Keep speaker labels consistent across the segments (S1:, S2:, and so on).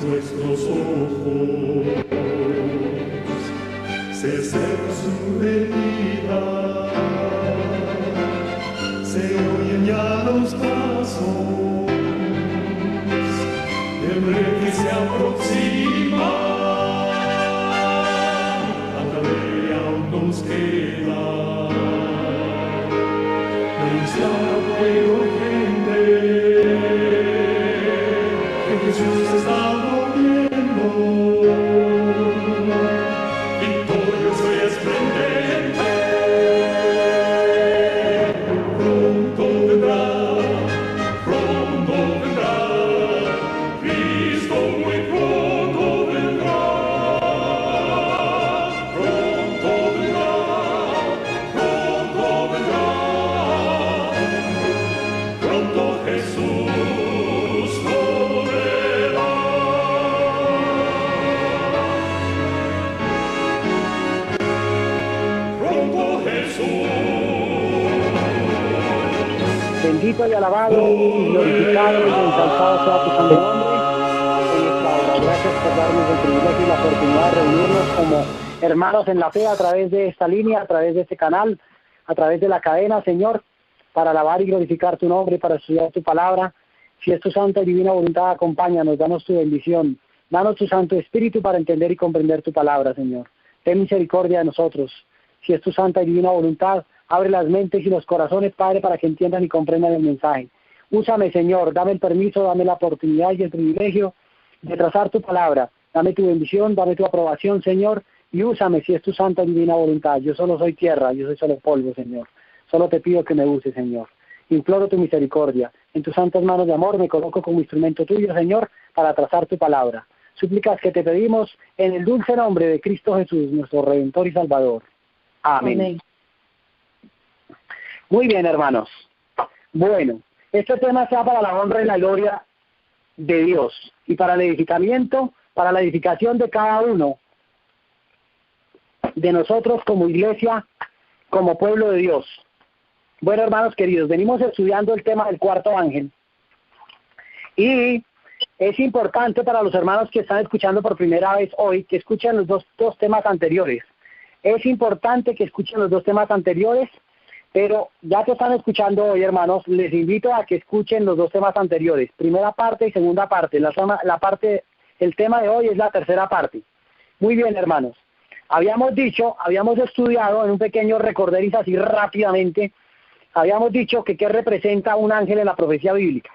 S1: nuestros ojos, se seca su herida, se oyen ya los pasos del rey que se aproxima. Hasta de aún nos queda anunciar fuego gente que Jesús está volviendo, victorioso y esplendente. Pronto vendrá, Cristo muy pronto vendrá. Pronto vendrá, pronto Jesús volverá. Pronto Jesús.
S2: Bendito y alabado y glorificado y ensalzado sea tu santo nombre en esta hora. Gracias por darnos el privilegio y la oportunidad de reunirnos como hermanos en la fe a través de esta línea, a través de este canal, a través de la cadena, Señor, para alabar y glorificar tu nombre, para estudiar tu palabra. Si es tu santa y divina voluntad, acompáñanos, danos tu bendición, danos tu Santo Espíritu para entender y comprender tu palabra, Señor. Ten misericordia de nosotros. Si es tu santa y divina voluntad, abre las mentes y los corazones, Padre, para que entiendan y comprendan el mensaje. Úsame, Señor, dame el permiso, dame la oportunidad y el privilegio de trazar tu palabra. Dame tu bendición, dame tu aprobación, Señor, y úsame si es tu santa y divina voluntad. Yo solo soy tierra, yo soy solo polvo, Señor. Solo te pido que me uses, Señor. Imploro tu misericordia. En tus santas manos de amor me coloco como instrumento tuyo, Señor, para trazar tu palabra. Súplicas que te pedimos en el dulce nombre de Cristo Jesús, nuestro Redentor y Salvador. Amén. Amén. Muy bien, hermanos. Bueno, este tema sea para la honra y la gloria de Dios y para el edificamiento, para la edificación de cada uno de nosotros como iglesia, como pueblo de Dios. Bueno, hermanos queridos, venimos estudiando el tema del cuarto ángel y es importante para los hermanos que están escuchando por primera vez hoy que escuchen los dos temas anteriores. Es importante que escuchen los dos temas anteriores, pero ya que están escuchando hoy, hermanos, les invito a que escuchen los dos temas anteriores, primera parte y segunda parte. El tema de hoy es la tercera parte. Muy bien, hermanos. Habíamos estudiado en un pequeño recorderis así rápidamente, habíamos dicho que qué representa un ángel en la profecía bíblica.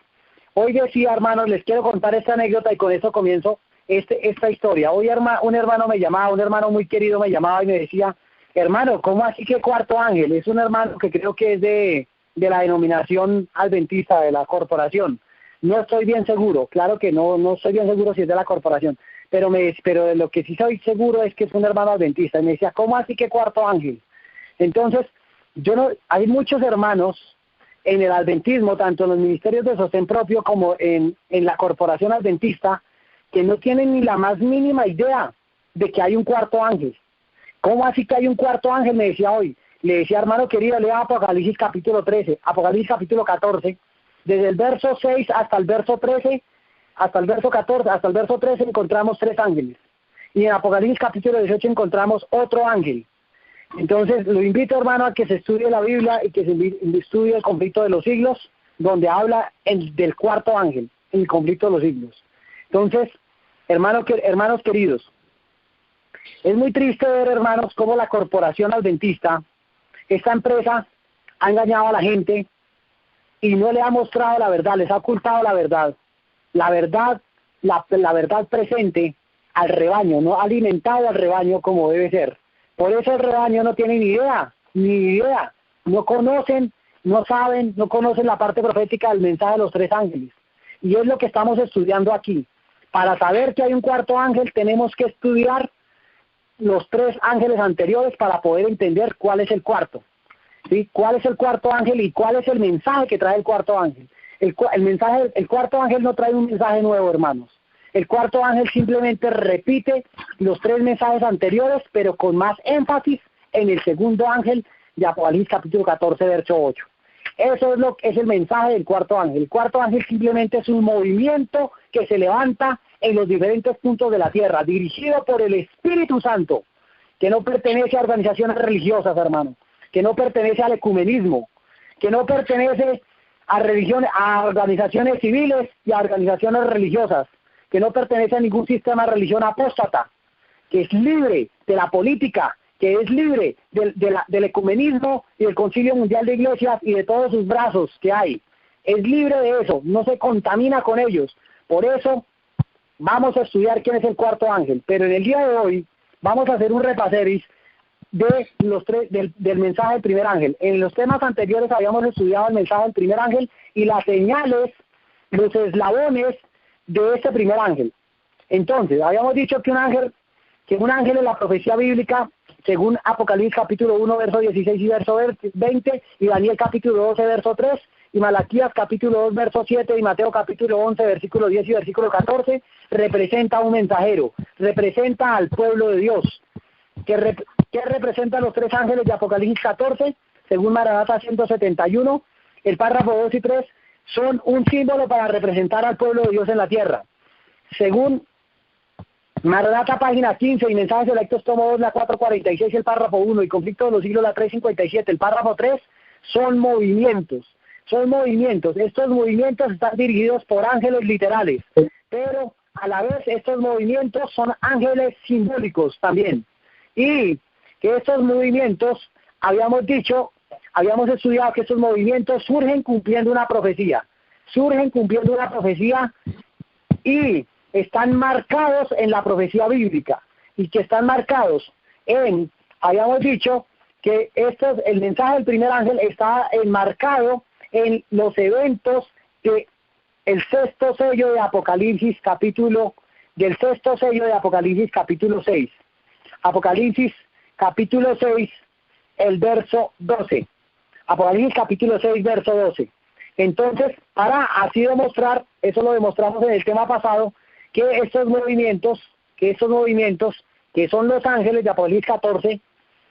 S2: Hoy decía, hermanos, les quiero contar esta anécdota y con eso comienzo esta historia. Hoy un hermano me llamaba, un hermano muy querido me llamaba y me decía, hermano, ¿cómo así que cuarto ángel? Es un hermano que creo que es de la denominación adventista de la corporación. No estoy bien seguro, claro que no estoy bien seguro si es de la corporación, pero de lo que sí soy seguro es que es un hermano adventista. Y me decía, ¿cómo así que cuarto ángel? Entonces, hay muchos hermanos en el adventismo, tanto en los ministerios de sostén propio como en la corporación adventista, que no tienen ni la más mínima idea de que hay un cuarto ángel. ¿Cómo así que hay un cuarto ángel? Me decía hoy. Le decía, hermano querido, lea Apocalipsis capítulo 13, Apocalipsis capítulo 14, desde el verso 6 hasta el verso 13, hasta el verso 14, hasta el verso 13 encontramos 3 ángeles. Y en Apocalipsis capítulo 18 encontramos otro ángel. Entonces, lo invito, hermano, a que se estudie la Biblia y que se estudie el conflicto de los siglos, donde habla del cuarto ángel, el conflicto de los siglos. Entonces, hermanos queridos, es muy triste ver, hermanos, cómo la corporación adventista, esta empresa, ha engañado a la gente y no le ha mostrado la verdad, les ha ocultado la verdad. La verdad presente al rebaño, no ha alimentado al rebaño como debe ser. Por eso el rebaño no tiene ni idea, no conocen, no saben, no conocen la parte profética del mensaje de los 3 ángeles. Y es lo que estamos estudiando aquí. Para saber que hay un cuarto ángel tenemos que estudiar los 3 ángeles anteriores para poder entender cuál es el cuarto. ¿Sí? ¿Cuál es el cuarto ángel y cuál es el mensaje que trae el cuarto ángel? El cuarto ángel no trae un mensaje nuevo, hermanos. El cuarto ángel simplemente repite los 3 mensajes anteriores, pero con más énfasis en el segundo ángel de Apocalipsis capítulo 14, verso 8. Eso es lo que es el mensaje del cuarto ángel. El cuarto ángel simplemente es un movimiento que se levanta en los diferentes puntos de la tierra, dirigido por el Espíritu Santo, que no pertenece a organizaciones religiosas, hermano, que no pertenece al ecumenismo, que no pertenece a religiones, a organizaciones civiles y a organizaciones religiosas, que no pertenece a ningún sistema de religión apóstata, que es libre de la política, que es libre del ecumenismo y del Concilio Mundial de Iglesias y de todos sus brazos que hay. Es libre de eso, no se contamina con ellos. Por eso vamos a estudiar quién es el cuarto ángel. Pero en el día de hoy vamos a hacer un repaseris de los del mensaje del primer ángel. En los temas anteriores habíamos estudiado el mensaje del primer ángel y las señales, los eslabones de este primer ángel. Entonces, habíamos dicho que un ángel en la profecía bíblica, según Apocalipsis capítulo 1, verso 16 y verso 20, y Daniel capítulo 12, verso 3, y Malaquías capítulo 2, verso 7, y Mateo capítulo 11, versículo 10 y versículo 14, representa a un mensajero, representa al pueblo de Dios. ¿Qué representa los tres ángeles de Apocalipsis 14? Según Maranata 171, el párrafo 2 y 3 son un símbolo para representar al pueblo de Dios en la tierra. Según Maranata página 15 y Mensajes Selectos tomo 2, la 446, el párrafo 1, y Conflicto de los Siglos, la 357, el párrafo 3, son movimientos. Son movimientos. Estos movimientos están dirigidos por ángeles literales, pero a la vez estos movimientos son ángeles simbólicos también. Y que estos movimientos, habíamos estudiado que estos movimientos surgen cumpliendo una profecía. Surgen cumpliendo una profecía y están marcados en la profecía bíblica. Y que están marcados en, habíamos dicho que el mensaje del primer ángel está enmarcado en los eventos del sexto sello de Apocalipsis capítulo 6. Apocalipsis capítulo 6, el verso 12. Apocalipsis capítulo 6, verso 12. Entonces, para así demostrar, eso lo demostramos en el tema pasado, que estos movimientos, que son los ángeles de Apocalipsis 14,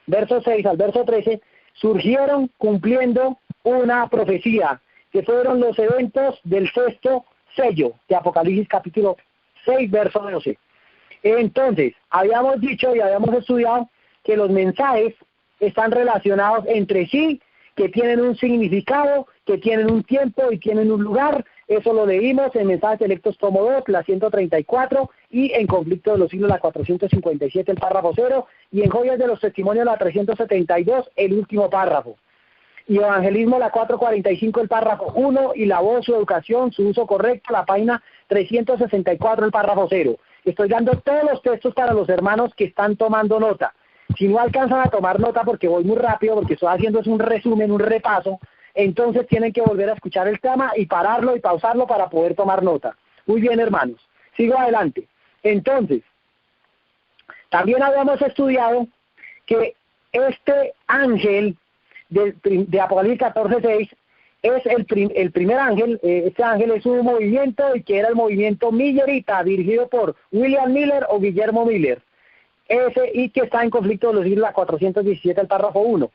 S2: verso 6 al verso 13, surgieron cumpliendo una profecía, que fueron los eventos del sexto sello de Apocalipsis capítulo 6, verso 12. Entonces, habíamos dicho y habíamos estudiado que los mensajes están relacionados entre sí, que tienen un significado, que tienen un tiempo y tienen un lugar. Eso lo leímos en Mensajes Selectos tomo 2, la 134, y en Conflicto de los Siglos, la 457, el párrafo 0, y en Joyas de los Testimonios, la 372, el último párrafo. Y Evangelismo, la 445, el párrafo 1, y la voz, su educación, su uso correcto, la página 364, el párrafo 0. Estoy dando todos los textos para los hermanos que están tomando nota. Si no alcanzan a tomar nota porque voy muy rápido, porque estoy haciendo un resumen, un repaso, entonces tienen que volver a escuchar el tema y pararlo y pausarlo para poder tomar nota. Muy bien, hermanos. Sigo adelante. Entonces, también habíamos estudiado que este ángel de Apocalipsis 14:6 es el primer ángel. Este ángel es un movimiento y que era el movimiento Millerita, dirigido por William Miller o Guillermo Miller. Y que está en Conflicto de los Siglos, la 417, el párrafo 1.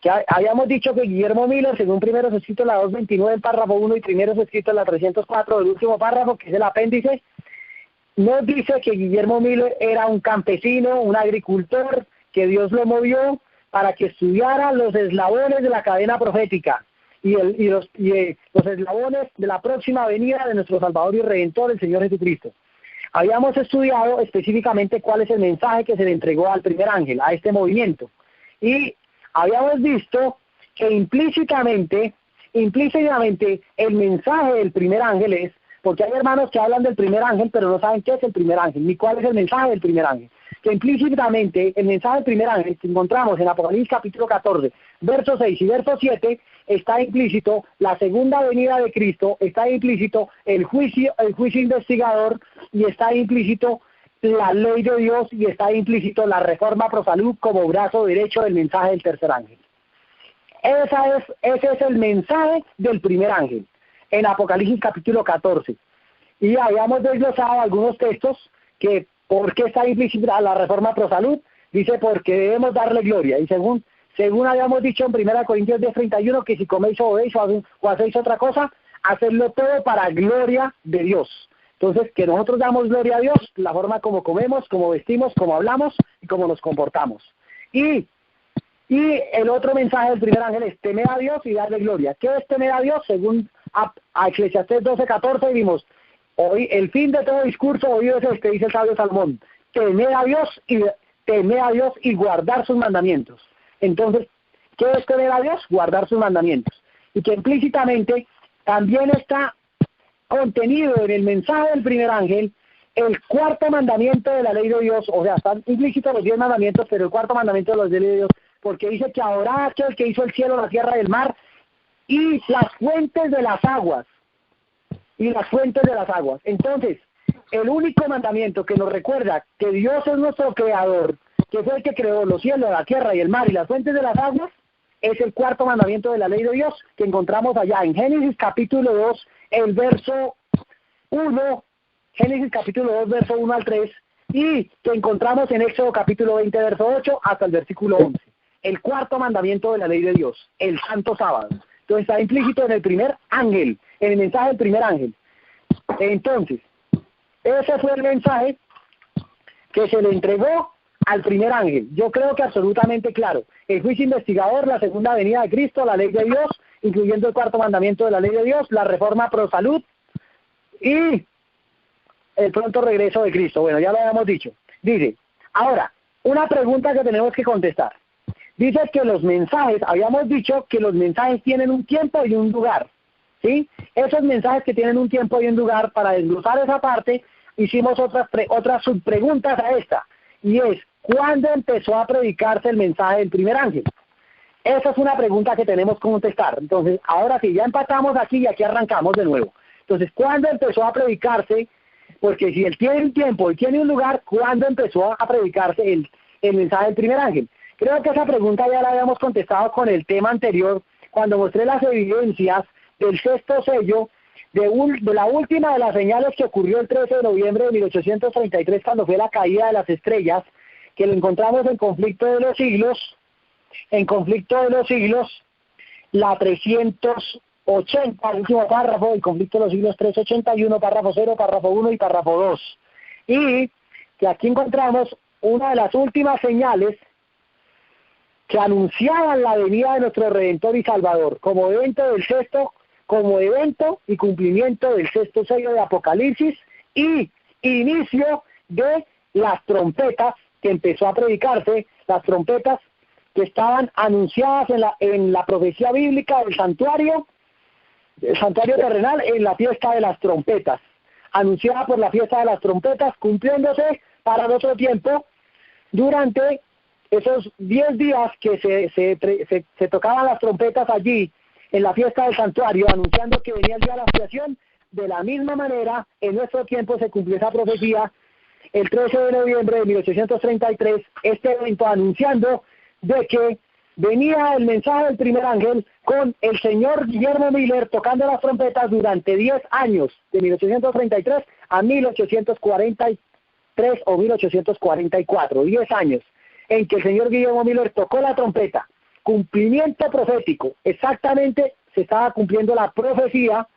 S2: Que habíamos dicho que Guillermo Miller, según primeros escritos la 229, el párrafo 1, y primeros escritos la 304, el último párrafo, que es el apéndice, nos dice que Guillermo Miller era un campesino, un agricultor, que Dios lo movió para que estudiara los eslabones de la cadena profética y los eslabones de la próxima venida de nuestro Salvador y Redentor, el Señor Jesucristo. Habíamos estudiado específicamente cuál es el mensaje que se le entregó al primer ángel, a este movimiento. Y habíamos visto que implícitamente el mensaje del primer ángel es, porque hay hermanos que hablan del primer ángel, pero no saben qué es el primer ángel, ni cuál es el mensaje del primer ángel. Que implícitamente el mensaje del primer ángel que encontramos en Apocalipsis capítulo 14, verso 6 y verso 7, está implícito la segunda venida de Cristo, está implícito el juicio investigador, y está implícito la ley de Dios, y está implícito la reforma pro salud como brazo derecho del mensaje del tercer ángel. Ese es el mensaje del primer ángel en Apocalipsis capítulo 14. Y habíamos desglosado algunos textos que, ¿por qué está implícita la reforma pro salud? Dice, porque debemos darle gloria. Y según habíamos dicho en 1 Corintios 10:31, que si coméis o bebéis o hacéis otra cosa, hacedlo todo para gloria de Dios. Entonces, que nosotros damos gloria a Dios, la forma como comemos, como vestimos, como hablamos y como nos comportamos. Y el otro mensaje del primer ángel es temer a Dios y darle gloria. ¿Qué es temer a Dios? Según a Eclesiastés 12:14 vimos, hoy el fin de todo discurso oído es este, dice el sabio Salomón, temer a Dios y guardar sus mandamientos. Entonces, ¿qué es temer a Dios? Guardar sus mandamientos. Y que implícitamente también está contenido en el mensaje del primer ángel el cuarto mandamiento de la ley de Dios, o sea, están implícitos los 10 mandamientos, pero el cuarto mandamiento de la ley de Dios, porque dice que adorad a aquel que hizo el cielo, la tierra y el mar, y las fuentes de las aguas, Entonces, el único mandamiento que nos recuerda que Dios es nuestro creador, que fue el que creó los cielos, la tierra y el mar y las fuentes de las aguas, es el cuarto mandamiento de la ley de Dios, que encontramos allá en Génesis capítulo 2, el verso 1, Génesis capítulo 2, verso 1 al 3, y que encontramos en Éxodo capítulo 20, verso 8, hasta el versículo 11. El cuarto mandamiento de la ley de Dios, el santo sábado. Entonces está implícito en el primer ángel, en el mensaje del primer ángel. Entonces, ese fue el mensaje que se le entregó al primer ángel. Yo creo que absolutamente claro. El juicio investigador, la segunda venida de Cristo, la ley de Dios, incluyendo el cuarto mandamiento de la ley de Dios, la reforma pro salud y el pronto regreso de Cristo. Bueno, ya lo habíamos dicho. Dice, ahora, una pregunta que tenemos que contestar. Dice que los mensajes, habíamos dicho que los mensajes tienen un tiempo y un lugar, ¿sí? Esos mensajes que tienen un tiempo y un lugar, para desglosar esa parte, hicimos otras subpreguntas a esta, y es, ¿cuándo empezó a predicarse el mensaje del primer ángel? Esa es una pregunta que tenemos que contestar. Entonces, ahora sí, ya empatamos aquí y aquí arrancamos de nuevo. Entonces, ¿cuándo empezó a predicarse? Porque si él tiene un tiempo y tiene un lugar, ¿cuándo empezó a predicarse el mensaje del primer ángel? Creo que esa pregunta ya la habíamos contestado con el tema anterior, cuando mostré las evidencias del sexto sello, de la última de las señales que ocurrió el 13 de noviembre de 1833, cuando fue la caída de las estrellas, que lo encontramos en Conflicto de los Siglos, la 380, el último párrafo del Conflicto de los Siglos 381, párrafo 0, párrafo 1 y párrafo 2. Y que aquí encontramos una de las últimas señales que anunciaban la venida de nuestro Redentor y Salvador, como evento y cumplimiento del sexto sello de Apocalipsis y inicio de las trompetas que empezó a predicarse, las trompetas que estaban anunciadas en la profecía bíblica del santuario terrenal, en la fiesta de las trompetas, anunciada por la fiesta de las trompetas, cumpliéndose para el otro tiempo durante esos 10 días que se tocaban las trompetas allí en la fiesta del santuario, anunciando que venía el día de la expiación. De la misma manera, en nuestro tiempo se cumplió esa profecía el 13 de noviembre de 1833, este evento anunciando de que venía el mensaje del primer ángel con el señor Guillermo Miller tocando las trompetas durante 10 años, de 1833 a 1843 o 1844, 10 años, en que el señor Guillermo Miller tocó la trompeta. Cumplimiento profético, exactamente se estaba cumpliendo la profecía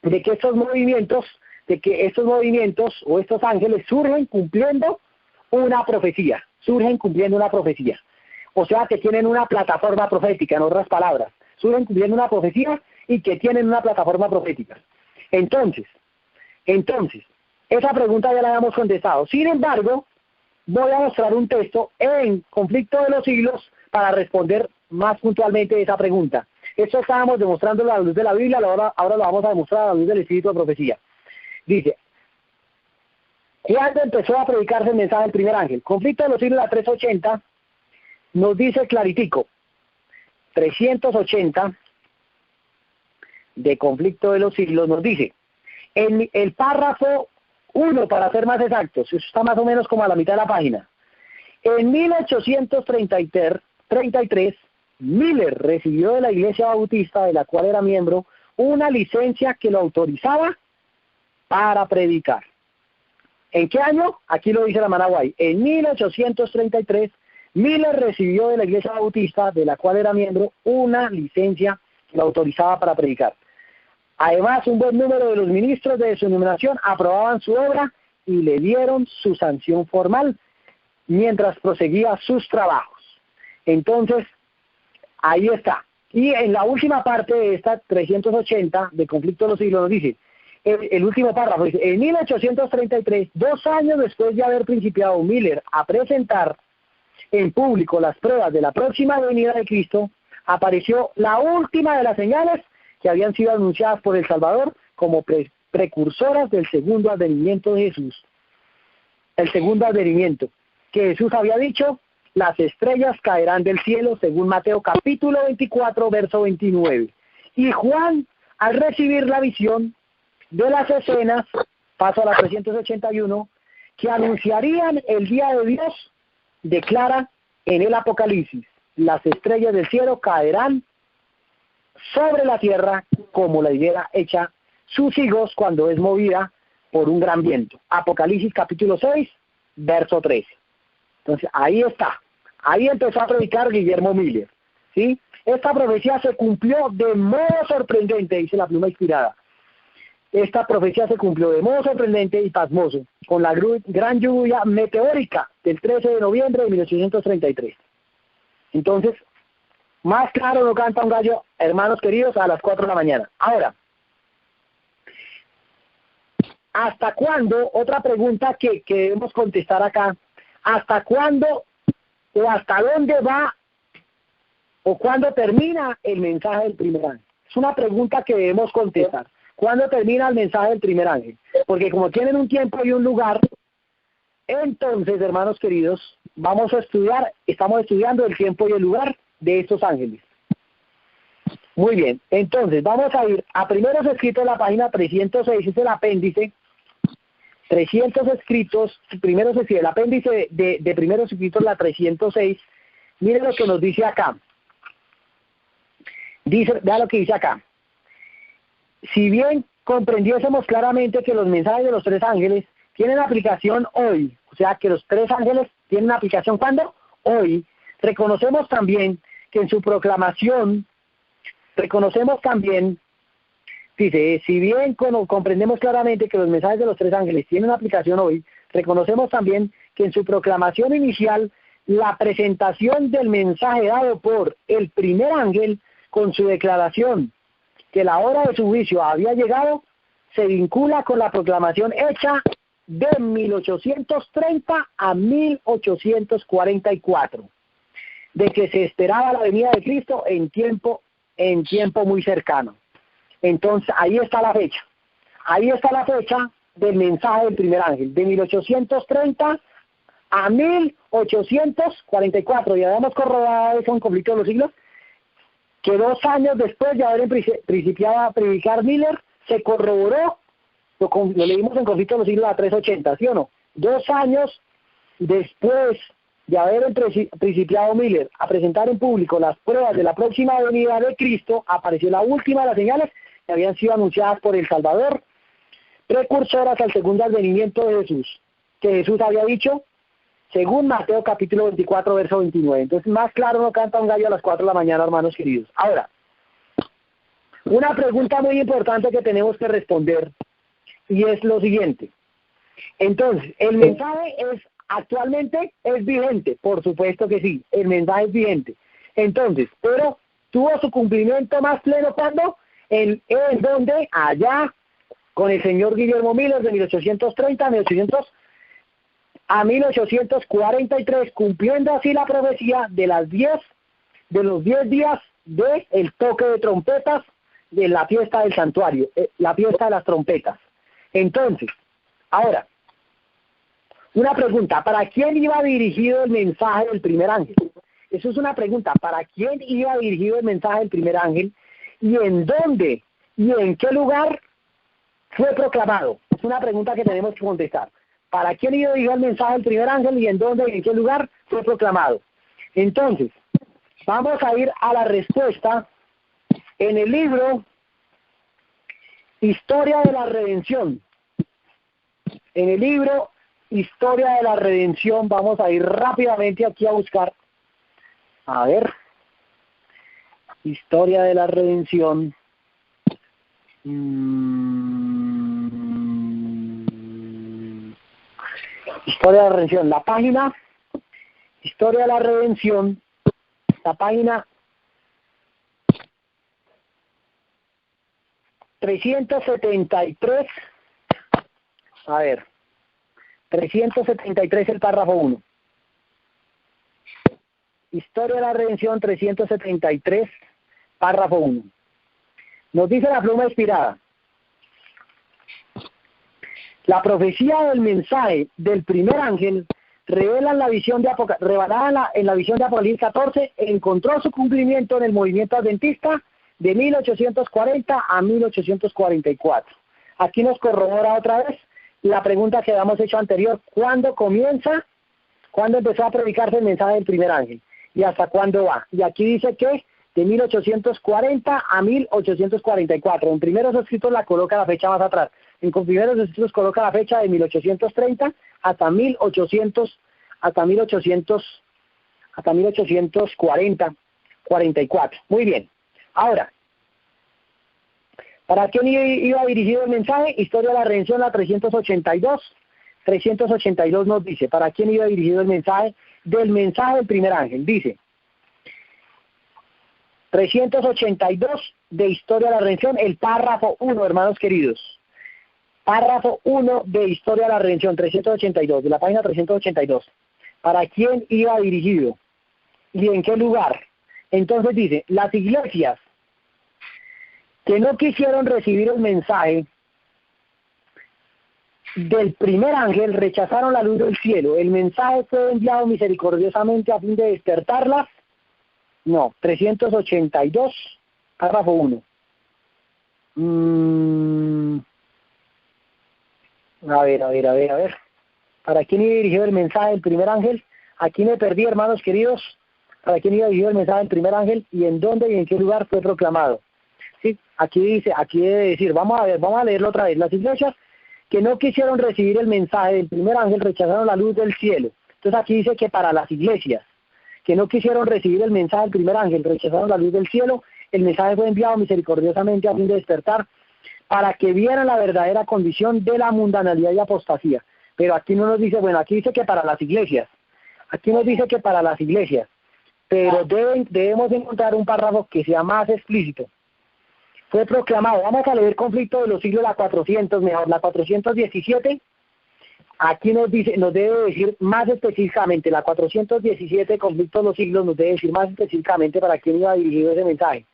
S2: de que estos movimientos o estos ángeles surgen cumpliendo una profecía, o sea que tienen una plataforma profética, en otras palabras, surgen cumpliendo una profecía y que tienen una plataforma profética. Entonces, esa pregunta ya la habíamos contestado. Sin embargo, voy a mostrar un texto en Conflicto de los Siglos para responder más puntualmente esa pregunta. Esto estábamos demostrando a la luz de la Biblia, ahora lo vamos a demostrar a la luz del Espíritu de Profecía. Dice, ¿cuándo empezó a predicarse el mensaje del primer ángel? Conflicto de los Siglos, la 380, nos dice claritico, 380 de Conflicto de los Siglos nos dice, en el párrafo 1, para ser más exactos, eso está más o menos como a la mitad de la página. En 1833, Miller recibió de la Iglesia Bautista, de la cual era miembro, una licencia que lo autorizaba para predicar. ¿En qué año? Aquí lo dice la Managuay. En 1833, Miller recibió de la Iglesia Bautista, de la cual era miembro, una licencia que lo autorizaba para predicar. Además, un buen número de los ministros de su nominación aprobaban su obra y le dieron su sanción formal mientras proseguía sus trabajos. Entonces, ahí está. Y en la última parte de esta 380 de Conflicto de los Siglos nos dice, el último párrafo dice, en 1833, 2 años después de haber principiado Miller a presentar en público las pruebas de la próxima venida de Cristo, apareció la última de las señales que habían sido anunciadas por el Salvador como precursoras del segundo advenimiento de Jesús. El segundo advenimiento, que Jesús había dicho, las estrellas caerán del cielo, según Mateo capítulo 24, verso 29. Y Juan, al recibir la visión de las escenas, paso a la 381, que anunciarían el día de Dios, declara en el Apocalipsis, las estrellas del cielo caerán sobre la tierra como la higuera echa sus higos cuando es movida por un gran viento. Apocalipsis capítulo 6, verso 13. Entonces, ahí está. Ahí empezó a predicar Guillermo Miller, ¿sí? Esta profecía se cumplió de modo sorprendente, dice la pluma inspirada. Esta profecía se cumplió de modo sorprendente y pasmoso, con la gran lluvia meteórica del 13 de noviembre de 1833. Entonces, más claro no canta un gallo, hermanos queridos, a las 4 de la mañana. Ahora, ¿hasta cuándo? Otra pregunta que debemos contestar acá. ¿Hasta cuándo o hasta dónde va o cuándo termina el mensaje del primer ángel? Es una pregunta que debemos contestar. ¿Cuándo termina el mensaje del primer ángel? Porque como tienen un tiempo y un lugar, entonces, hermanos queridos, estamos estudiando el tiempo y el lugar de estos ángeles. Muy bien, entonces vamos a ir a primeros escritos de la página 306, es el apéndice, 300 escritos, el apéndice de primeros escritos, la 306, miren lo que nos dice acá. Vea lo que dice acá. Si bien comprendiésemos claramente que los mensajes de los 3 ángeles tienen aplicación hoy, o sea que los 3 ángeles tienen aplicación ¿cuándo? Hoy. Reconocemos también que en su proclamación, dice, si bien comprendemos claramente que los mensajes de los 3 ángeles tienen aplicación hoy, reconocemos también que en su proclamación inicial, la presentación del mensaje dado por el primer ángel con su declaración que la hora de su juicio había llegado, se vincula con la proclamación hecha de 1830 a 1844, de que se esperaba la venida de Cristo en tiempo muy cercano. Entonces, ahí está la fecha. Ahí está la fecha del mensaje del primer ángel, de 1830 a 1844. Y habíamos corroborado eso en Conflicto de los Siglos, que 2 años después de haber principiado a predicar Miller, se corroboró, lo leímos en Conflicto de los Siglos a 380, ¿sí o no? 2 años después de haber principiado Miller a presentar en público las pruebas de la próxima venida de Cristo, apareció la última de las señales que habían sido anunciadas por el Salvador, precursoras al segundo advenimiento de Jesús, que Jesús había dicho, según Mateo capítulo 24, verso 29. Entonces, más claro no canta un gallo a las 4 de la mañana, hermanos queridos. Ahora, una pregunta muy importante que tenemos que responder, y es lo siguiente. Entonces, ¿el mensaje actualmente es vigente? Por supuesto que sí, el mensaje es vigente. Entonces, pero tuvo su cumplimiento más pleno ¿cuándo? En donde, allá, con el señor Guillermo Miller de 1830 a 1843, cumpliendo así la profecía de los 10 días del toque de trompetas de la fiesta del santuario, la fiesta de las trompetas. Entonces, ahora, una pregunta, ¿para quién iba dirigido el mensaje del primer ángel? Eso es una pregunta, ¿para quién iba dirigido el mensaje del primer ángel? ¿Y en dónde y en qué lugar fue proclamado? Es una pregunta que tenemos que contestar. ¿Para quién iba dirigido el mensaje del primer ángel y en dónde y en qué lugar fue proclamado? Entonces, vamos a ir a la respuesta en el libro Historia de la Redención. En el libro Historia de la Redención, vamos a ir rápidamente aquí a buscar. A ver. Historia de la Redención. Historia de la Redención. La página Historia de la Redención, la página 373. A ver, 373 el párrafo 1. Historia de la Redención 373, párrafo 1. Nos dice la pluma inspirada: la profecía del mensaje del primer ángel revelada en la visión de Apocalipsis 14 encontró su cumplimiento en el movimiento adventista de 1840 a 1844. Aquí nos corrobora otra vez la pregunta que habíamos hecho anterior: ¿cuándo empezó a predicarse el mensaje del primer ángel? ¿Y hasta cuándo va? Y aquí dice que de 1840 a 1844. En primeros escritos la coloca la fecha más atrás. En primeros escritos coloca la fecha de 1830 hasta 1840, 44. Muy bien. Ahora, ¿para quién iba dirigido el mensaje? Historia de la Redención, la 382. 382 nos dice, ¿para quién iba dirigido el mensaje del primer ángel? Dice, 382 de Historia de la Redención, el párrafo 1, hermanos queridos. Párrafo 1 de Historia de la Redención, 382, de la página 382. ¿Para quién iba dirigido? ¿Y en qué lugar? Entonces dice, las iglesias que no quisieron recibir el mensaje del primer ángel rechazaron la luz del cielo. ¿El mensaje fue enviado misericordiosamente a fin de despertarlas? No, 382, párrafo 1. A ver. ¿Para quién iba dirigido el mensaje del primer ángel? Aquí me perdí, hermanos queridos. ¿Para quién iba dirigido el mensaje del primer ángel? ¿Y en dónde y en qué lugar fue proclamado? Sí, aquí dice, aquí debe decir, vamos a leerlo otra vez. Las iglesias que no quisieron recibir el mensaje del primer ángel rechazaron la luz del cielo. Entonces aquí dice que para las iglesias que no quisieron recibir el mensaje del primer ángel rechazaron la luz del cielo, el mensaje fue enviado misericordiosamente a fin de despertar, para que vieran la verdadera condición de la mundanalidad y apostasía. Pero aquí no nos dice, bueno, aquí dice que para las iglesias. Aquí nos dice que para las iglesias. Pero debemos encontrar un párrafo que sea más explícito. Fue proclamado, vamos a leer Conflicto de los Siglos, la 400, mejor, la 417. Aquí nos debe decir más específicamente, la 417, Conflicto de los Siglos, nos debe decir más específicamente para quién iba dirigido ese mensaje.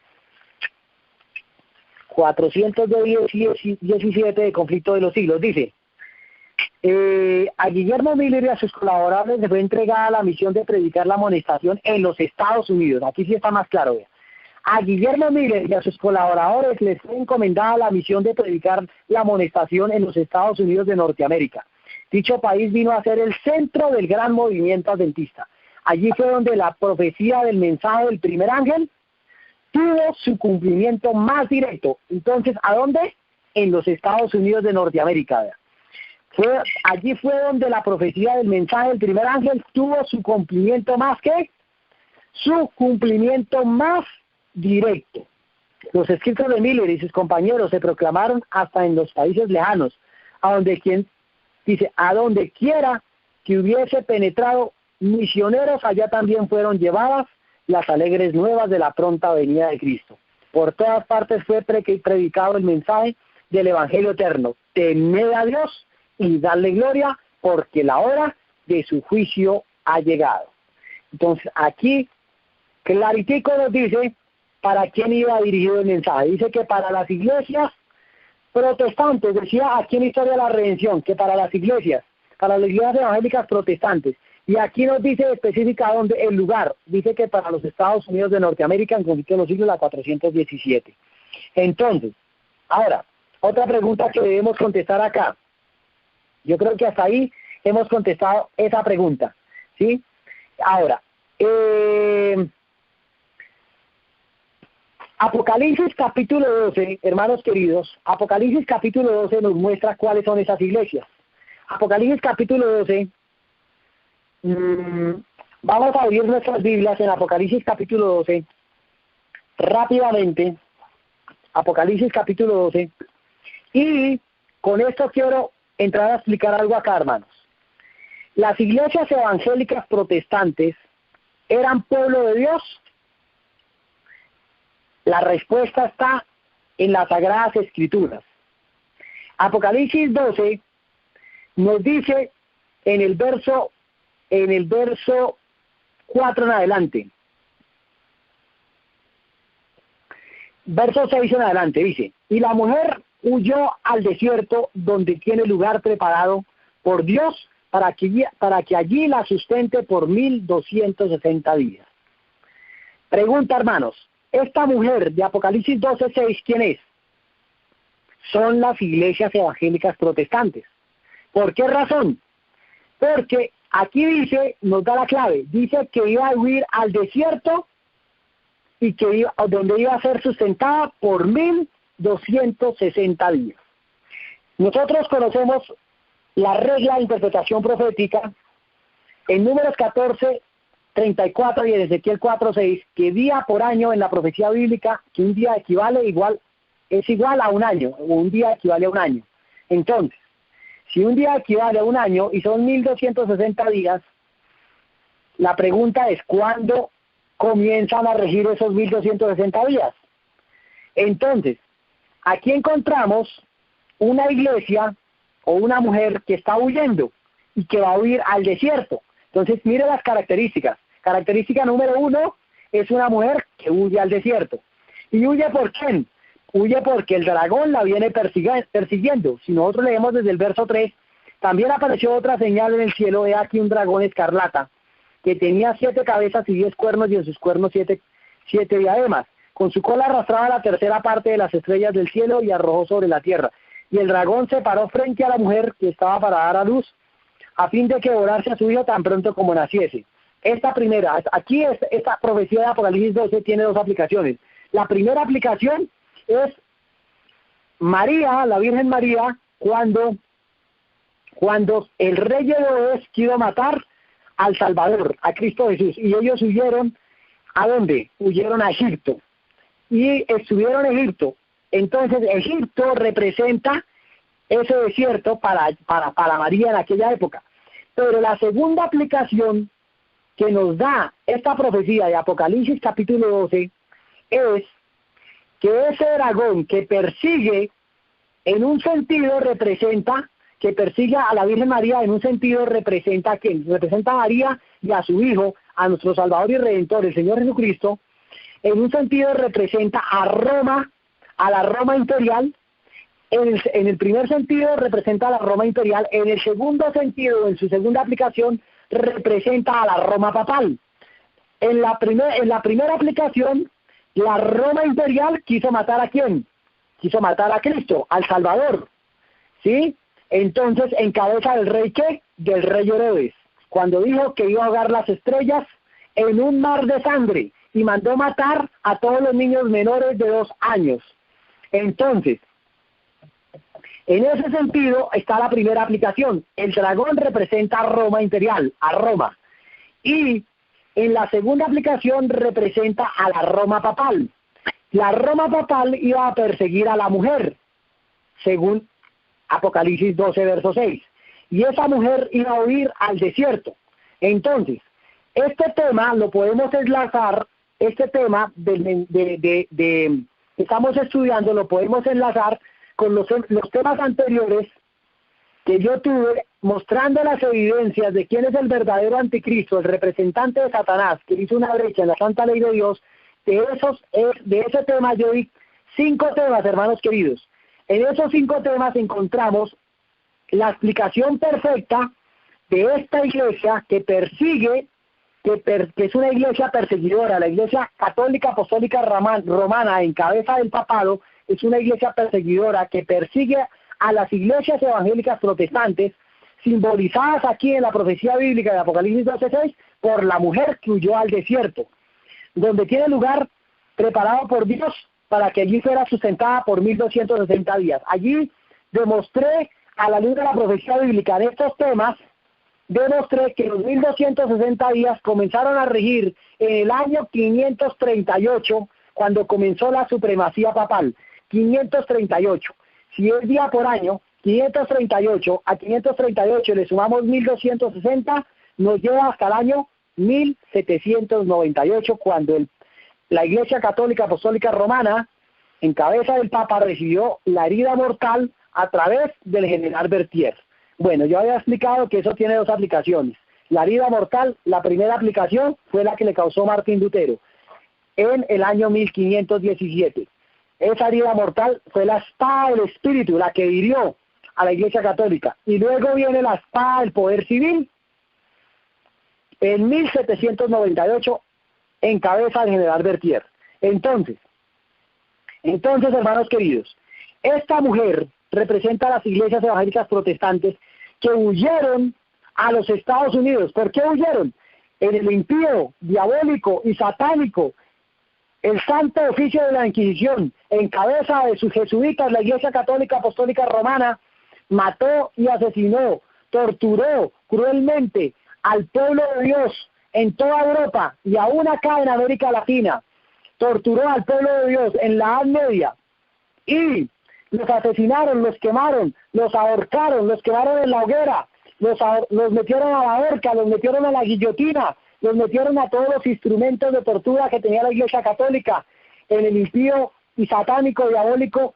S2: 417 de Conflicto de los Siglos, dice, a Guillermo Miller y a sus colaboradores les fue entregada la misión de predicar la amonestación en los Estados Unidos. Aquí sí está más claro, vea. A Guillermo Miller y a sus colaboradores les fue encomendada la misión de predicar la amonestación en los Estados Unidos de Norteamérica. Dicho país vino a ser el centro del gran movimiento adventista. Allí fue donde la profecía del mensaje del primer ángel tuvo su cumplimiento más directo. Entonces, ¿a dónde? En los Estados Unidos de Norteamérica. Allí fue donde la profecía del mensaje del primer ángel tuvo su cumplimiento más directo. Los escritos de Miller y sus compañeros se proclamaron hasta en los países lejanos, a donde quiera que hubiese penetrado misioneros, allá también fueron llevadas las alegres nuevas de la pronta venida de Cristo. Por todas partes fue predicado el mensaje del Evangelio eterno: temed a Dios y darle gloria, porque la hora de su juicio ha llegado. Entonces aquí claritico nos dice para quién iba dirigido el mensaje. Dice que para las iglesias protestantes, decía aquí en Historia de la Redención, que para las iglesias evangélicas protestantes. Y aquí nos dice específica dónde, el lugar. Dice que para los Estados Unidos de Norteamérica, en Conflicto de los Siglos, la 417. Entonces, ahora, otra pregunta que debemos contestar acá. Yo creo que hasta ahí hemos contestado esa pregunta, ¿sí? Ahora, Apocalipsis capítulo 12, hermanos queridos, Apocalipsis capítulo 12 nos muestra cuáles son esas iglesias. Apocalipsis capítulo 12, vamos a abrir nuestras Biblias en Apocalipsis capítulo 12, rápidamente. Apocalipsis capítulo 12. Y con esto quiero entrar a explicar algo acá, hermanos. Las iglesias evangélicas protestantes eran pueblo de Dios. La respuesta está en las Sagradas Escrituras. Apocalipsis 12 nos dice en el verso 4 en adelante, verso 6 en adelante, dice: y la mujer huyó al desierto, donde tiene lugar preparado por Dios para que allí la sustente por 1260 días. Pregunta, hermanos, esta mujer de Apocalipsis 12:6, ¿quién es? Son las iglesias evangélicas protestantes. ¿Por qué razón? Porque aquí dice, nos da la clave, dice que iba a huir al desierto y que donde iba a ser sustentada por 1260 días. Nosotros conocemos la regla de interpretación profética en Números 14:34 y en Ezequiel 4:6, que día por año en la profecía bíblica, que un día es igual a un año, o un día equivale a un año. Entonces, si un día equivale a un año y son 1260 días, la pregunta es, ¿cuándo comienzan a regir esos 1260 días? Entonces, aquí encontramos una iglesia o una mujer que está huyendo y que va a huir al desierto. Entonces, mire las características. Característica número 1 es una mujer que huye al desierto. ¿Y huye por quién? Huye porque el dragón la viene persiguiendo. Si nosotros leemos desde el verso 3, también apareció otra señal en el cielo, he aquí un dragón escarlata, que tenía 7 cabezas y 10 cuernos, y en sus cuernos 7 diademas. Con su cola arrastraba la tercera parte de las estrellas del cielo y arrojó sobre la tierra. Y el dragón se paró frente a la mujer que estaba para dar a luz, a fin de que devorase a su hijo tan pronto como naciese. Esta profecía de Apocalipsis 12 tiene 2 aplicaciones. La primera aplicación es María, la Virgen María, cuando el rey Herodes quiso matar al Salvador, a Cristo Jesús, y ellos huyeron, ¿a dónde? Huyeron a Egipto, y estuvieron en Egipto. Entonces Egipto representa ese desierto para María en aquella época. Pero la segunda aplicación que nos da esta profecía de Apocalipsis capítulo 12 es que ese dragón que persigue, en un sentido representa, que persiga a la Virgen María, en un sentido representa a quién, representa a María y a su Hijo, a nuestro Salvador y Redentor, el Señor Jesucristo. En un sentido representa a Roma, a la Roma imperial. En el primer sentido representa a la Roma imperial. En el segundo sentido, en su segunda aplicación, representa a la Roma papal. En la primera aplicación, la Roma imperial quiso matar ¿a quién? Quiso matar a Cristo, al Salvador, ¿sí? Entonces, en cabeza del rey, ¿qué? Del rey Herodes, cuando dijo que iba a ahogar las estrellas en un mar de sangre, y mandó matar a todos los niños menores de 2 años. Entonces, en ese sentido está la primera aplicación. El dragón representa a Roma imperial, a Roma. Y en la segunda aplicación representa a la Roma papal. La Roma papal iba a perseguir a la mujer, según Apocalipsis 12, verso 6. Y esa mujer iba a huir al desierto. Entonces, este tema lo podemos enlazar, este tema que estamos estudiando, lo podemos enlazar con los temas anteriores que yo tuve, mostrando las evidencias de quién es el verdadero anticristo, el representante de Satanás, que hizo una brecha en la santa ley de Dios. De ese tema yo di 5 temas, hermanos queridos. En esos 5 temas encontramos la explicación perfecta de esta iglesia que persigue, que es una iglesia perseguidora. La iglesia católica apostólica romana, en cabeza del papado, es una iglesia perseguidora que persigue a las iglesias evangélicas protestantes, simbolizadas aquí en la profecía bíblica de Apocalipsis 12:6 por la mujer que huyó al desierto, donde tiene lugar preparado por Dios para que allí fuera sustentada por 1260 días. Allí demostré, a la luz de la profecía bíblica en estos temas, demostré que los 1260 días comenzaron a regir en el año 538, cuando comenzó la supremacía papal. 538. Si es día por año, 538 a 538 le sumamos 1260, nos lleva hasta el año 1798, cuando la Iglesia Católica Apostólica Romana, en cabeza del Papa, recibió la herida mortal a través del general Berthier. Bueno, yo había explicado que eso tiene dos aplicaciones. La herida mortal, la primera aplicación fue la que le causó Martín Lutero en el año 1517. Esa herida mortal fue la espada del Espíritu, la que hirió a la Iglesia Católica. Y luego viene la espada del poder civil en 1798 en cabeza del general Berthier. Entonces, hermanos queridos, esta mujer representa a las iglesias evangélicas protestantes que huyeron a los Estados Unidos. ¿Por qué huyeron? En el impío, diabólico y satánico, el santo oficio de la Inquisición, en cabeza de sus jesuitas, la Iglesia Católica Apostólica Romana, mató y asesinó, torturó cruelmente al pueblo de Dios en toda Europa y aún acá en América Latina. Torturó al pueblo de Dios en la Edad Media y los asesinaron, los quemaron, los ahorcaron, los quemaron en la hoguera, los metieron a la horca, los metieron a la guillotina, los metieron a todos los instrumentos de tortura que tenía la Iglesia Católica, en el impío y satánico, diabólico,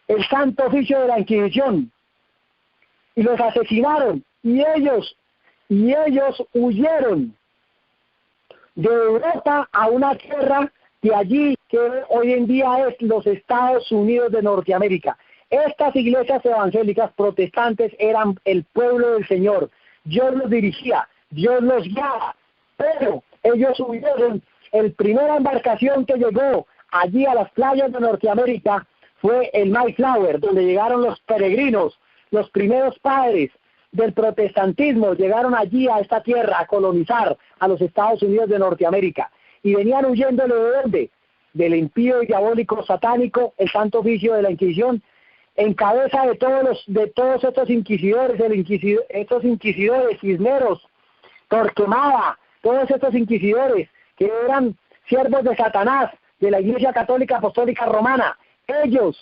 S2: el santo oficio de la Inquisición, y los asesinaron, y ellos huyeron de Europa a una tierra de allí que hoy en día es los Estados Unidos de Norteamérica. Estas iglesias evangélicas protestantes eran el pueblo del Señor. Dios los dirigía, Dios los guiaba, pero ellos huyeron. La primera embarcación que llegó allí a las playas de Norteamérica fue el Mayflower, donde llegaron los peregrinos, los primeros padres del protestantismo, llegaron allí a esta tierra a colonizar a los Estados Unidos de Norteamérica. Y venían huyendo ¿de dónde? Del impío y diabólico satánico, el santo oficio de la Inquisición, en cabeza de todos estos inquisidores, estos inquisidores, Cisneros, Torquemada, todos estos inquisidores que eran siervos de Satanás, de la Iglesia Católica Apostólica Romana. Ellos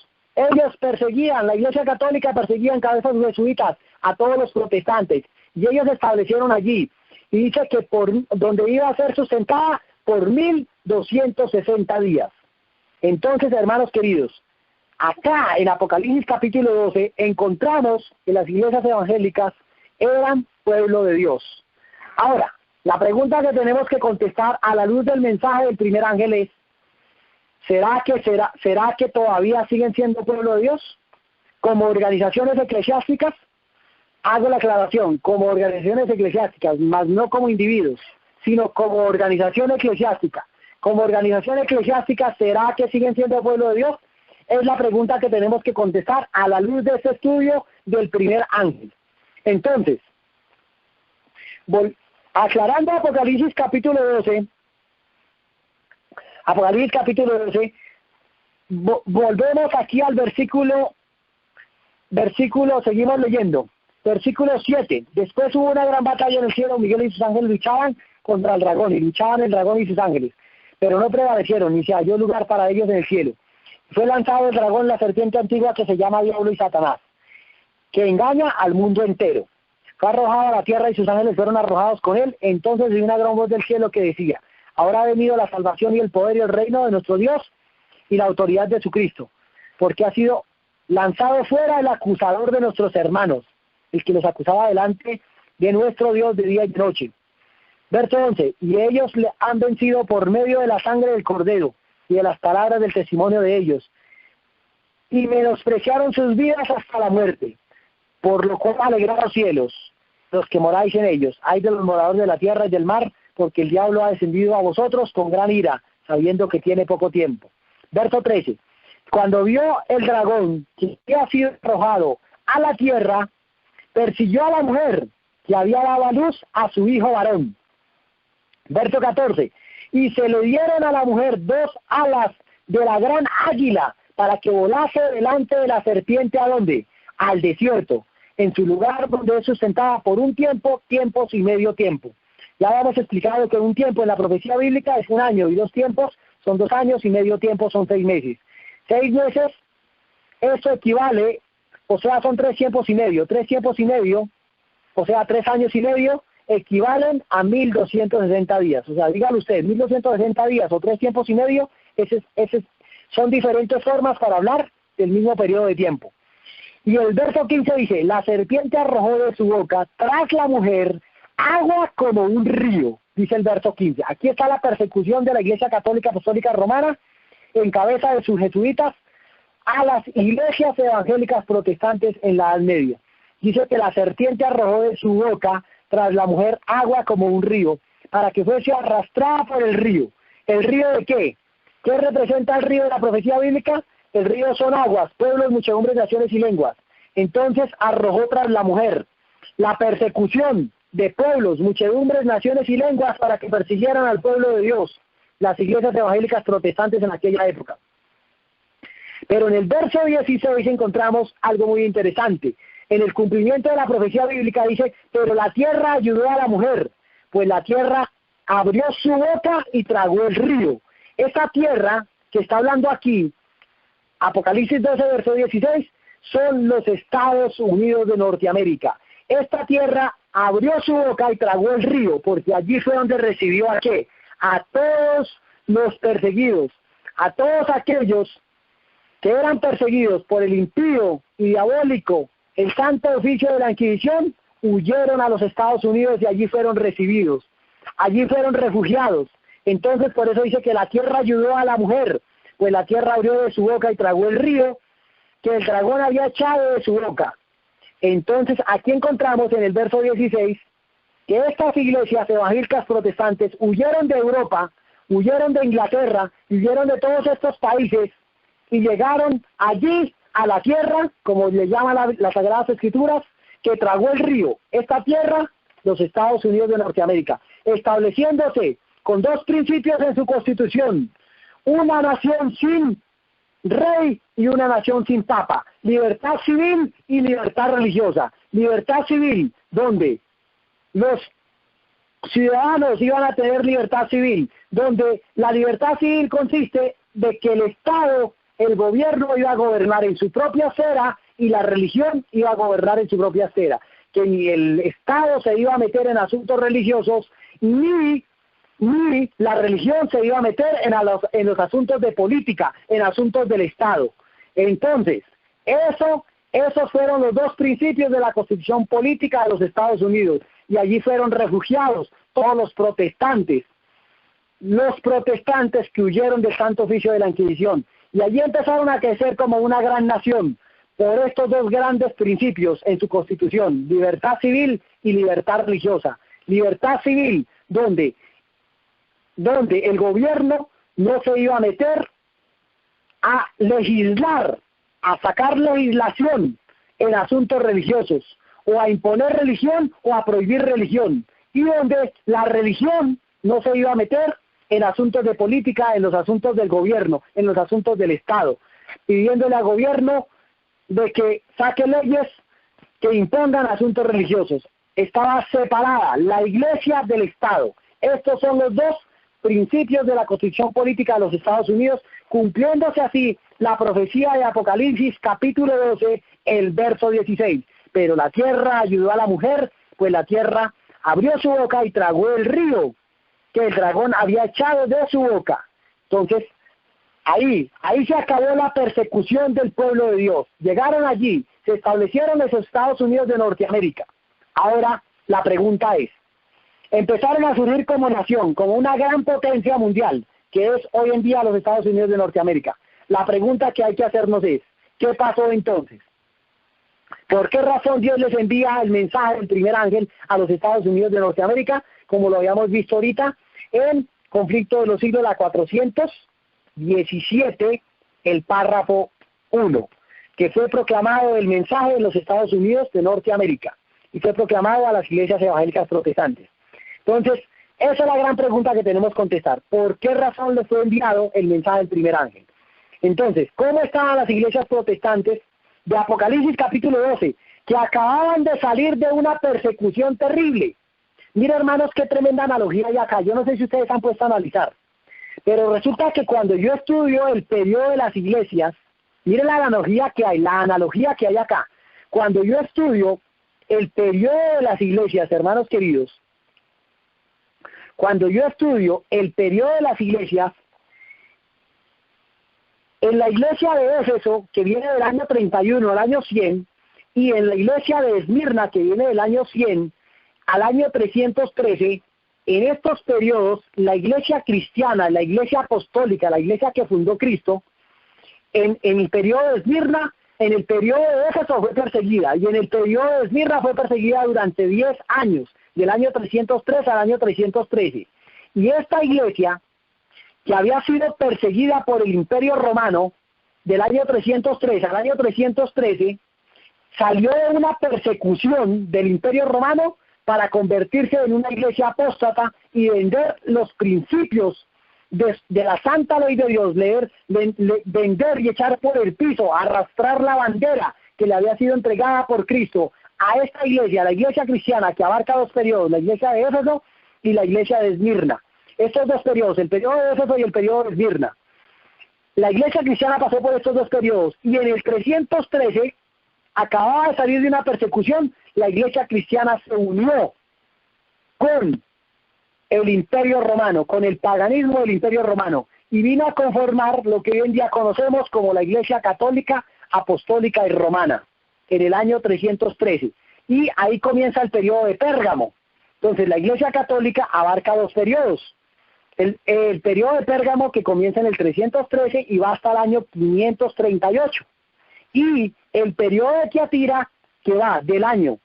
S2: perseguían, la Iglesia Católica perseguía en cabeza de los jesuitas a todos los protestantes, y ellos se establecieron allí, y dice que por donde iba a ser sustentada por 1260 días. Entonces, hermanos queridos, acá en Apocalipsis capítulo 12 encontramos que las iglesias evangélicas eran pueblo de Dios. Ahora, la pregunta que tenemos que contestar a la luz del mensaje del primer ángel es: ¿será que todavía siguen siendo pueblo de Dios? Como organizaciones eclesiásticas, hago la aclaración, como organizaciones eclesiásticas, más no como individuos, sino como organización eclesiástica. Como organización eclesiástica, ¿será que siguen siendo pueblo de Dios? Es la pregunta que tenemos que contestar a la luz de este estudio del primer ángel. Entonces, aclarando Apocalipsis capítulo 12, volvemos aquí al versículo, seguimos leyendo, versículo 7. Después hubo una gran batalla en el cielo, Miguel y sus ángeles luchaban contra el dragón, y luchaban el dragón y sus ángeles, pero no prevalecieron, ni se halló lugar para ellos en el cielo. Fue lanzado el dragón, la serpiente antigua que se llama Diablo y Satanás, que engaña al mundo entero. Fue arrojado a la tierra y sus ángeles fueron arrojados con él. Entonces vi una gran voz del cielo que decía: ahora ha venido la salvación y el poder y el reino de nuestro Dios y la autoridad de su Cristo, porque ha sido lanzado fuera el acusador de nuestros hermanos, el que los acusaba delante de nuestro Dios de día y de noche. Verso 11, y ellos le han vencido por medio de la sangre del Cordero y de las palabras del testimonio de ellos, y menospreciaron sus vidas hasta la muerte, por lo cual alegrados cielos, los que moráis en ellos. Ay de los moradores de la tierra y del mar, porque el diablo ha descendido a vosotros con gran ira, sabiendo que tiene poco tiempo. Verso 13, cuando vio el dragón que había sido arrojado a la tierra, persiguió a la mujer que había dado a luz a su hijo varón. Verso 14, y se le dieron a la mujer 2 alas de la gran águila, para que volase delante de la serpiente, ¿a dónde? Al desierto, en su lugar donde es sustentada por un tiempo, tiempos y medio tiempo. Ya habíamos explicado que un tiempo en la profecía bíblica es 1 año, y 2 tiempos son 2 años, y medio tiempo son 6 meses. 6 meses eso equivale, o sea, son 3 tiempos y medio, o sea, 3 años y medio, equivalen a 1260 días. O sea, dígalo usted, 1260 días o 3 tiempos y medio, son diferentes formas para hablar del mismo periodo de tiempo. Y el verso 15 dice, la serpiente arrojó de su boca tras la mujer agua como un río, dice el verso 15. Aquí está la persecución de la Iglesia Católica Apostólica Romana, en cabeza de sus jesuitas, a las iglesias evangélicas protestantes en la Edad Media. Dice que la serpiente arrojó de su boca tras la mujer agua como un río, para que fuese arrastrada por el río. ¿El río de qué? ¿Qué representa el río de la profecía bíblica? El río son aguas, pueblos, muchedumbres, naciones y lenguas. Entonces arrojó tras la mujer la persecución de pueblos, muchedumbres, naciones y lenguas para que persiguieran al pueblo de Dios, las iglesias evangélicas protestantes en aquella época. Pero en el verso 16 encontramos algo muy interesante. En el cumplimiento de la profecía bíblica dice, pero la tierra ayudó a la mujer, pues la tierra abrió su boca y tragó el río. Esta tierra que está hablando aquí, Apocalipsis 12, verso 16, son los Estados Unidos de Norteamérica. Esta tierra abrió su boca y tragó el río, porque allí fue donde recibió ¿a qué? A todos los perseguidos, a todos aquellos que eran perseguidos por el impío y diabólico, el santo oficio de la Inquisición, huyeron a los Estados Unidos y allí fueron recibidos, allí fueron refugiados. Entonces por eso dice que la tierra ayudó a la mujer, pues la tierra abrió de su boca y tragó el río que el dragón había echado de su boca. Entonces aquí encontramos en el verso 16 que estas iglesias evangélicas protestantes huyeron de Europa, huyeron de Inglaterra, huyeron de todos estos países y llegaron allí a la tierra, como le llaman las Sagradas Escrituras, que tragó el río. Esta tierra, los Estados Unidos de Norteamérica, estableciéndose con 2 principios en su constitución: una nación sin rey y una nación sin papa, libertad civil y libertad religiosa. Libertad civil, donde los ciudadanos iban a tener libertad civil, donde la libertad civil consiste de que el Estado, el gobierno iba a gobernar en su propia esfera y la religión iba a gobernar en su propia esfera, que ni el Estado se iba a meter en asuntos religiosos, ni la religión se iba a meter en los asuntos de política, en asuntos del Estado. Entonces, esos fueron los 2 principios de la Constitución política de los Estados Unidos, y allí fueron refugiados todos los protestantes que huyeron del santo oficio de la Inquisición, y allí empezaron a crecer como una gran nación, por estos 2 grandes principios en su Constitución: libertad civil y libertad religiosa. Libertad civil, donde el gobierno no se iba a meter a legislar, a sacar legislación en asuntos religiosos, o a imponer religión o a prohibir religión, y donde la religión no se iba a meter en asuntos de política, en los asuntos del gobierno, en los asuntos del Estado, pidiéndole al gobierno de que saque leyes que impongan asuntos religiosos. Estaba separada la iglesia del Estado. Estos son los 2 principios de la Constitución política de los Estados Unidos, cumpliéndose así la profecía de Apocalipsis capítulo 12, el verso 16. Pero la tierra ayudó a la mujer, pues la tierra abrió su boca y tragó el río que el dragón había echado de su boca. Entonces, ahí se acabó la persecución del pueblo de Dios. Llegaron allí, se establecieron en los Estados Unidos de Norteamérica. Ahora, la pregunta es, empezaron a surgir como nación, como una gran potencia mundial, que es hoy en día los Estados Unidos de Norteamérica. La pregunta que hay que hacernos es, ¿qué pasó entonces? ¿Por qué razón Dios les envía el mensaje del primer ángel a los Estados Unidos de Norteamérica, como lo habíamos visto ahorita, en Conflicto de los Siglos, la 417, el párrafo 1, que fue proclamado el mensaje de los Estados Unidos de Norteamérica, y fue proclamado a las iglesias evangélicas protestantes? Entonces, esa es la gran pregunta que tenemos que contestar. ¿Por qué razón les fue enviado el mensaje del primer ángel? Entonces, ¿cómo estaban las iglesias protestantes de Apocalipsis capítulo 12, que acababan de salir de una persecución terrible? Mira, hermanos, qué tremenda analogía hay acá. Yo no sé si ustedes han puesto a analizar, pero resulta que cuando yo estudio el periodo de las iglesias, Mire la analogía que hay acá. Cuando yo estudio el periodo de las iglesias, hermanos queridos, cuando yo estudio el periodo de las iglesias, en la iglesia de Éfeso, que viene del año 31 al año 100, y en la iglesia de Esmirna, que viene del año 100 al año 313, en estos periodos, la iglesia cristiana, la iglesia apostólica, la iglesia que fundó Cristo, en el periodo de Esmirna, en el periodo de Éfeso fue perseguida, y en el periodo de Esmirna fue perseguida durante 10 años, del año 303 al año 313. Y esta iglesia, que había sido perseguida por el Imperio Romano, del año 303 al año 313, salió de una persecución del Imperio Romano para convertirse en una iglesia apóstata y vender los principios de la santa ley de Dios, vender y echar por el piso, arrastrar la bandera que le había sido entregada por Cristo a esta iglesia, la iglesia cristiana, que abarca dos periodos, la iglesia de Éfeso y la iglesia de Esmirna. Estos dos periodos, el periodo de Éfeso y el periodo de Esmirna. La iglesia cristiana pasó por estos dos periodos, y en el 313, acababa de salir de una persecución, la iglesia cristiana se unió con el Imperio Romano, con el paganismo del Imperio Romano, y vino a conformar lo que hoy en día conocemos como la iglesia católica, apostólica y romana, en el año 313. Y ahí comienza el periodo de Pérgamo. Entonces la iglesia católica abarca dos periodos. El periodo de Pérgamo, que comienza en el 313 y va hasta el año 538. Y el periodo de Tiatira, que va del año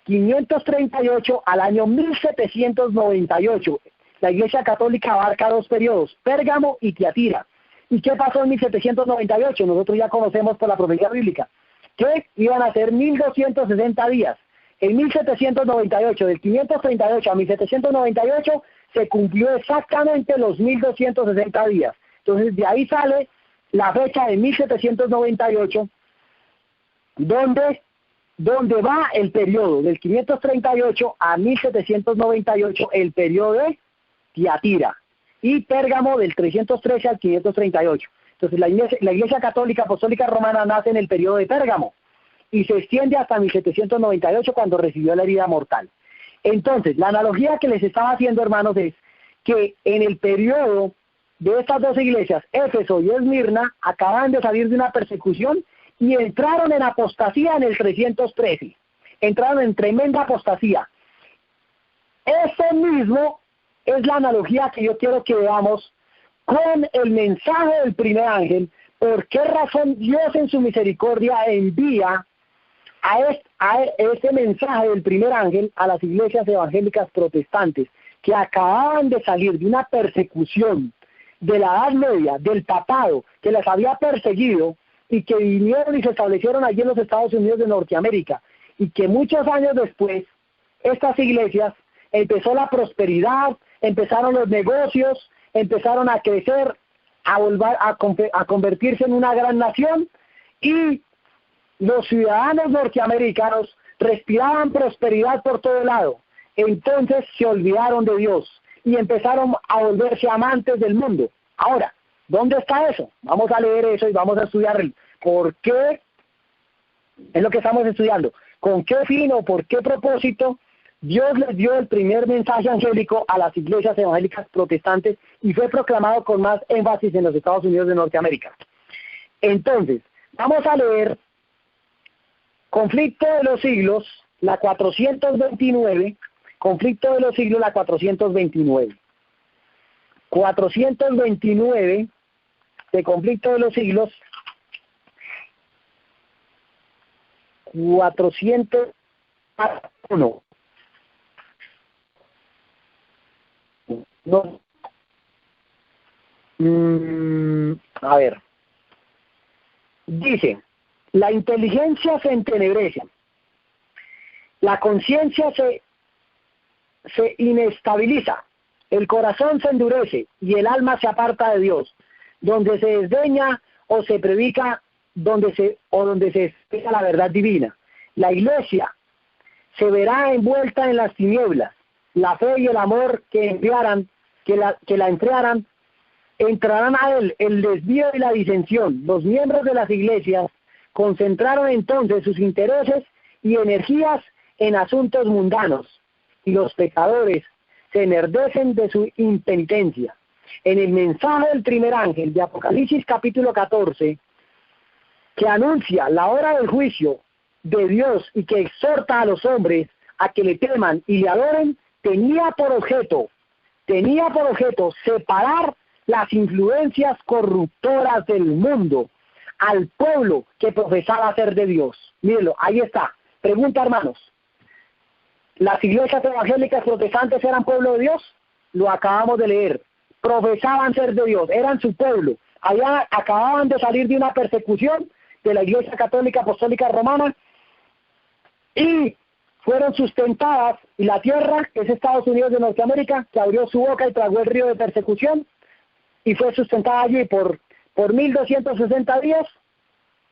S2: 538 al año 1798. La iglesia católica abarca dos periodos, Pérgamo y Tiatira. ¿Y qué pasó en 1798? Nosotros ya conocemos por la profecía bíblica que iban a ser 1260 días. En 1798, del 538 a 1798, se cumplió exactamente los 1260 días. Entonces, de ahí sale la fecha de 1798, donde va el periodo del 538 a 1798, el periodo de Tiatira, y Pérgamo del 313 al 538. Entonces, la iglesia católica apostólica romana nace en el periodo de Pérgamo y se extiende hasta 1798, cuando recibió la herida mortal. Entonces, la analogía que les estaba haciendo, hermanos, es que en el periodo de estas dos iglesias, Éfeso y Esmirna, acaban de salir de una persecución y entraron en apostasía en el 313. Entraron en tremenda apostasía. Eso mismo es la analogía que yo quiero que veamos con el mensaje del primer ángel. ¿Por qué razón Dios en su misericordia envía a este mensaje del primer ángel a las iglesias evangélicas protestantes, que acababan de salir de una persecución de la Edad Media, del papado, que las había perseguido, y que vinieron y se establecieron allí en los Estados Unidos de Norteamérica, y que muchos años después, estas iglesias, empezó la prosperidad, empezaron los negocios, empezaron a crecer, a convertirse en una gran nación, y los ciudadanos norteamericanos respiraban prosperidad por todo lado. Entonces se olvidaron de Dios y empezaron a volverse amantes del mundo. Ahora, ¿dónde está eso? Vamos a leer eso y vamos a estudiar el por qué es lo que estamos estudiando. ¿Con qué fin o por qué propósito Dios les dio el primer mensaje angélico a las iglesias evangélicas protestantes y fue proclamado con más énfasis en los Estados Unidos de Norteamérica? Entonces, vamos a leer Conflicto de los siglos, la 429, Conflicto de los siglos, la 429. 429 de Conflicto de los siglos, 401. No. A ver. Dice: la inteligencia se entenebrece, la conciencia se inestabiliza, el corazón se endurece y el alma se aparta de Dios. Donde se desdeña o se predica, donde se expresa la verdad divina. La iglesia se verá envuelta en las tinieblas. La fe y el amor que la enfriaran entrarán a él el desvío y la disensión. Los miembros de las iglesias concentraron entonces sus intereses y energías en asuntos mundanos, y los pecadores se enardecen de su impenitencia. En el mensaje del primer ángel de Apocalipsis capítulo 14, que anuncia la hora del juicio de Dios y que exhorta a los hombres a que le teman y le adoren, tenía por objeto separar las influencias corruptoras del mundo al pueblo que profesaba ser de Dios. Mírenlo, ahí está. Pregunta, hermanos, ¿las iglesias evangélicas protestantes eran pueblo de Dios? Lo acabamos de leer. Profesaban ser de Dios, eran su pueblo. Allá acababan de salir de una persecución de la Iglesia Católica Apostólica Romana y fueron sustentadas, y la tierra, que es Estados Unidos de Norteamérica, que abrió su boca y tragó el río de persecución, y fue sustentada allí por 1260 días,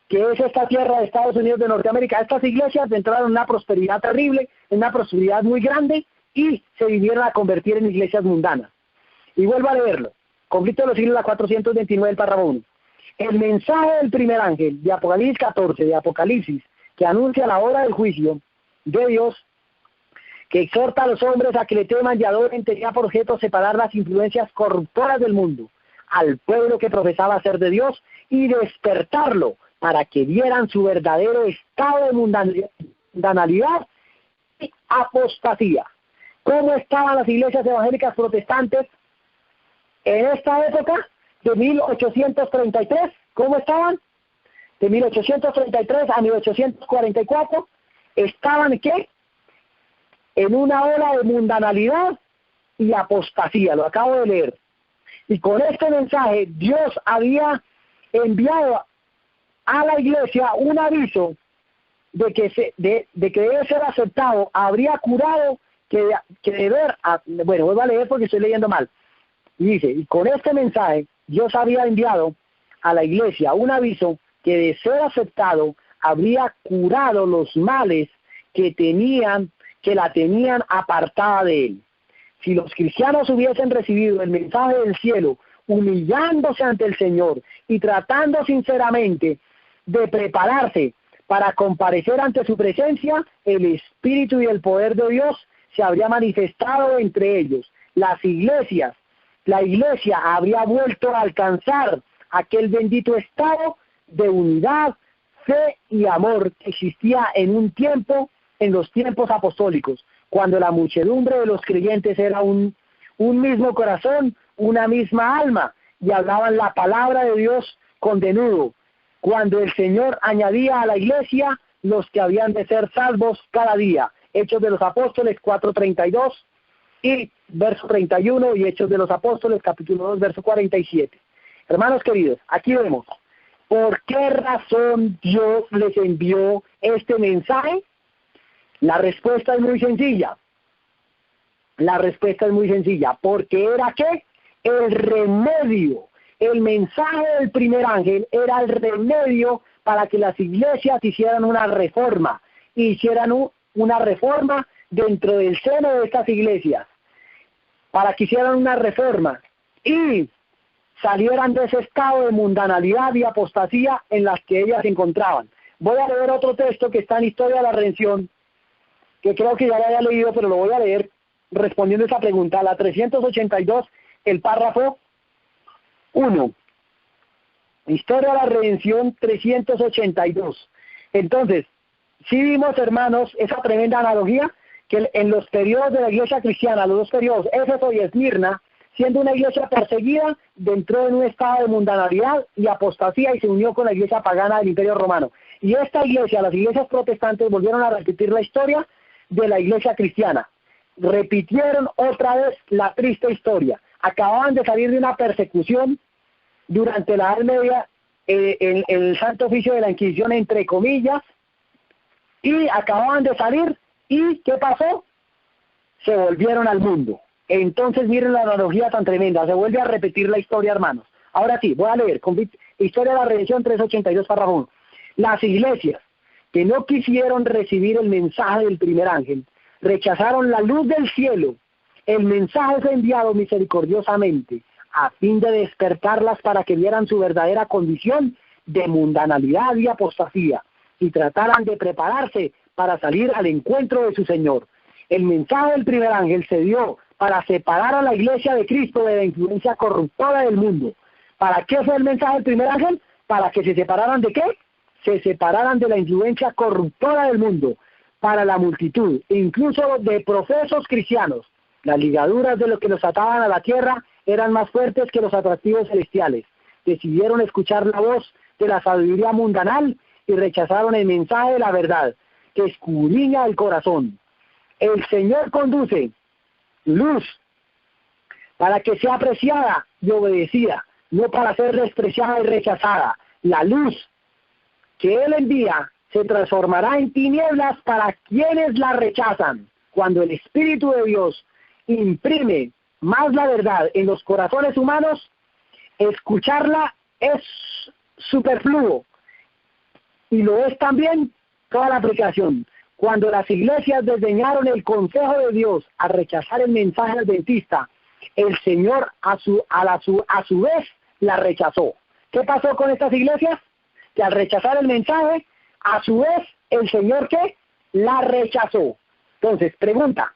S2: que es esta tierra de Estados Unidos de Norteamérica. Estas iglesias entraron en una prosperidad terrible, en una prosperidad muy grande, y se vinieron a convertir en iglesias mundanas. Y vuelvo a leerlo. Conflicto de los siglos, la 429 del párrafo 1. El mensaje del primer ángel de Apocalipsis 14, de Apocalipsis, que anuncia la hora del juicio de Dios, que exhorta a los hombres a que le teman y adoren, tenía por objeto separar las influencias corruptoras del mundo al pueblo que profesaba ser de Dios y despertarlo para que vieran su verdadero estado de mundanalidad y apostasía. ¿Cómo estaban las iglesias evangélicas protestantes en esta época de 1833? ¿Cómo estaban? De 1833 a 1844, ¿estaban qué? En una ola de mundanalidad y apostasía, lo acabo de leer. Y con este mensaje, Dios había enviado a la iglesia un aviso de que debe ser aceptado, habría curado que deber, bueno, vuelvo a leer porque estoy leyendo mal. Y dice, y con este mensaje, Dios había enviado a la iglesia un aviso que de ser aceptado, habría curado los males que la tenían apartada de él. Si los cristianos hubiesen recibido el mensaje del cielo, humillándose ante el Señor y tratando sinceramente de prepararse para comparecer ante su presencia, el Espíritu y el poder de Dios se habría manifestado entre ellos. La iglesia habría vuelto a alcanzar aquel bendito estado de unidad, fe y amor que existía en los tiempos apostólicos, cuando la muchedumbre de los creyentes era un mismo corazón, una misma alma, y hablaban la palabra de Dios con denudo, cuando el Señor añadía a la iglesia los que habían de ser salvos cada día. Hechos de los Apóstoles 4:32 y verso 31, y Hechos de los Apóstoles capítulo 2, verso 47. Hermanos queridos, aquí vemos, ¿por qué razón Dios les envió este mensaje? La respuesta es muy sencilla. Porque era ¿qué? El remedio. El mensaje del primer ángel era el remedio para que las iglesias hicieran una reforma. Una reforma dentro del seno de estas iglesias. Para que hicieran una reforma y salieran de ese estado de mundanalidad y apostasía en las que ellas se encontraban. Voy a leer otro texto que está en Historia de la Redención, que creo que ya lo había leído, pero lo voy a leer respondiendo a esa pregunta, la 382, el párrafo 1. Historia de la Redención 382. Entonces, sí vimos, hermanos, esa tremenda analogía, que en los periodos de la iglesia cristiana, los dos periodos, Éfeso y Esmirna, siendo una iglesia perseguida, entró en un estado de mundanalidad y apostasía y se unió con la iglesia pagana del Imperio Romano. Y esta iglesia, las iglesias protestantes, volvieron a repetir la historia de la iglesia cristiana. Repitieron otra vez la triste historia. Acababan de salir de una persecución durante la Edad Media, el Santo Oficio de la Inquisición, entre comillas, y acababan de salir, ¿y qué pasó? Se volvieron al mundo. Entonces miren la analogía tan tremenda, se vuelve a repetir la historia, hermanos. Ahora sí, voy a leer, Historia de la Redención 382, párrafo 1. Las iglesias que no quisieron recibir el mensaje del primer ángel, rechazaron la luz del cielo. El mensaje fue enviado misericordiosamente a fin de despertarlas para que vieran su verdadera condición de mundanalidad y apostasía, y trataran de prepararse para salir al encuentro de su Señor. El mensaje del primer ángel se dio para separar a la iglesia de Cristo de la influencia corruptora del mundo. ¿Para qué fue el mensaje del primer ángel? Para que se separaran ¿de qué? Se separaran de la influencia corruptora del mundo, para la multitud, incluso de profesos cristianos. Las ligaduras de los que los ataban a la tierra eran más fuertes que los atractivos celestiales. Decidieron escuchar la voz de la sabiduría mundanal y rechazaron el mensaje de la verdad, que escudriña el corazón. El Señor conduce luz para que sea apreciada y obedecida, no para ser despreciada y rechazada. La luz que Él envía se transformará en tinieblas para quienes la rechazan. Cuando el Espíritu de Dios imprime más la verdad en los corazones humanos, escucharla es superfluo, y lo es también toda la aplicación. Cuando las iglesias desdeñaron el consejo de Dios al rechazar el mensaje adventista, el Señor a su vez la rechazó. ¿Qué pasó con estas iglesias? Que al rechazar el mensaje, a su vez el Señor ¿qué? La rechazó. Entonces, pregunta,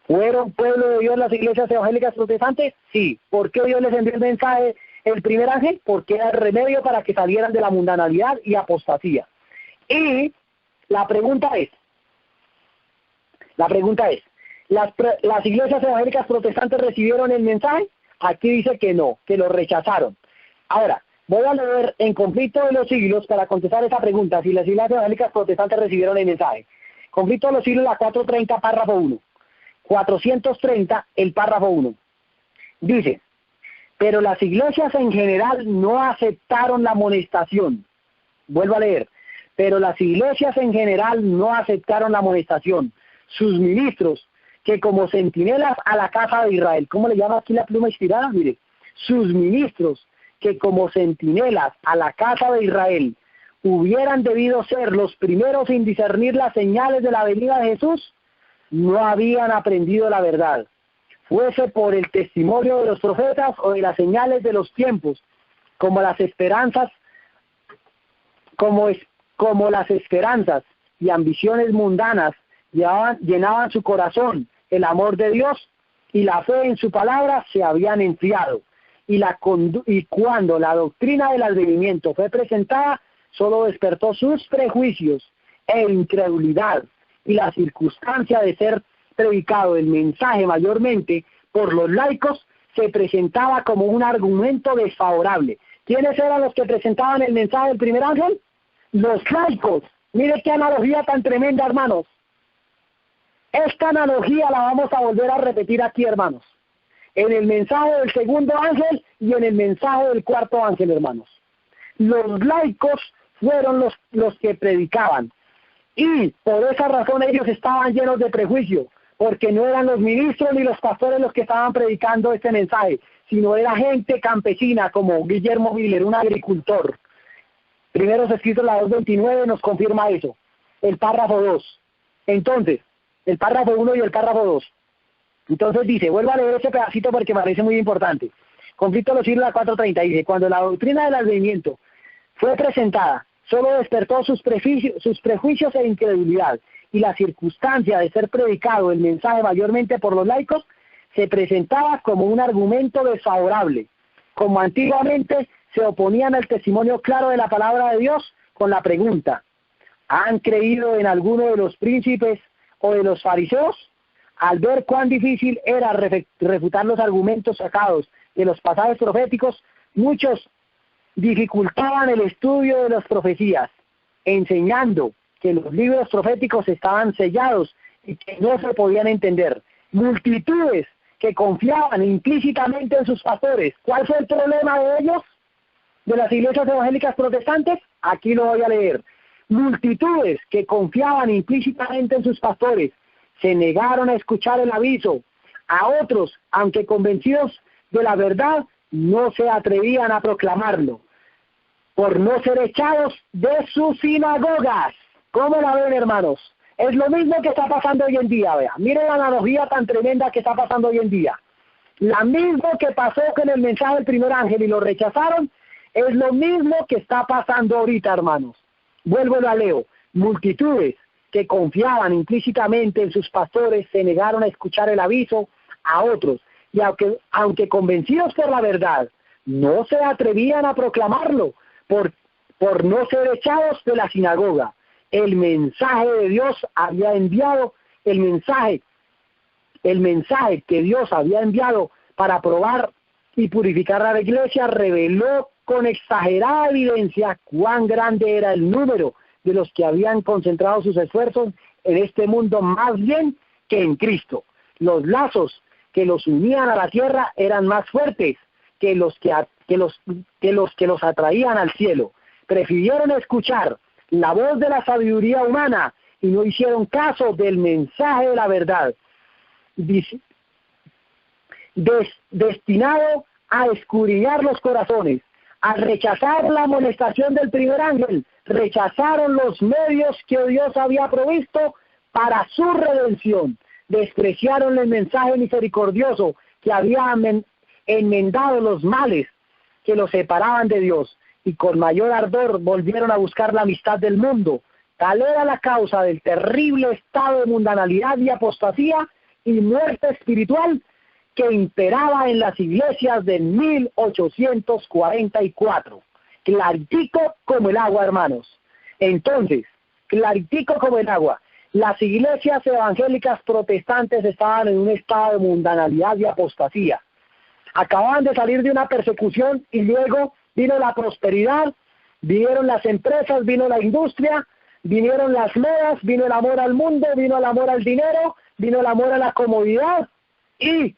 S2: ¿fueron pueblo de Dios las iglesias evangélicas protestantes? Sí. ¿Por qué Dios les envió el mensaje el primer ángel? Porque era el remedio para que salieran de la mundanalidad y apostasía. Y la pregunta es, ¿las iglesias evangélicas protestantes recibieron el mensaje? Aquí dice que no, que lo rechazaron. Ahora, voy a leer en Conflicto de los Siglos para contestar esa pregunta, si las iglesias evangélicas protestantes recibieron el mensaje. Conflicto de los Siglos, la 430, párrafo 1. 430, el párrafo 1. Dice, pero las iglesias en general no aceptaron la amonestación. Vuelvo a leer. Pero las iglesias en general no aceptaron la amonestación. Sus ministros, que como centinelas a la casa de Israel, ¿cómo le llama aquí la pluma inspirada? Mire, sus ministros, que como centinelas a la casa de Israel, hubieran debido ser los primeros en discernir las señales de la venida de Jesús, no habían aprendido la verdad, fuese por el testimonio de los profetas o de las señales de los tiempos, como las esperanzas y ambiciones mundanas llenaban su corazón. El amor de Dios y la fe en su palabra se habían enfriado, y cuando la doctrina del advenimiento fue presentada, solo despertó sus prejuicios e incredulidad, y la circunstancia de ser predicado el mensaje mayormente por los laicos se presentaba como un argumento desfavorable. ¿Quiénes eran los que presentaban el mensaje del primer ángel? Los laicos. Mire qué analogía tan tremenda, hermanos. Esta analogía la vamos a volver a repetir aquí, hermanos, en el mensaje del segundo ángel y en el mensaje del cuarto ángel, hermanos. Los laicos fueron los que predicaban, y por esa razón ellos estaban llenos de prejuicio, porque no eran los ministros ni los pastores los que estaban predicando este mensaje, sino era gente campesina como Guillermo Miller, un agricultor. Primeros Escritos, la 229, nos confirma eso. El párrafo 2. Entonces, el párrafo 1 y el párrafo 2. Entonces dice, vuelvo a leer ese pedacito porque me parece muy importante. Conflicto de los Siglos, la 430, dice, cuando la doctrina del advenimiento fue presentada, solo despertó sus prejuicios e incredulidad, y la circunstancia de ser predicado el mensaje mayormente por los laicos se presentaba como un argumento desfavorable, como antiguamente se oponían al testimonio claro de la palabra de Dios con la pregunta, ¿han creído en alguno de los príncipes o de los fariseos? Al ver cuán difícil era refutar los argumentos sacados de los pasajes proféticos, muchos dificultaban el estudio de las profecías, enseñando que los libros proféticos estaban sellados y que no se podían entender. Multitudes que confiaban implícitamente en sus pastores. ¿Cuál fue el problema de ellos, de las iglesias evangélicas protestantes? Aquí lo voy a leer. Multitudes que confiaban implícitamente en sus pastores se negaron a escuchar el aviso. A otros, aunque convencidos de la verdad, no se atrevían a proclamarlo, por no ser echados de sus sinagogas. ¿Cómo la ven, hermanos? Es lo mismo que está pasando hoy en día, vea. Miren la analogía tan tremenda que está pasando hoy en día. La misma que pasó con el mensaje del primer ángel y lo rechazaron, es lo mismo que está pasando ahorita, hermanos. Vuelvo a leo. Multitudes que confiaban implícitamente en sus pastores se negaron a escuchar el aviso a otros, y aunque convencidos por la verdad, no se atrevían a proclamarlo por no ser echados de la sinagoga. El mensaje de Dios había enviado, el mensaje que Dios había enviado para probar y purificar a la iglesia reveló con exagerada evidencia cuán grande era el número de los que habían concentrado sus esfuerzos en este mundo más bien que en Cristo. Los lazos que los unían a la tierra eran más fuertes que los que los atraían al cielo. Prefirieron escuchar la voz de la sabiduría humana y no hicieron caso del mensaje de la verdad, destinado a escudriñar los corazones. Al rechazar la amonestación del primer ángel, rechazaron los medios que Dios había provisto para su redención. Despreciaron el mensaje misericordioso que había enmendado los males que los separaban de Dios, y con mayor ardor volvieron a buscar la amistad del mundo. Tal era la causa del terrible estado de mundanalidad y apostasía y muerte espiritual que imperaba en las iglesias de 1844. Claritico como el agua, hermanos. Entonces, claritico como el agua. Las iglesias evangélicas protestantes estaban en un estado de mundanalidad y apostasía. Acababan de salir de una persecución y luego vino la prosperidad, vinieron las empresas, vino la industria, vinieron las modas, vino el amor al mundo, vino el amor al dinero, vino el amor a la comodidad, y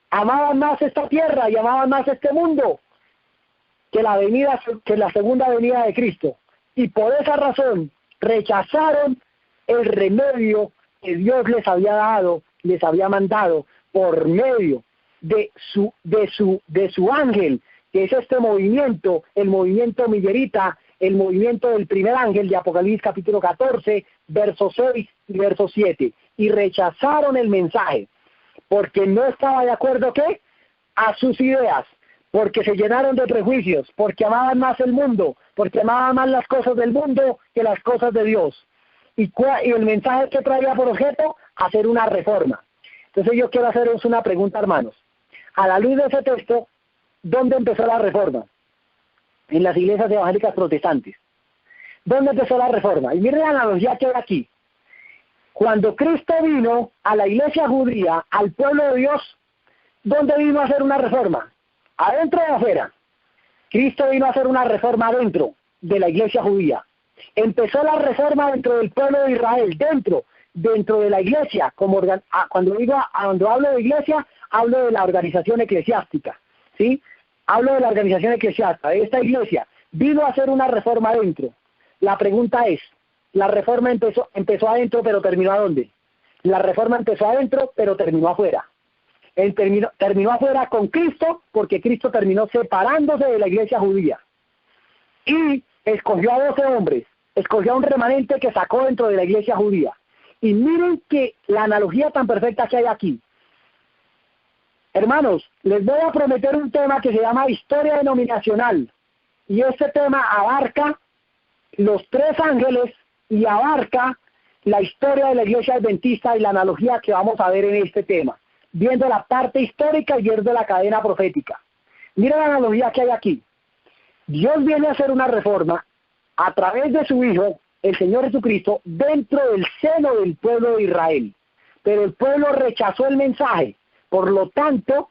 S2: amaban más esta tierra y amaban más este mundo que la segunda venida de Cristo. Y por esa razón rechazaron el remedio que Dios les había dado, les había mandado por medio de su ángel, que es este movimiento, el movimiento millerita, el movimiento del primer ángel de Apocalipsis capítulo 14, verso 6 y verso 7. Y rechazaron el mensaje, porque no estaba de acuerdo, ¿qué? A sus ideas, porque se llenaron de prejuicios, porque amaban más el mundo, porque amaban más las cosas del mundo que las cosas de Dios. Y el mensaje que traía por objeto, hacer una reforma. Entonces yo quiero haceros una pregunta, hermanos. A la luz de ese texto, ¿dónde empezó la reforma? En las iglesias evangélicas protestantes. ¿Dónde empezó la reforma? Y miren la analogía que hay aquí. Cuando Cristo vino a la iglesia judía, al pueblo de Dios, ¿dónde vino a hacer una reforma? ¿Adentro o afuera? Cristo vino a hacer una reforma adentro de la iglesia judía. Empezó la reforma dentro del pueblo de Israel, dentro de la iglesia. Cuando hablo de iglesia, hablo de la organización eclesiástica, ¿sí? Hablo de la organización eclesiástica, de esta iglesia. Vino a hacer una reforma adentro. La pregunta es, ¿la reforma empezó adentro pero terminó a dónde? La reforma empezó adentro pero terminó afuera. Terminó afuera con Cristo, porque Cristo terminó separándose de la iglesia judía. Y escogió a 12 hombres, escogió a un remanente que sacó dentro de la iglesia judía. Y miren que la analogía tan perfecta que hay aquí. Hermanos, les voy a prometer un tema que se llama historia denominacional. Y este tema abarca los tres ángeles y abarca la historia de la iglesia adventista y la analogía que vamos a ver en este tema, viendo la parte histórica y viendo la cadena profética. Miren la analogía que hay aquí. Dios viene a hacer una reforma a través de su Hijo, el Señor Jesucristo, dentro del seno del pueblo de Israel. Pero el pueblo rechazó el mensaje. Por lo tanto,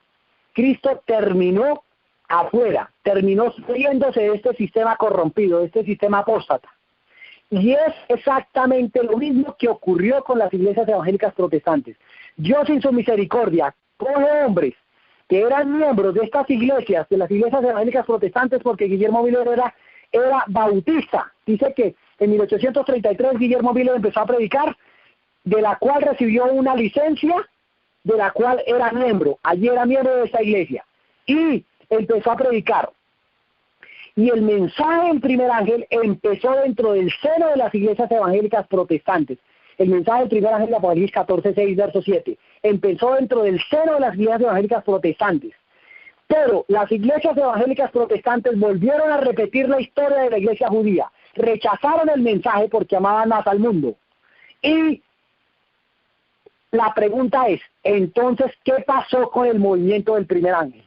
S2: Cristo terminó afuera, terminó saliéndose de este sistema corrompido, de este sistema apóstata. Y es exactamente lo mismo que ocurrió con las iglesias evangélicas protestantes. Dios en su misericordia coge hombres que eran miembros de estas iglesias, de las iglesias evangélicas protestantes, porque Guillermo Miller era bautista. Dice que en 1833 Guillermo Miller empezó a predicar, de la cual recibió una licencia, de la cual era miembro. Allí era miembro de esta iglesia. Y empezó a predicar. Y el mensaje del primer ángel empezó dentro del seno de las iglesias evangélicas protestantes. El mensaje del primer ángel de Apocalipsis 14, 6, verso 7. empezó dentro del seno de las iglesias evangélicas protestantes. Pero las iglesias evangélicas protestantes volvieron a repetir la historia de la iglesia judía. Rechazaron el mensaje porque amaban más al mundo. Y la pregunta es, entonces, ¿qué pasó con el movimiento del primer ángel?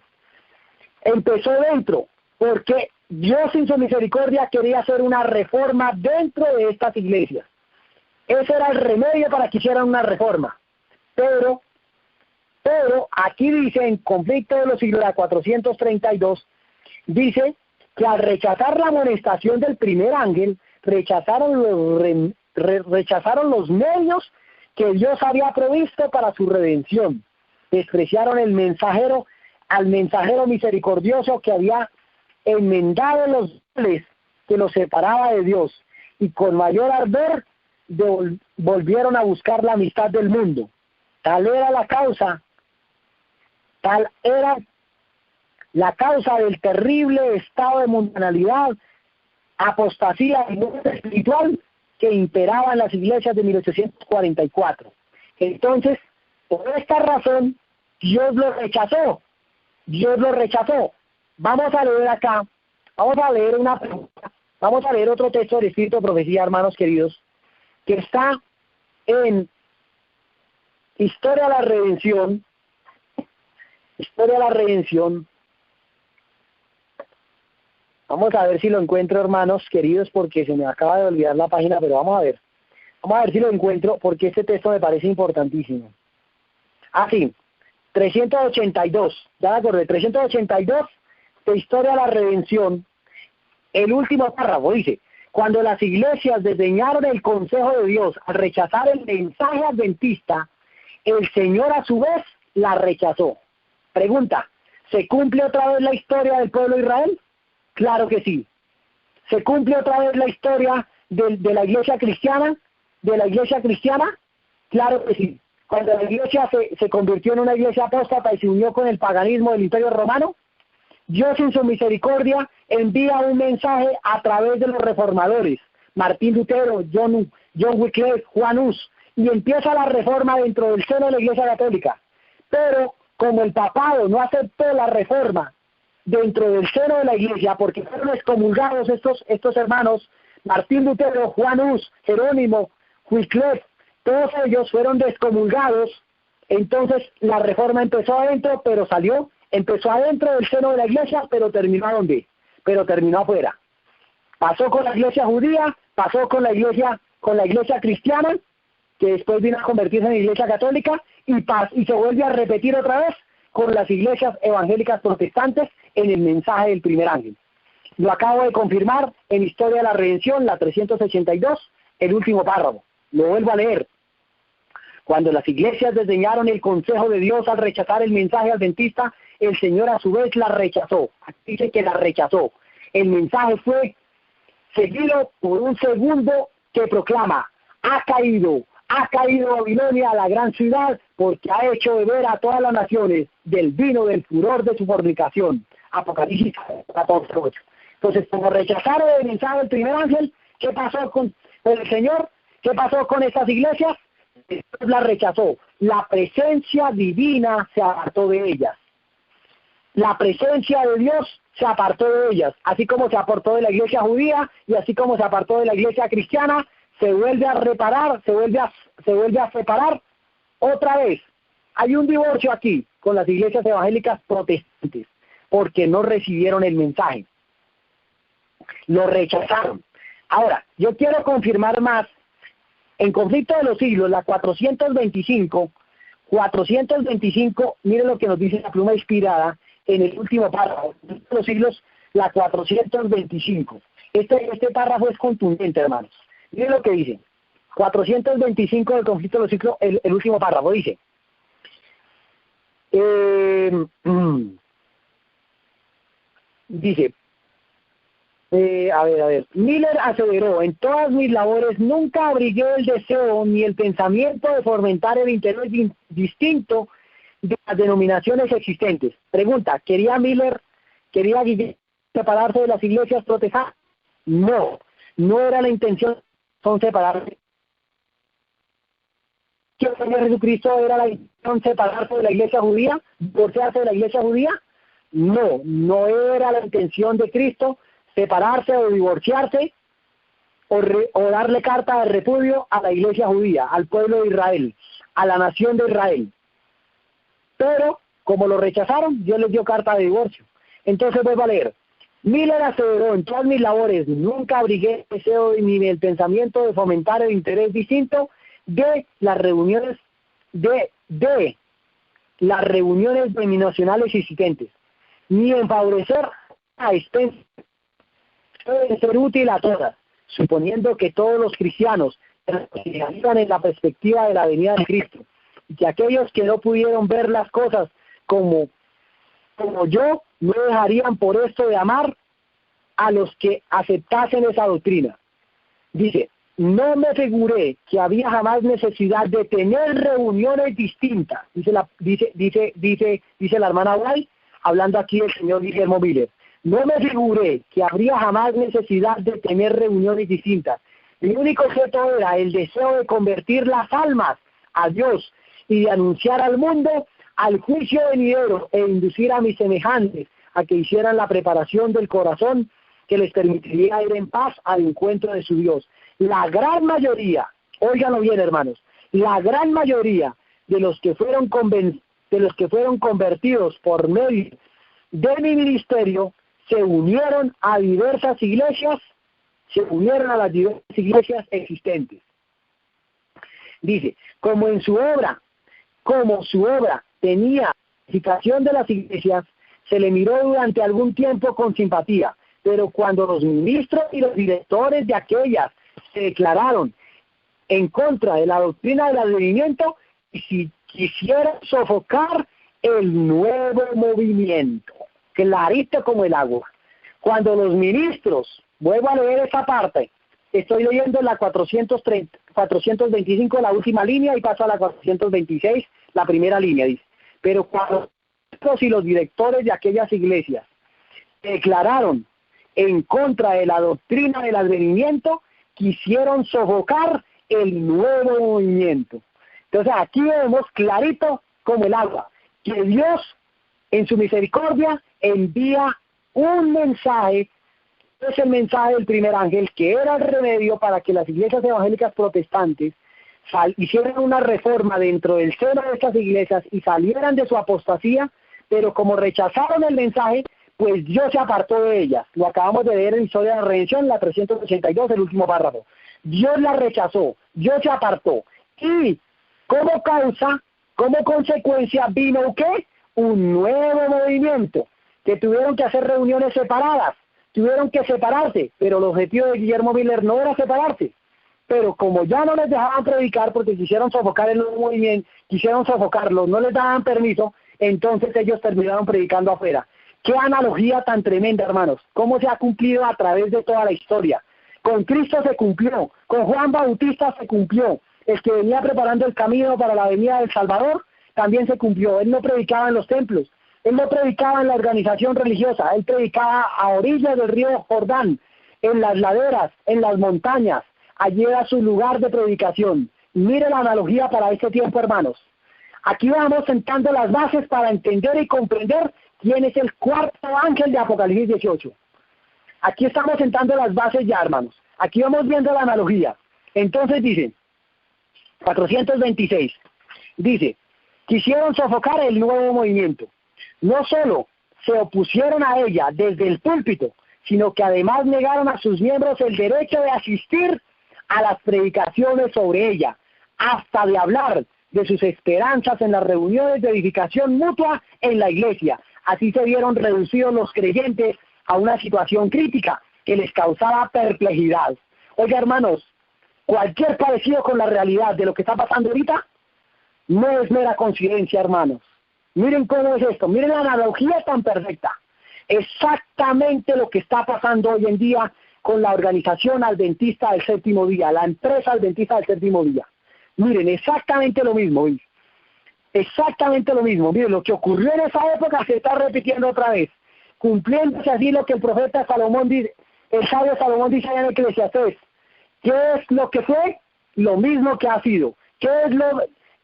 S2: Empezó dentro, porque Dios en su misericordia quería hacer una reforma dentro de estas iglesias. Ese era el remedio para que hicieran una reforma. Pero aquí dice, en Conflicto de los Siglos, la 432, dice que al rechazar la amonestación del primer ángel, rechazaron los medios que Dios había provisto para su redención. Despreciaron al mensajero misericordioso que había enmendado los males que los separaba de Dios, y con mayor ardor volvieron a buscar la amistad del mundo. Tal era la causa del terrible estado de mundanalidad, apostasía y muerte espiritual que imperaba en las iglesias de 1844. Entonces, por esta razón, Dios lo rechazó. Vamos a leer acá, vamos a leer una pregunta, vamos a leer otro texto del Espíritu de Profecía, hermanos queridos, que está en Historia de la Redención. Vamos a ver si lo encuentro, hermanos queridos, porque se me acaba de olvidar la página, pero vamos a ver si lo encuentro, porque este texto me parece importantísimo. Sí, 382, ya me acordé, 382 de Historia de la Redención, el último párrafo dice: cuando las iglesias desdeñaron el consejo de Dios al rechazar el mensaje adventista, el Señor a su vez la rechazó. Pregunta, ¿se cumple otra vez la historia del pueblo de Israel? Claro que sí. ¿Se cumple otra vez la historia de la iglesia cristiana? Claro que sí. Cuando la iglesia se convirtió en una iglesia apóstata y se unió con el paganismo del Imperio Romano, Dios en su misericordia envía un mensaje a través de los reformadores, Martín Lutero, John Wycliffe, Juan Hus, y empieza la reforma dentro del seno de la Iglesia Católica. Pero como el papado no aceptó la reforma dentro del seno de la iglesia, porque fueron excomulgados estos hermanos, Martín Lutero, Juan Hus, Jerónimo, Wycliffe, todos ellos fueron descomulgados. Entonces la reforma empezó adentro, pero empezó adentro del seno de la iglesia, pero terminó ¿a dónde? Pero terminó afuera. Pasó con la iglesia judía, pasó con la iglesia cristiana, que después vino a convertirse en iglesia católica, y se vuelve a repetir otra vez con las iglesias evangélicas protestantes en el mensaje del primer ángel. Lo acabo de confirmar en Historia de la Redención, la 382, el último párrafo. Lo vuelvo a leer. Cuando las iglesias desdeñaron el consejo de Dios al rechazar el mensaje adventista, el Señor a su vez la rechazó. Aquí dice que la rechazó. El mensaje fue seguido por un segundo que proclama: ha caído Babilonia, la gran ciudad, porque ha hecho beber a todas las naciones del vino del furor de su fornicación. Apocalipsis 14:8. Entonces, como rechazaron el mensaje del primer ángel, ¿qué pasó con el Señor? ¿Qué pasó con estas iglesias? Dios la rechazó. La presencia divina se apartó de ellas. La presencia de Dios se apartó de ellas, así como se apartó de la iglesia judía y así como se apartó de la iglesia cristiana. Se vuelve a reparar, se vuelve a separar otra vez. Hay un divorcio aquí con las iglesias evangélicas protestantes porque no recibieron el mensaje, lo rechazaron. Ahora, yo quiero confirmar más. En Conflicto de los Siglos, la 425, mire lo que nos dice la pluma inspirada en el último párrafo. Conflicto de los Siglos, la 425. Este párrafo es contundente, hermanos. Mire lo que dice. 425 del Conflicto de los Siglos, el último párrafo, dice: Miller aseveró: en todas mis labores nunca abrigué el deseo ni el pensamiento de fomentar el interés distinto de las denominaciones existentes. Pregunta: ¿quería Guillermo separarse de las iglesias protestantes? No era la intención, son separarse. que el Señor Jesucristo era la intención separarse de la iglesia judía, divorciarse de la iglesia judía? No, no era la intención de Cristo separarse o divorciarse o darle carta de repudio a la iglesia judía, al pueblo de Israel, a la nación de Israel. Pero, como lo rechazaron, Dios les dio carta de divorcio. Entonces vuelvo a leer. Miller aseveró: en todas mis labores nunca abrigué el deseo ni el pensamiento de fomentar el interés distinto de las reuniones de las reuniones denominacionales existentes, ni en favorecer a expensas de ser útil a todas, suponiendo que todos los cristianos se en la perspectiva de la venida de Cristo, y que aquellos que no pudieron ver las cosas como yo, no dejarían por esto de amar a los que aceptasen esa doctrina. Dice: no me figuré que había jamás necesidad de tener reuniones distintas, dice la hermana White, hablando aquí del señor Guillermo Miller. No me figuré que habría jamás necesidad de tener reuniones distintas. Mi único objeto era el deseo de convertir las almas a Dios y de anunciar al mundo al juicio venidero e inducir a mis semejantes a que hicieran la preparación del corazón que les permitiría ir en paz al encuentro de su Dios. La gran mayoría, óiganlo bien hermanos, la gran mayoría de los que fueron convertidos por medio de mi ministerio se unieron a diversas iglesias, las diversas iglesias existentes. Dice: como su obra tenía edificación de las iglesias, se le miró durante algún tiempo con simpatía, pero cuando los ministros y los directores de aquellas se declararon en contra de la doctrina del advenimiento, y si quisieran sofocar el nuevo movimiento, clarito como el agua. Cuando los ministros, vuelvo a leer esa parte, estoy leyendo la 425, la última línea, y paso a la 426, la primera línea, dice: pero cuando los ministros y los directores de aquellas iglesias declararon en contra de la doctrina del advenimiento, quisieron sofocar el nuevo movimiento. Entonces aquí vemos clarito como el agua, que Dios en su misericordia envía un mensaje, es el mensaje del primer ángel, que era el remedio para que las iglesias evangélicas protestantes hicieran una reforma dentro del seno de estas iglesias y salieran de su apostasía, pero como rechazaron el mensaje, pues Dios se apartó de ellas. Lo acabamos de ver en Historia de la Redención, la 382, el último párrafo. Dios la rechazó, Dios se apartó. Y como consecuencia vino ¿qué? Un nuevo movimiento, que tuvieron que hacer reuniones separadas, tuvieron que separarse, pero el objetivo de Guillermo Miller no era separarse. Pero como ya no les dejaban predicar porque quisieron sofocar el nuevo movimiento, quisieron sofocarlo, no les daban permiso, entonces ellos terminaron predicando afuera. Qué analogía tan tremenda, hermanos. Cómo se ha cumplido a través de toda la historia. Con Cristo se cumplió, con Juan Bautista se cumplió. El que venía preparando el camino para la venida del Salvador también se cumplió. Él no predicaba en los templos, él no predicaba en la organización religiosa, él predicaba a orillas del río Jordán, en las laderas, en las montañas. Allí era su lugar de predicación. Mire la analogía para este tiempo, hermanos. Aquí vamos sentando las bases para entender y comprender quién es el cuarto ángel de Apocalipsis 18. Aquí estamos sentando las bases ya, hermanos. Aquí vamos viendo la analogía. Entonces dice, 426, dice: quisieron sofocar el nuevo movimiento. No solo se opusieron a ella desde el púlpito, sino que además negaron a sus miembros el derecho de asistir a las predicaciones sobre ella, hasta de hablar de sus esperanzas en las reuniones de edificación mutua en la iglesia. Así se vieron reducidos los creyentes a una situación crítica que les causaba perplejidad. Oiga, hermanos, cualquier parecido con la realidad de lo que está pasando ahorita no es mera coincidencia, hermanos. Miren cómo es esto, miren la analogía tan perfecta. Exactamente lo que está pasando hoy en día con la organización adventista del séptimo día, la empresa adventista del séptimo día. Miren, exactamente lo mismo, ¿sí? Exactamente lo mismo. Miren, lo que ocurrió en esa época se está repitiendo otra vez, cumpliéndose así lo que el profeta Salomón dice, el sabio Salomón dice allá en Eclesiastés. ¿Qué es lo que fue? Lo mismo que ha sido. ¿Qué es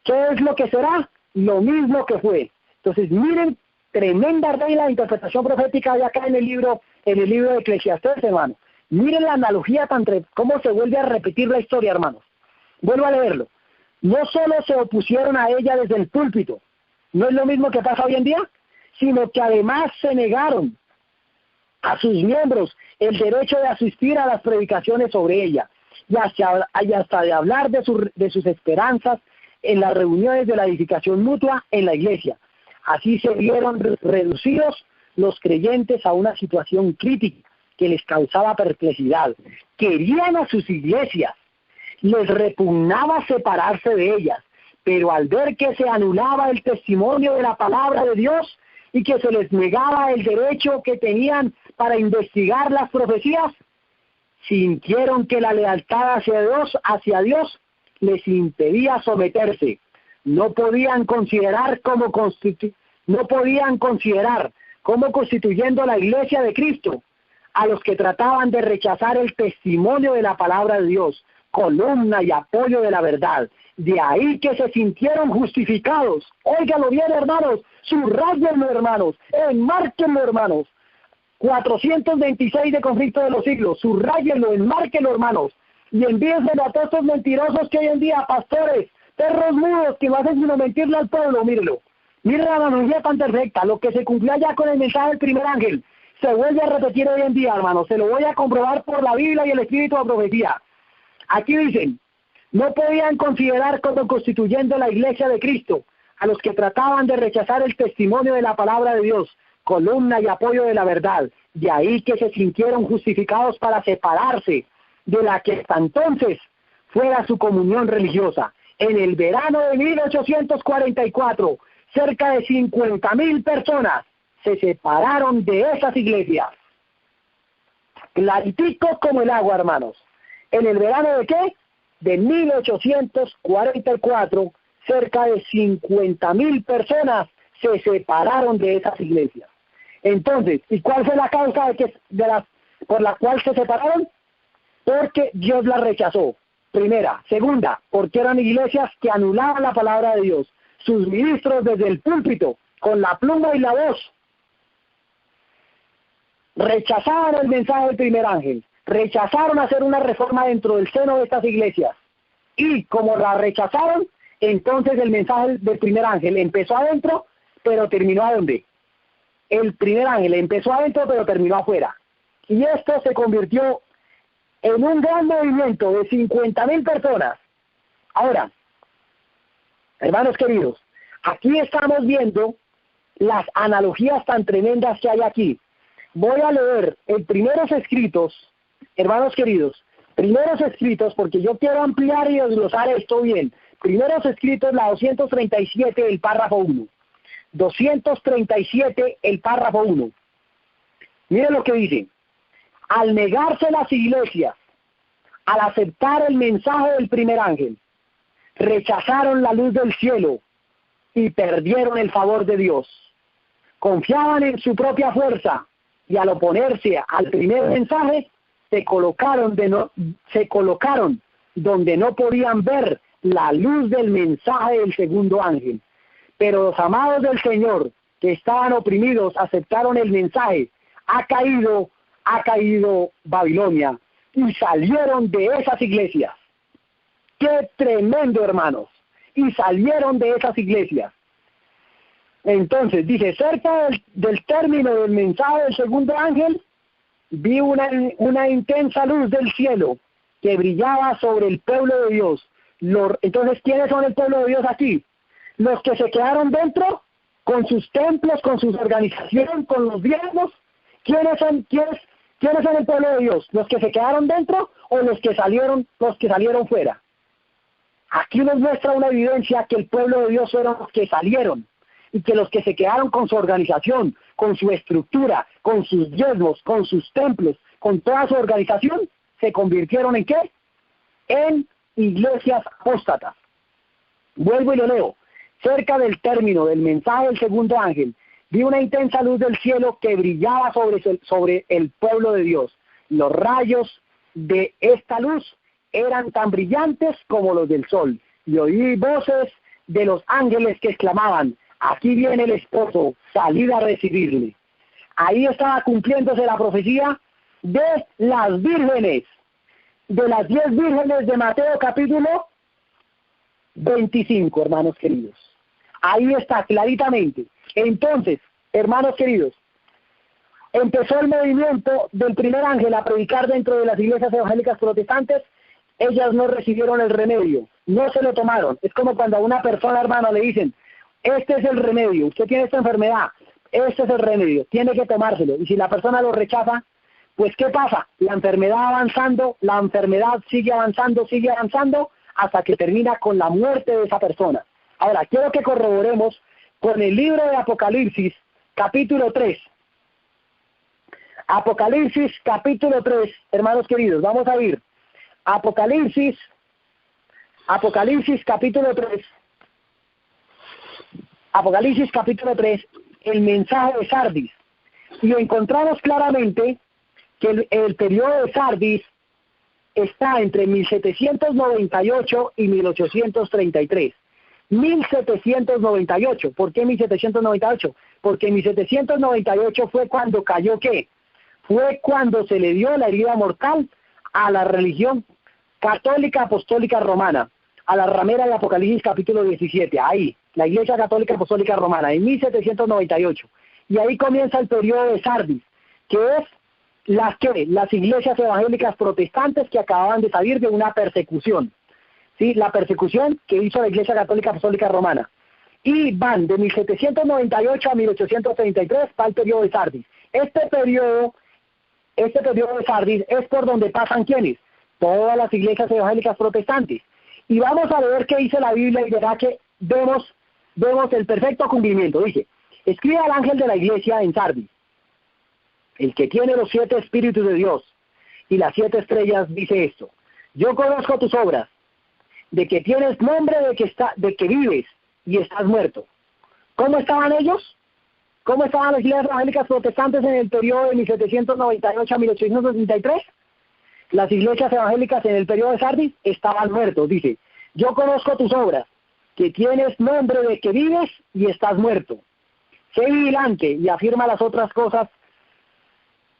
S2: ¿Qué es lo que será? Lo mismo que fue. Entonces, miren, tremenda regla de interpretación profética hay acá en el libro de Eclesiastés, hermano. Miren la analogía, cómo se vuelve a repetir la historia, hermanos. Vuelvo a leerlo. No solo se opusieron a ella desde el púlpito, no es lo mismo que pasa hoy en día, sino que además se negaron a sus miembros el derecho de asistir a las predicaciones sobre ella, y hasta de hablar de sus esperanzas en las reuniones de la edificación mutua en la iglesia. Así se vieron reducidos los creyentes a una situación crítica que les causaba perplejidad. Querían a sus iglesias, les repugnaba separarse de ellas, pero al ver que se anulaba el testimonio de la palabra de Dios y que se les negaba el derecho que tenían para investigar las profecías, sintieron que la lealtad hacia Dios les impedía someterse. No podían considerar como constituyendo la iglesia de Cristo a los que trataban de rechazar el testimonio de la palabra de Dios, columna y apoyo de la verdad. De ahí que se sintieron justificados. Óigalo bien, hermanos, subrayenlo, hermanos, enmárquenlo, hermanos. 426 de Conflicto de los Siglos, subrayenlo, enmárquenlo, hermanos, y envíenselo a todos estos mentirosos que hoy en día, pastores, perros mudos, que no hacen sino mentirle al pueblo. Mírenlo, miren la analogía tan perfecta. Lo que se cumplió ya con el mensaje del primer ángel se vuelve a repetir hoy en día, hermanos. Se lo voy a comprobar por la Biblia y el Espíritu de profecía. Aquí dicen, no podían considerar como constituyendo la iglesia de Cristo a los que trataban de rechazar el testimonio de la palabra de Dios, columna y apoyo de la verdad. De ahí que se sintieron justificados para separarse de la que hasta entonces fuera su comunión religiosa. En el verano de 1844, cerca de 50,000 personas se separaron de esas iglesias. Claritico como el agua, hermanos. ¿En el verano de qué? De 1844, cerca de 50,000 personas se separaron de esas iglesias. Entonces, ¿y cuál fue la causa por la cual se separaron? Porque Dios las rechazó. Primera. Segunda, porque eran iglesias que anulaban la palabra de Dios. Sus ministros desde el púlpito, con la pluma y la voz, rechazaban el mensaje del primer ángel. Rechazaron hacer una reforma dentro del seno de estas iglesias. Y como la rechazaron, entonces el mensaje del primer ángel empezó adentro, pero terminó ¿a dónde? El primer ángel empezó adentro, pero terminó afuera. Y esto se convirtió en un gran movimiento de 50,000 personas. Ahora, hermanos queridos, aquí estamos viendo las analogías tan tremendas que hay aquí. Voy a leer en primeros escritos, hermanos queridos, primeros escritos, porque yo quiero ampliar y desglosar esto bien. Primeros escritos, la 237, el párrafo 1. 237, el párrafo 1. Miren lo que dice. Al negarse las iglesias, al aceptar el mensaje del primer ángel, rechazaron la luz del cielo y perdieron el favor de Dios. Confiaban en su propia fuerza y al oponerse al primer mensaje, se colocaron donde no podían ver la luz del mensaje del segundo ángel. Pero los amados del Señor, que estaban oprimidos, aceptaron el mensaje. Ha caído Babilonia, y salieron de esas iglesias. ¡Qué tremendo, hermanos! Y salieron de esas iglesias. Entonces, dice, cerca del término del mensaje del segundo ángel, vi una intensa luz del cielo que brillaba sobre el pueblo de Dios. Entonces, ¿quiénes son el pueblo de Dios aquí? Los que se quedaron dentro, con sus templos, con sus organizaciones, con los diezmos. ¿Quiénes son el pueblo de Dios? ¿Los que se quedaron dentro o los que salieron fuera? Aquí nos muestra una evidencia que el pueblo de Dios fueron los que salieron, y que los que se quedaron con su organización, con su estructura, con sus diezmos, con sus templos, con toda su organización, se convirtieron ¿en qué? En iglesias apóstatas. Vuelvo y lo leo. Cerca del término del mensaje del segundo ángel, vi una intensa luz del cielo que brillaba sobre el pueblo de Dios. Los rayos de esta luz eran tan brillantes como los del sol, y oí voces de los ángeles que exclamaban: aquí viene el esposo, salid a recibirle. Ahí estaba cumpliéndose la profecía de las vírgenes, de las 10 vírgenes de Mateo capítulo 25, hermanos queridos. Ahí está claritamente. Entonces, hermanos queridos, empezó el movimiento del primer ángel a predicar dentro de las iglesias evangélicas protestantes. Ellas no recibieron el remedio, no se lo tomaron. Es como cuando a una persona, hermano, le dicen: este es el remedio, usted tiene esta enfermedad, este es el remedio, tiene que tomárselo. Y si la persona lo rechaza, pues ¿qué pasa? La enfermedad avanzando, la enfermedad sigue avanzando, hasta que termina con la muerte de esa persona. Ahora, quiero que corroboremos con el libro de Apocalipsis, capítulo 3. Apocalipsis, capítulo 3, hermanos queridos, vamos a ir. Apocalipsis, capítulo 3. Apocalipsis, capítulo 3, el mensaje de Sardis. Y encontramos claramente que el periodo de Sardis está entre 1798 y 1833. 1798. ¿Por qué 1798? Porque en 1798 fue cuando cayó ¿qué? Fue cuando se le dio la herida mortal a la religión católica apostólica romana, a la ramera de Apocalipsis capítulo 17, ahí, la Iglesia Católica Apostólica Romana, en 1798. Y ahí comienza el periodo de Sardis, que es las iglesias evangélicas protestantes que acababan de salir de una persecución. ¿Sí? La persecución que hizo la Iglesia Católica Apostólica Romana. Y van de 1798 a 1833 para el periodo de Sardis. Este periodo de Sardis es por donde pasan ¿quiénes? Todas las iglesias evangélicas protestantes. Y vamos a ver qué dice la Biblia y verá que vemos el perfecto cumplimiento. Dice: escribe al ángel de la iglesia en Sardis, el que tiene los 7 espíritus de Dios y las 7 estrellas, dice esto: yo conozco tus obras, de que tienes nombre de que vives y estás muerto. ¿Cómo estaban ellos? ¿Cómo estaban las iglesias evangélicas protestantes en el periodo de 1798 a 1863? Las iglesias evangélicas en el periodo de Sardis estaban muertos. Dice: yo conozco tus obras, que tienes nombre de que vives y estás muerto. Sé vigilante y afirma las otras cosas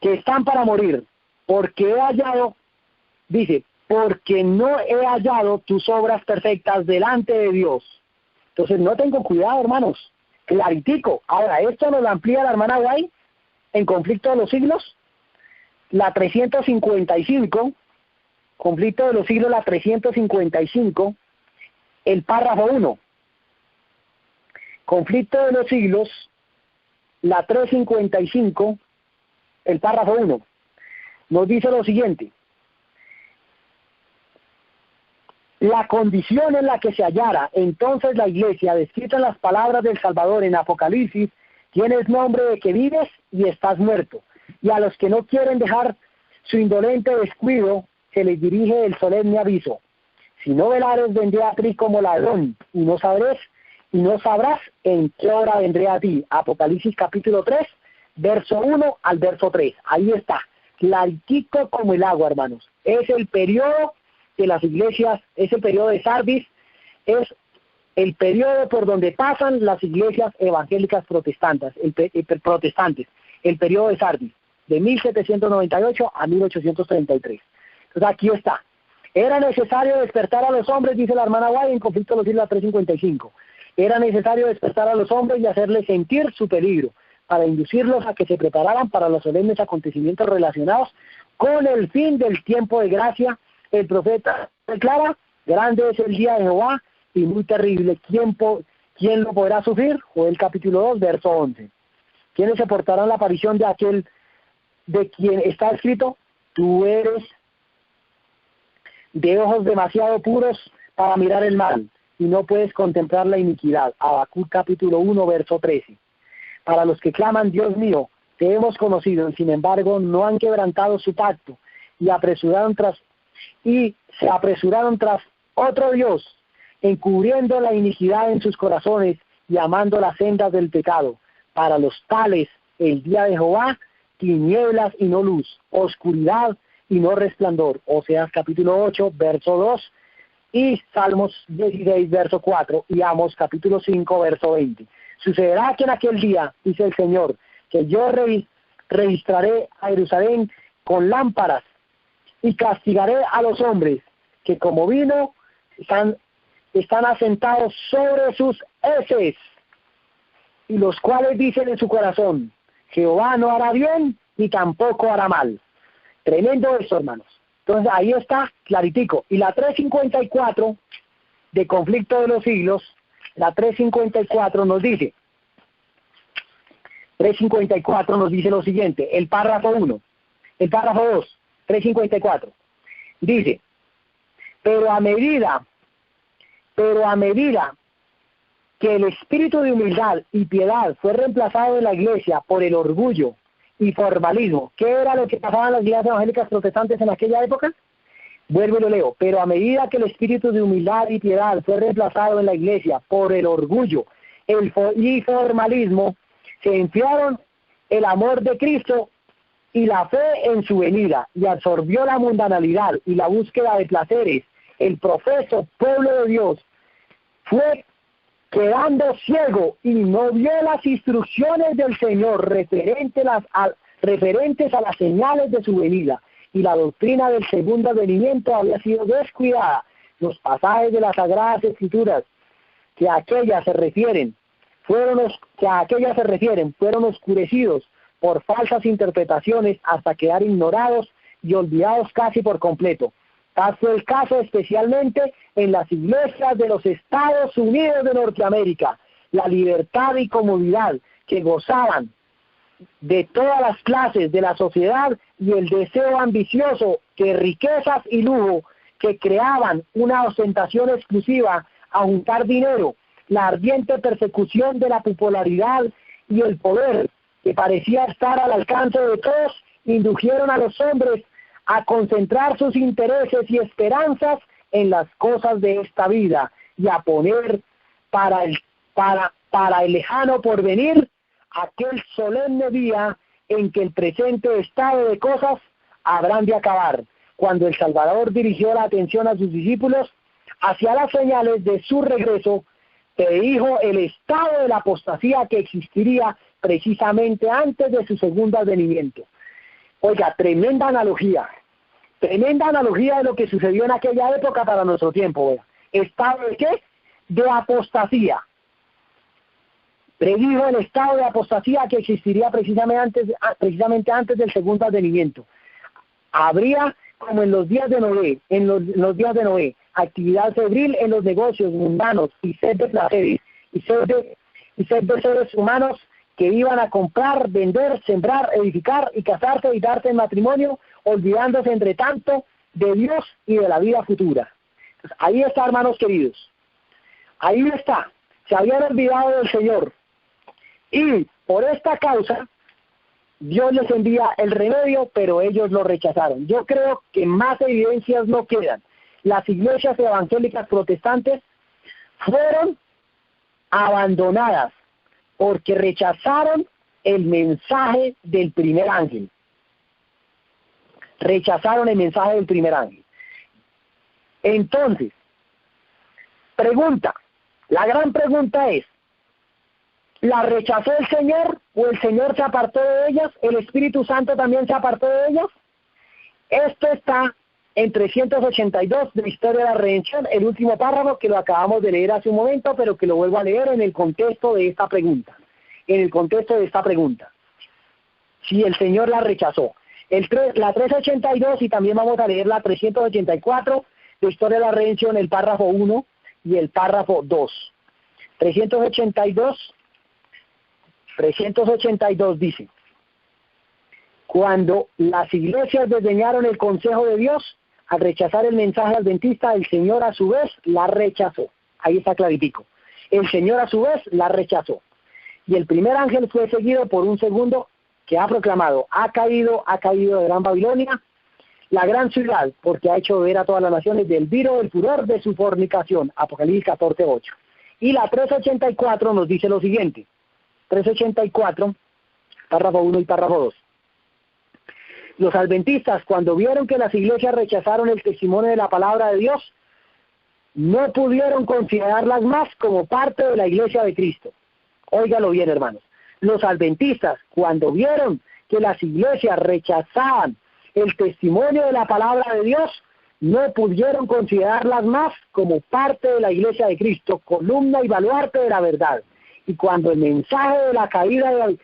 S2: que están para morir, porque he hallado, dice, porque no he hallado tus obras perfectas delante de Dios. Entonces no tengo cuidado, hermanos, claritico. Ahora, esto nos lo amplía la hermana White en Conflicto de los Siglos, la 355, Conflicto de los Siglos, la 355, el párrafo 1. Conflicto de los Siglos, la 355, el párrafo 1. Nos dice lo siguiente: la condición en la que se hallara entonces la iglesia, descrita en las palabras del Salvador en Apocalipsis: tienes nombre de que vives y estás muerto. Y a los que no quieren dejar su indolente descuido, se les dirige el solemne aviso: si no velares, vendré a ti como ladrón, y no sabrás en qué hora vendré a ti. Apocalipsis capítulo 3, verso 1 al verso 3. Ahí está, claritico como el agua, hermanos. Es el periodo de las iglesias, es el periodo de Sardis, es el periodo por donde pasan las iglesias evangélicas protestantes, el periodo de Sardis, de 1798 a 1833. Entonces aquí está. Era necesario despertar a los hombres, dice la hermana White en Conflicto de los Siglos 355. Era necesario despertar a los hombres y hacerles sentir su peligro, para inducirlos a que se prepararan para los solemnes acontecimientos relacionados con el fin del tiempo de gracia. El profeta declara: grande es el día de Jehová y muy terrible. ¿Quién lo podrá sufrir? Joel capítulo 2, verso 11. ¿Quiénes soportarán la aparición de aquel de quien está escrito: tú eres de ojos demasiado puros para mirar el mal, y no puedes contemplar la iniquidad? Habacuc capítulo 1, verso 13. Para los que claman: Dios mío, te hemos conocido, y sin embargo no han quebrantado su pacto, y se apresuraron tras otro Dios, encubriendo la iniquidad en sus corazones y amando las sendas del pecado. Para los tales el día de Jehová, tinieblas y no luz, oscuridad y no resplandor. Oseas capítulo 8, verso 2, y Salmos 16, verso 4, y Amos capítulo 5, verso 20. Sucederá que en aquel día, dice el Señor, que yo registraré a Jerusalén con lámparas y castigaré a los hombres que como vino están asentados sobre sus heces, y los cuales dicen en su corazón, Jehová no hará bien ni tampoco hará mal. Tremendo esto, hermanos. Entonces ahí está claritico. Y la 354 de Conflicto de los Siglos, la 354 nos dice, 354 nos dice lo siguiente, el párrafo 1, el párrafo 2, 354, dice, pero a medida que el espíritu de humildad y piedad fue reemplazado en la iglesia por el orgullo y formalismo, ¿qué era lo que pasaba en las iglesias evangélicas protestantes en aquella época? Vuelvo y lo leo, pero a medida que el espíritu de humildad y piedad fue reemplazado en la iglesia por el orgullo y formalismo, se enfriaron el amor de Cristo y la fe en su venida, y absorbió la mundanalidad y la búsqueda de placeres. El profeso pueblo de Dios fue quedando ciego y no vio las instrucciones del Señor referentes a las señales de su venida, y la doctrina del segundo advenimiento había sido descuidada. Los pasajes de las Sagradas Escrituras que a aquellas se refieren fueron oscurecidos por falsas interpretaciones hasta quedar ignorados y olvidados casi por completo. Tal fue el caso especialmente en las iglesias de los Estados Unidos de Norteamérica. La libertad y comodidad que gozaban de todas las clases de la sociedad y el deseo ambicioso que riquezas y lujo que creaban una ostentación exclusiva a juntar dinero, la ardiente persecución de la popularidad y el poder que parecía estar al alcance de todos, indujeron a los hombres a concentrar sus intereses y esperanzas en las cosas de esta vida y a poner para el lejano porvenir aquel solemne día en que el presente estado de cosas habrán de acabar, cuando el Salvador dirigió la atención a sus discípulos hacia las señales de su regreso, predijo el estado de la apostasía que existiría precisamente antes de su segundo advenimiento. Oiga, tremenda analogía de lo que sucedió en aquella época para nuestro tiempo. Oiga. ¿Estado de qué? De apostasía. Predijo el estado de apostasía que existiría precisamente antes del segundo advenimiento. Habría, como en los días de Noé, actividad febril en los negocios mundanos y sed de placeres, y sed de seres humanos que iban a comprar, vender, sembrar, edificar y casarse y darse en matrimonio, olvidándose entre tanto de Dios y de la vida futura. Entonces, ahí está, hermanos queridos. Ahí está. Se habían olvidado del Señor. Y por esta causa, Dios les envía el remedio, pero ellos lo rechazaron. Yo creo que más evidencias no quedan. Las iglesias evangélicas protestantes fueron abandonadas porque rechazaron el mensaje del primer ángel. Rechazaron el mensaje del primer ángel. Entonces, la gran pregunta es, ¿la rechazó el Señor o el Señor se apartó de ellas? ¿El Espíritu Santo también se apartó de ellas? Esto está en 382 de la Historia de la Redención, el último párrafo que lo acabamos de leer hace un momento, pero que lo vuelvo a leer en el contexto de esta pregunta. Si el Señor la rechazó. La 382, y también vamos a leer la 384 de Historia de la Redención, el párrafo 1 y el párrafo 2. 382 dice: cuando las iglesias desdeñaron el consejo de Dios, al rechazar el mensaje adventista, el Señor a su vez la rechazó. Ahí está claritico. El Señor a su vez la rechazó. Y el primer ángel fue seguido por un segundo que ha proclamado: ha caído de Gran Babilonia, la gran ciudad, porque ha hecho beber a todas las naciones del vino del furor de su fornicación. Apocalipsis 14:8. Y la 384 nos dice lo siguiente. 384, párrafo 1 y párrafo 2. Los adventistas, cuando vieron que las iglesias rechazaron el testimonio de la palabra de Dios, no pudieron considerarlas más como parte de la iglesia de Cristo. Óigalo bien, hermanos. Los adventistas, cuando vieron que las iglesias rechazaban el testimonio de la palabra de Dios, no pudieron considerarlas más como parte de la iglesia de Cristo, columna y baluarte de la verdad. Y cuando el mensaje de la caída de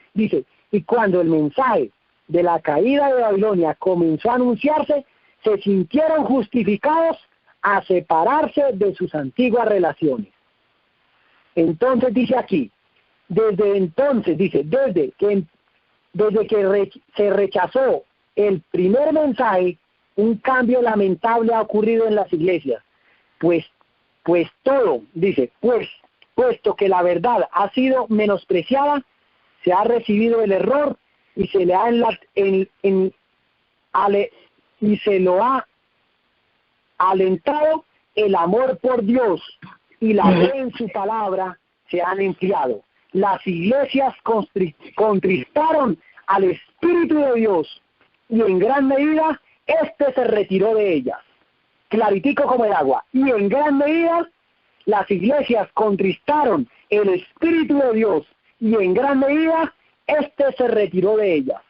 S2: y cuando el mensaje de la caída de Babilonia comenzó a anunciarse, se sintieron justificados a separarse de sus antiguas relaciones. Entonces dice aquí, desde que se rechazó el primer mensaje, un cambio lamentable ha ocurrido en las iglesias, puesto que la verdad ha sido menospreciada, se ha recibido el error y se le ha lo ha alentado el amor por Dios y la fe en su palabra se han enfriado. Las iglesias contristaron al Espíritu de Dios y en gran medida este se retiró de ellas. Claritico como el agua. Y en gran medida las iglesias contristaron el Espíritu de Dios y en gran medida este se retiró de ellas.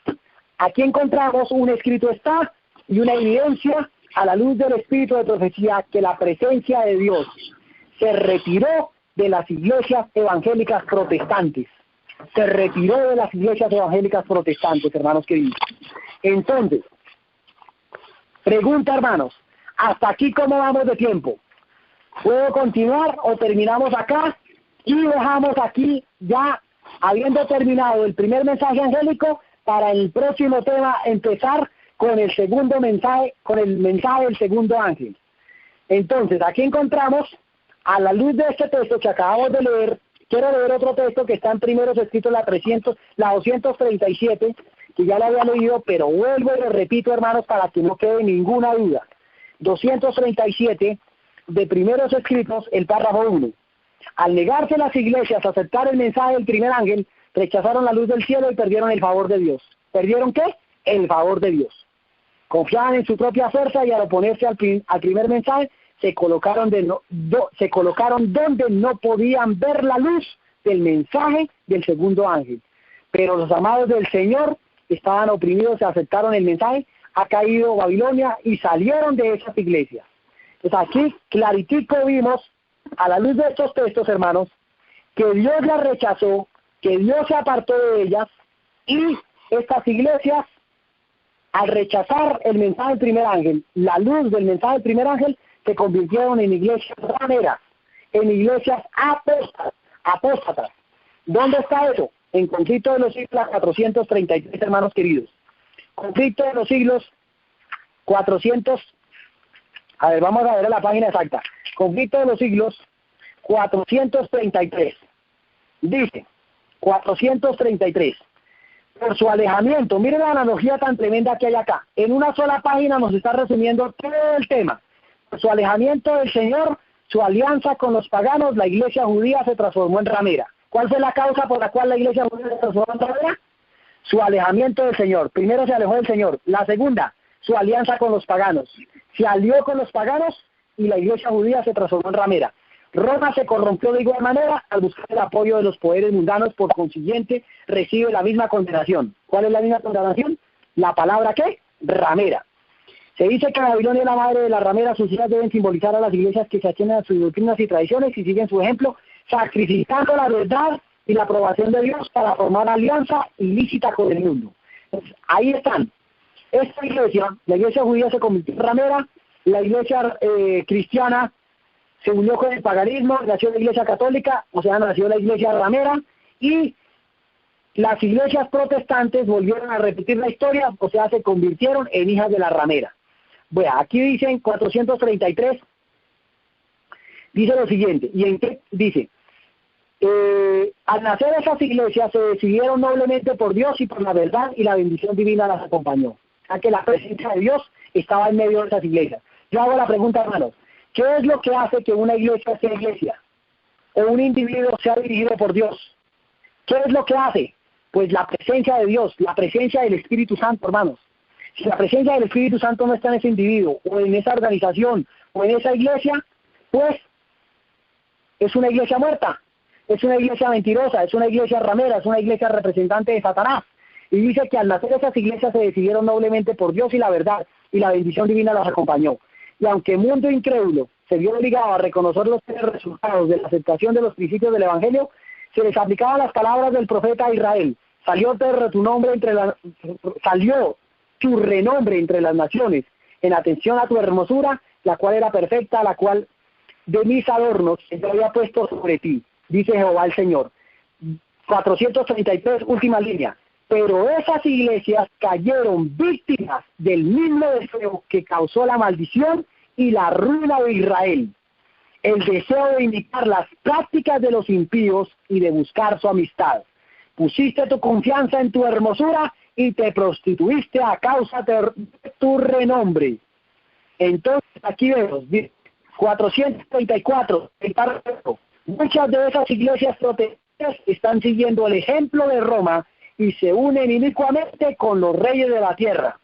S2: Aquí encontramos un escrito está y una evidencia a la luz del espíritu de profecía que la presencia de Dios se retiró de las iglesias evangélicas protestantes. Se retiró de las iglesias evangélicas protestantes, hermanos queridos. Entonces, pregunta, hermanos, ¿hasta aquí cómo vamos de tiempo? ¿Puedo continuar o terminamos acá y dejamos aquí ya, habiendo terminado el primer mensaje angélico, para el próximo tema empezar con el segundo mensaje, con el mensaje del segundo ángel? Entonces, aquí encontramos, a la luz de este texto que acabamos de leer, quiero leer otro texto que está en Primeros Escritos, la 237, que ya lo había leído, pero vuelvo y lo repito, hermanos, para que no quede ninguna duda. 237 de Primeros Escritos, el párrafo 1. Al negarse las iglesias a aceptar el mensaje del primer ángel, rechazaron la luz del cielo y perdieron el favor de Dios. ¿Perdieron qué? El favor de Dios. Confiaban en su propia fuerza y al oponerse al primer mensaje, se colocaron donde no podían ver la luz del mensaje del segundo ángel. Pero los amados del Señor estaban oprimidos y aceptaron el mensaje, ha caído Babilonia y salieron de esas iglesias. Entonces aquí claritico vimos, a la luz de estos textos, hermanos, que Dios las rechazó, que Dios se apartó de ellas, y estas iglesias, al rechazar el mensaje del primer ángel, la luz del mensaje del primer ángel, se convirtieron en iglesias rameras, en iglesias apóstatas. ¿Dónde está eso? En Conflicto de los Siglos 433, hermanos queridos. Conflicto de los Siglos 400, a ver, vamos a ver la página exacta. Conflicto de los Siglos 433. Dice, 433. Por su alejamiento, miren la analogía tan tremenda que hay acá. En una sola página nos está resumiendo todo el tema. Por su alejamiento del Señor, su alianza con los paganos, la iglesia judía se transformó en ramera. ¿Cuál fue la causa por la cual la iglesia judía se transformó en ramera? Su alejamiento del Señor. Primero se alejó del Señor. La segunda, su alianza con los paganos. Se alió con los paganos y la iglesia judía se transformó en ramera. Roma se corrompió de igual manera al buscar el apoyo de los poderes mundanos, por consiguiente recibe la misma condenación. ¿Cuál es la misma condenación? La palabra ¿qué? Ramera. Se dice que Babilonia es la madre de las rameras. Sus hijas deben simbolizar a las iglesias que se atienen a sus doctrinas y tradiciones y siguen su ejemplo, sacrificando la verdad y la aprobación de Dios para formar alianza ilícita con el mundo. Entonces, ahí están. Esta iglesia, la iglesia judía se convirtió en ramera, la iglesia cristiana se unió con el paganismo, nació la iglesia católica, o sea, nació la iglesia ramera, y las iglesias protestantes volvieron a repetir la historia, o sea, se convirtieron en hijas de la ramera. Bueno, aquí dicen 433, dice lo siguiente, y en qué dice, al nacer esas iglesias se decidieron noblemente por Dios y por la verdad, y la bendición divina las acompañó. O sea, que la presencia de Dios estaba en medio de esas iglesias. Yo hago la pregunta, hermanos, ¿qué es lo que hace que una iglesia sea iglesia? O un individuo sea dirigido por Dios. ¿Qué es lo que hace? Pues la presencia de Dios, la presencia del Espíritu Santo, hermanos. Si la presencia del Espíritu Santo no está en ese individuo, o en esa organización, o en esa iglesia, pues es una iglesia muerta, es una iglesia mentirosa, es una iglesia ramera, es una iglesia representante de Satanás. Y dice que al nacer esas iglesias se decidieron noblemente por Dios y la verdad, y la bendición divina los acompañó. Y aunque el mundo incrédulo se vio obligado a reconocer los resultados de la aceptación de los principios del Evangelio, se les aplicaban las palabras del profeta a Israel: salió tu renombre entre las naciones, en atención a tu hermosura, la cual era perfecta, la cual de mis adornos yo había puesto sobre ti, dice Jehová el Señor. 433, última línea. Pero esas iglesias cayeron víctimas del mismo deseo que causó la maldición y la ruina de Israel: el deseo de imitar las prácticas de los impíos y de buscar su amistad. Pusiste tu confianza en tu hermosura y te prostituiste a causa de tu renombre. Entonces aquí vemos 434, el párrafo. Muchas de esas iglesias protestantes están siguiendo el ejemplo de Roma y se unen inicuamente con los reyes de la tierra.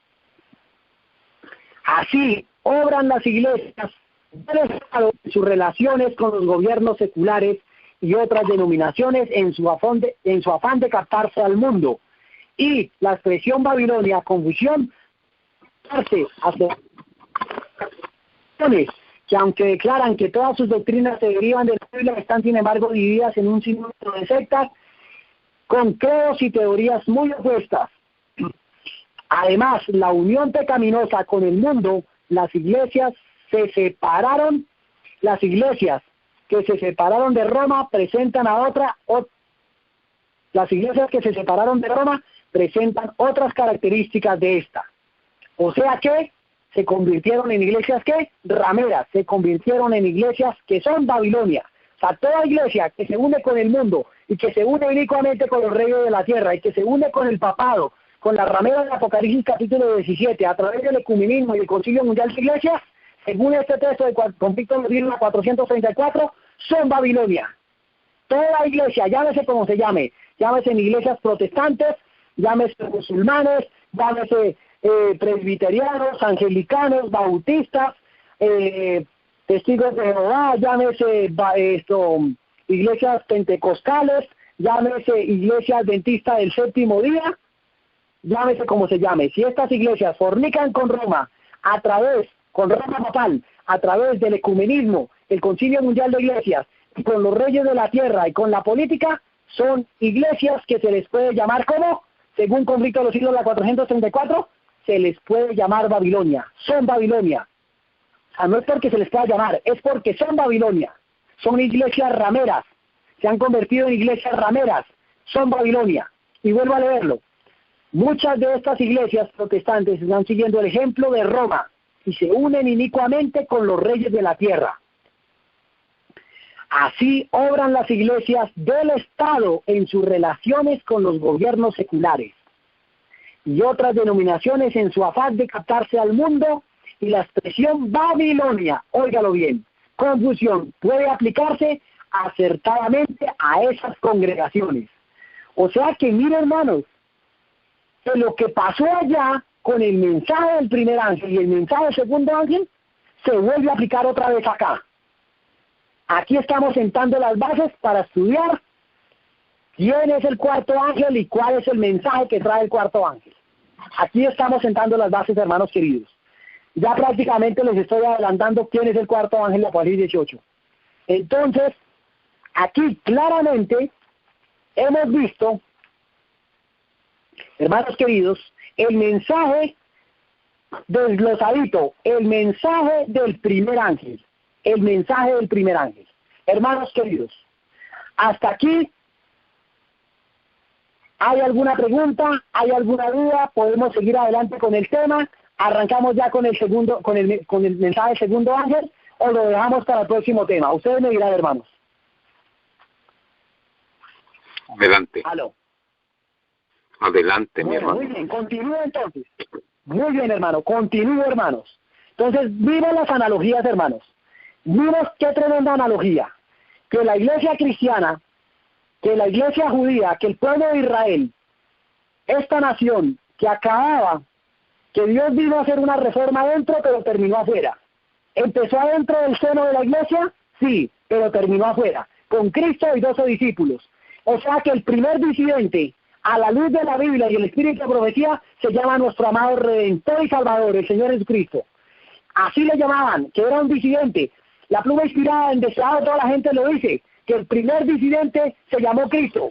S2: Así obran las iglesias del Estado en sus relaciones con los gobiernos seculares y otras denominaciones en su afán de captarse al mundo. Y la expresión Babilonia, confusión, hace que aunque declaran que todas sus doctrinas se derivan de la Biblia, están sin embargo divididas en un sinnúmero de sectas con credos y teorías muy opuestas. Además, la unión pecaminosa con el mundo, las iglesias que se separaron de Roma presentan otras características de esta. O sea que se convirtieron en iglesias que rameras, se convirtieron en iglesias que son Babilonia. O sea, toda iglesia que se une con el mundo y que se une inicuamente con los reyes de la tierra y que se une con el papado, con la ramera del Apocalipsis capítulo 17, a través del ecumenismo y el Concilio Mundial de Iglesias, según este texto de Conflicto de Biblia 434, son Babilonia. Toda iglesia, llámese como se llame, llámese en iglesias protestantes, llámese musulmanes, llámese presbiterianos, anglicanos, bautistas, testigos de Jehová, llámese iglesias pentecostales, llámese iglesia adventista del séptimo día, llámese como se llame. Si estas iglesias fornican con Roma, con Roma papal, a través del ecumenismo, el Concilio Mundial de Iglesias, y con los reyes de la tierra y con la política, son iglesias que se les puede llamar como, según Conflicto de los Siglos, la 434, se les puede llamar Babilonia. Son Babilonia. O sea, no es porque se les pueda llamar, es porque son Babilonia. Son iglesias rameras. Se han convertido en iglesias rameras. Son Babilonia. Y vuelvo a leerlo. Muchas de estas iglesias protestantes están siguiendo el ejemplo de Roma y se unen inicuamente con los reyes de la tierra. Así obran las iglesias del Estado en sus relaciones con los gobiernos seculares y otras denominaciones en su afán de captarse al mundo, y la expresión Babilonia, óigalo bien, confusión, puede aplicarse acertadamente a esas congregaciones. O sea que miren, hermanos, que lo que pasó allá con el mensaje del primer ángel y el mensaje del segundo ángel se vuelve a aplicar otra vez acá. Aquí estamos sentando las bases para estudiar quién es el cuarto ángel y cuál es el mensaje que trae el cuarto ángel. Aquí estamos sentando las bases, hermanos queridos. Ya prácticamente les estoy adelantando quién es el cuarto ángel de Apocalipsis 18. Entonces, aquí claramente hemos visto, hermanos queridos, el mensaje desglosadito, el mensaje del primer ángel. El mensaje del primer ángel. Hermanos queridos, hasta aquí, ¿hay alguna pregunta? ¿Hay alguna duda? ¿Podemos seguir adelante con el tema? ¿Arrancamos ya con el mensaje del segundo ángel o lo dejamos para el próximo tema? Ustedes me dirán, hermanos.
S3: Adelante.
S2: ¿Aló?
S3: Adelante,
S2: Bueno,
S3: mi hermano.
S2: muy bien, continúo entonces. Muy bien, hermano, continúo, hermanos. Entonces, miren las analogías, hermanos. Miren qué tremenda analogía. Que la iglesia cristiana, que la iglesia judía, que el pueblo de Israel, esta nación que acababa, que Dios vino a hacer una reforma adentro, pero terminó afuera. ¿Empezó adentro del seno de la iglesia? Sí. pero terminó afuera, con Cristo y 12 discípulos. O sea que el primer disidente, a la luz de la Biblia y el espíritu de profecía, se llama nuestro amado Redentor y Salvador, el Señor Jesucristo. Así le llamaban, que era un disidente. La pluma inspirada en Deseado, toda la gente lo dice, que el primer disidente se llamó Cristo.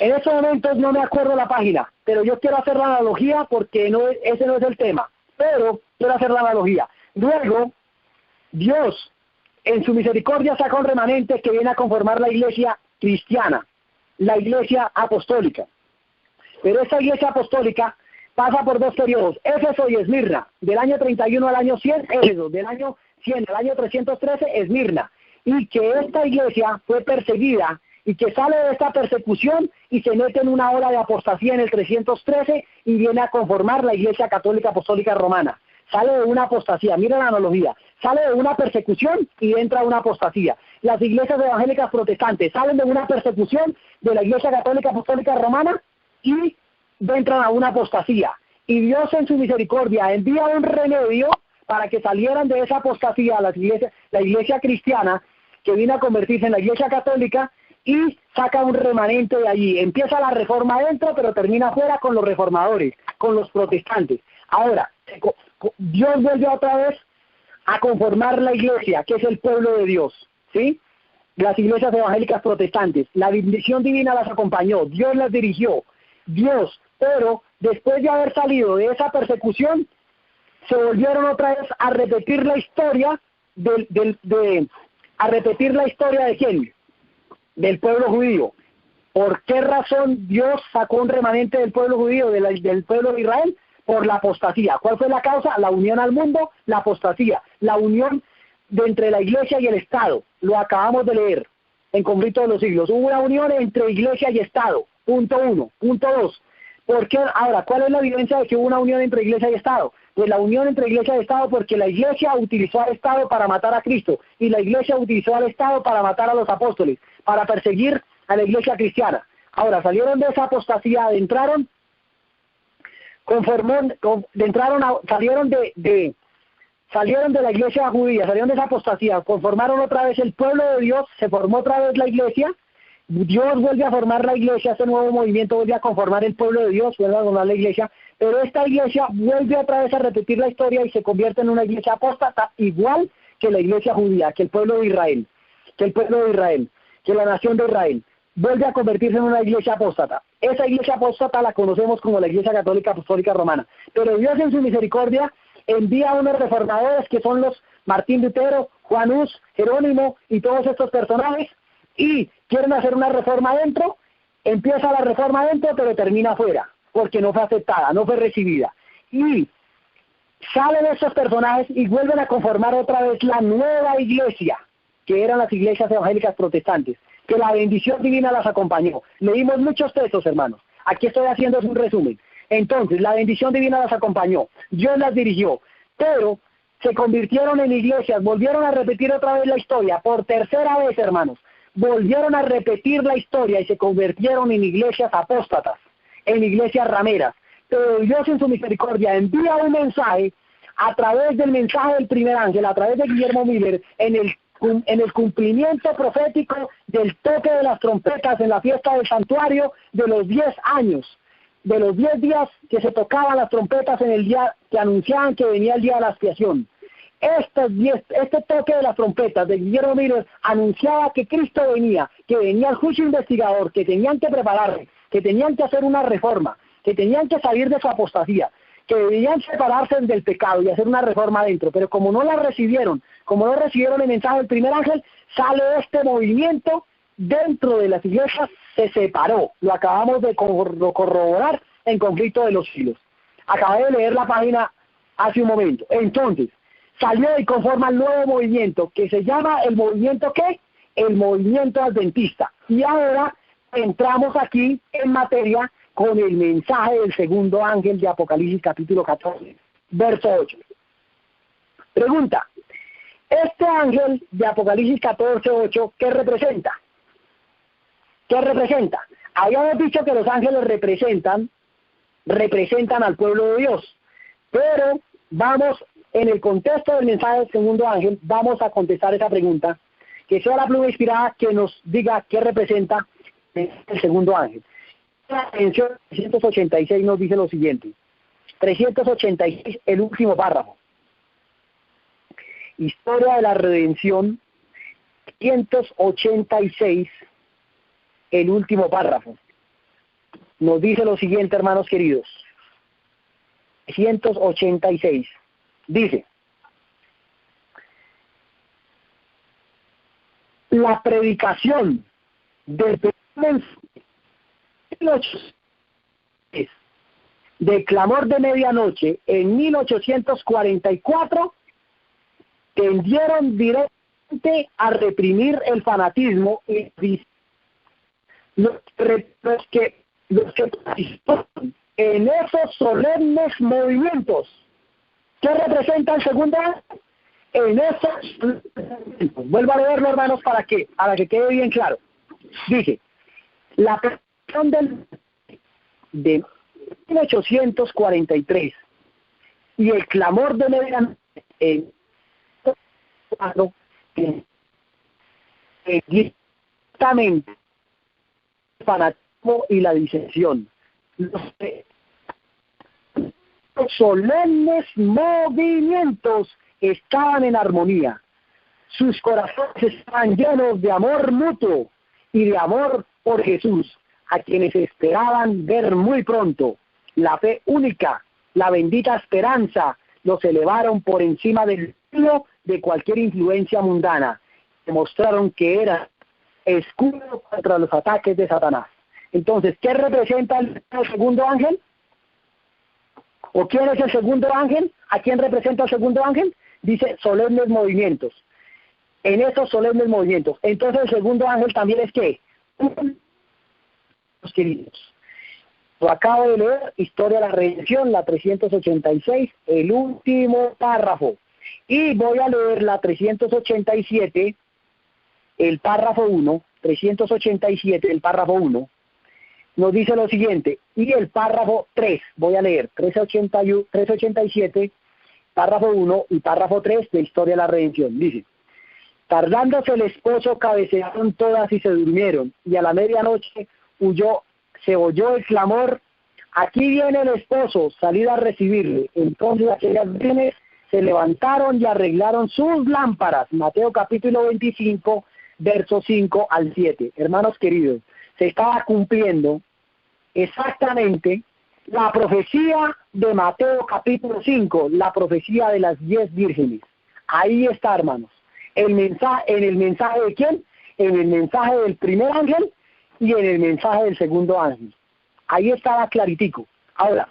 S2: En estos momentos no me acuerdo la página, pero yo quiero hacer la analogía porque ese no es el tema, pero quiero hacer la analogía. Luego, Dios, en su misericordia, saca un remanente que viene a conformar la iglesia cristiana, la iglesia apostólica. Pero esta iglesia apostólica pasa por dos periodos, Éfeso y Esmirna, del año 31 al año 100, Éfeso, del año 100 al año 313, Esmirna, y que esta iglesia fue perseguida y que sale de esta persecución y se mete en una ola de apostasía en el 313 y viene a conformar la iglesia católica apostólica romana. Sale de una apostasía, mira la analogía, sale de una persecución y entra una apostasía. Las iglesias evangélicas protestantes salen de una persecución de la iglesia católica apostólica romana y entran a una apostasía. Y Dios en su misericordia envía un remedio para que salieran de esa apostasía la iglesia cristiana, que vino a convertirse en la iglesia católica, y saca un remanente de allí. Empieza la reforma adentro, pero termina afuera con los reformadores, con los protestantes. Ahora, Dios vuelve otra vez a conformar la iglesia, que es el pueblo de Dios, ¿sí? Las iglesias evangélicas protestantes. La bendición divina las acompañó, Dios las dirigió, pero después de haber salido de esa persecución, se volvieron otra vez a repetir la historia a repetir la historia de quién, del pueblo judío. ¿Por qué razón Dios sacó un remanente del pueblo judío, del pueblo de Israel? Por la apostasía. ¿Cuál fue la causa? La unión al mundo, la apostasía, la unión entre la iglesia y el Estado. Lo acabamos de leer en Conflicto de los Siglos. Hubo una unión entre iglesia y Estado. Punto 1. Punto 2. ¿Por qué? Ahora, ¿cuál es la evidencia de que hubo una unión entre iglesia y Estado? Pues la unión entre iglesia y Estado porque la iglesia utilizó al Estado para matar a Cristo y la iglesia utilizó al Estado para matar a los apóstoles, para perseguir a la iglesia cristiana. Ahora, salieron de esa apostasía, salieron de la iglesia judía, salieron de esa apostasía, conformaron otra vez el pueblo de Dios, se formó otra vez la iglesia. Dios vuelve a formar la iglesia, este nuevo movimiento vuelve a conformar el pueblo de Dios, vuelve a formar la iglesia, pero esta iglesia vuelve otra vez a repetir la historia y se convierte en una iglesia apóstata, igual que la iglesia judía, que el pueblo de Israel, que la nación de Israel, vuelve a convertirse en una iglesia apóstata. Esa iglesia apóstata la conocemos como la iglesia católica apostólica romana, pero Dios en su misericordia envía a unos reformadores que son los Martín Lutero, Juan Hus, Jerónimo y todos estos personajes, y quieren hacer una reforma adentro, empieza la reforma adentro, pero termina afuera, porque no fue aceptada, no fue recibida. Y salen estos personajes y vuelven a conformar otra vez la nueva iglesia, que eran las iglesias evangélicas protestantes, que la bendición divina las acompañó. Leímos muchos textos, hermanos. Aquí estoy haciendo un resumen. Entonces, la bendición divina las acompañó, Dios las dirigió, pero se convirtieron en iglesias, volvieron a repetir otra vez la historia, por tercera vez, hermanos. Volvieron a repetir la historia y se convirtieron en iglesias apóstatas, en iglesias rameras. Pero Dios en su misericordia envía un mensaje a través del mensaje del primer ángel, a través de Guillermo Miller, en el cumplimiento profético del toque de las trompetas en la fiesta del santuario de los 10 años, de los 10 días que se tocaban las trompetas en el día que anunciaban que venía el día de la expiación. Este toque de las trompetas de Guillermo Miller anunciaba que Cristo venía, que venía el juicio investigador, que tenían que prepararse, que tenían que hacer una reforma, que tenían que salir de su apostasía, que debían separarse del pecado y hacer una reforma adentro. Pero como no la recibieron, como no recibieron el mensaje del primer ángel, sale este movimiento dentro de las iglesias, se separó. Lo acabamos de corroborar en Conflicto de los Siglos. Acabé de leer la página hace un momento. Entonces, salió y conforma el nuevo movimiento, que se llama el movimiento ¿qué? El movimiento adventista. Y ahora entramos aquí en materia con el mensaje del segundo ángel de Apocalipsis capítulo 14, verso 8. Pregunta, este ángel de Apocalipsis 14, 8, ¿qué representa? ¿Qué representa? Habíamos dicho que los ángeles representan al pueblo de Dios, pero vamos, en el contexto del mensaje del segundo ángel, vamos a contestar esa pregunta, que sea la pluma inspirada que nos diga qué representa el segundo ángel. La redención 386 nos dice lo siguiente. 386, el último párrafo. Historia de la redención 386, el último párrafo. Nos dice lo siguiente, hermanos queridos. 386. Dice: la predicación del del clamor de medianoche en 1844 tendieron directamente a reprimir el fanatismo y los que participaron en esos solemnes movimientos. ¿Qué representa el segundo ángel? En esos, vuelvo a leerlo, hermanos, para que quede bien claro. Dice: la predicación de 1843 y el clamor de medianoche directamente el fanatismo y la disensión. Los solemnes movimientos estaban en armonía. Sus corazones estaban llenos de amor mutuo y de amor por Jesús, a quienes esperaban ver muy pronto. La fe única, la bendita esperanza, los elevaron por encima del cielo de cualquier influencia mundana. Demostraron que era escudo contra los ataques de Satanás. Entonces, ¿qué representa el segundo ángel? ¿O quién es el segundo ángel? ¿A quién representa el segundo ángel? Dice solemnes movimientos. En esos solemnes movimientos. Entonces, el segundo ángel también es ¿qué? Los queridos. Lo acabo de leer, Historia de la Redención, la 386, el último párrafo. Y voy a leer la 387, el párrafo 1, 387, el párrafo 1. Nos dice lo siguiente, y el párrafo 3, voy a leer, 387, párrafo 1 y párrafo 3 de Historia de la Redención. Dice: tardándose el esposo, cabecearon todas y se durmieron, y a la medianoche se oyó el clamor: aquí viene el esposo, salid a recibirle. Entonces aquellas vírgenes se levantaron y arreglaron sus lámparas. Mateo capítulo 25, versos 5 al 7. Hermanos queridos, se estaba cumpliendo exactamente la profecía de Mateo capítulo 5, la profecía de las 10 vírgenes. Ahí está, hermanos. ¿En el mensaje de quién? En el mensaje del primer ángel y en el mensaje del segundo ángel. Ahí estaba claritico. Ahora,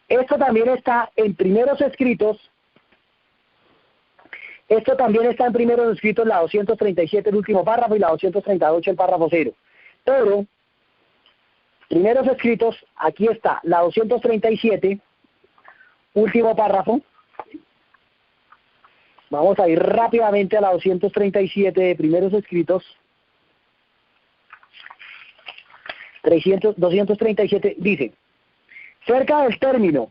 S2: esto también está en primeros escritos. Esto también está en primeros escritos, la 237, el último párrafo, y la 238, el párrafo 0. Pero, primeros escritos, aquí está, la 237, último párrafo. Vamos a ir rápidamente a la 237 de primeros escritos. 237 dice: cerca del término,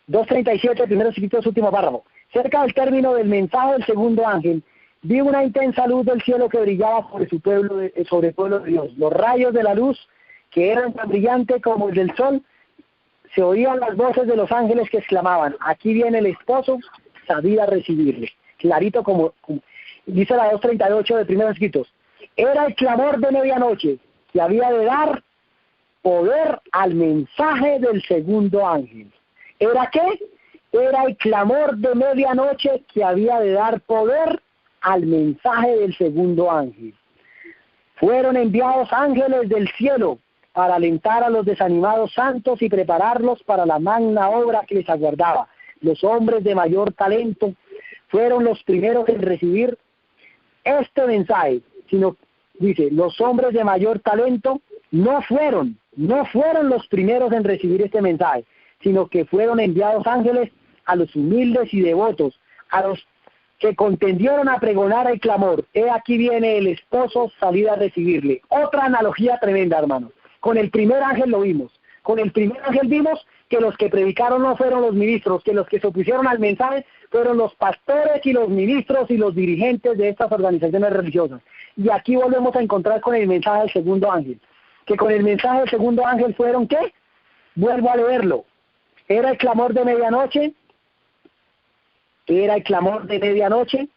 S2: 237, primeros escritos, último párrafo. Cerca del término del mensaje del segundo ángel, vi una intensa luz del cielo que brillaba sobre el pueblo de Dios. Los rayos de la luz, que eran tan brillantes como el del sol, se oían las voces de los ángeles que exclamaban: aquí viene el esposo, sabía recibirle. Clarito como dice la 238 de primeros escritos. Era el clamor de medianoche que había de dar poder al mensaje del segundo ángel. ¿Era qué? Era el clamor de medianoche que había de dar poder al mensaje del segundo ángel. Fueron enviados ángeles del cielo para alentar a los desanimados santos y prepararlos para la magna obra que les aguardaba. Los hombres de mayor talento fueron los primeros en recibir este mensaje, sino, dice, los hombres de mayor talento no fueron los primeros en recibir este mensaje, sino que fueron enviados ángeles a los humildes y devotos, a los que contendieron a pregonar el clamor: he aquí viene el esposo, salid a recibirle. Otra analogía tremenda, hermanos. Con el primer ángel lo vimos. Con el primer ángel vimos que los que predicaron no fueron los ministros, que los que se opusieron al mensaje fueron los pastores y los ministros y los dirigentes de estas organizaciones religiosas. Y aquí volvemos a encontrar con el mensaje del segundo ángel, que con el mensaje del segundo ángel fueron, ¿qué? Vuelvo a leerlo. Era el clamor de medianoche, era el clamor de medianoche,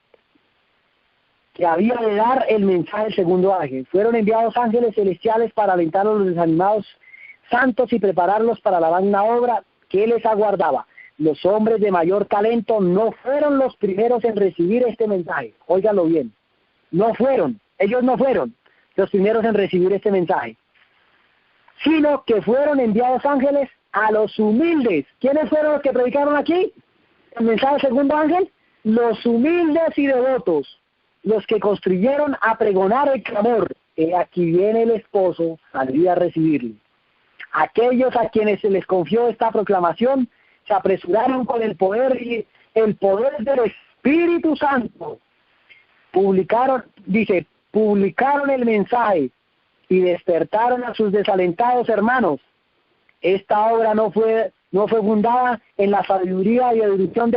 S2: que había de dar el mensaje del segundo ángel. Fueron enviados ángeles celestiales para alentar a los desanimados santos y prepararlos para la magna obra que les aguardaba. Los hombres de mayor talento no fueron los primeros en recibir este mensaje. Óiganlo bien. Ellos no fueron los primeros en recibir este mensaje, sino que fueron enviados ángeles a los humildes. ¿Quiénes fueron los que predicaron aquí el mensaje del segundo ángel? Los humildes y devotos, los que construyeron a pregonar el clamor. Aquí viene el esposo, salí a recibirle. Aquellos a quienes se les confió esta proclamación se apresuraron con el poder del Espíritu Santo. Publicaron el mensaje y despertaron a sus desalentados hermanos. Esta obra no fue fundada en la sabiduría y erudición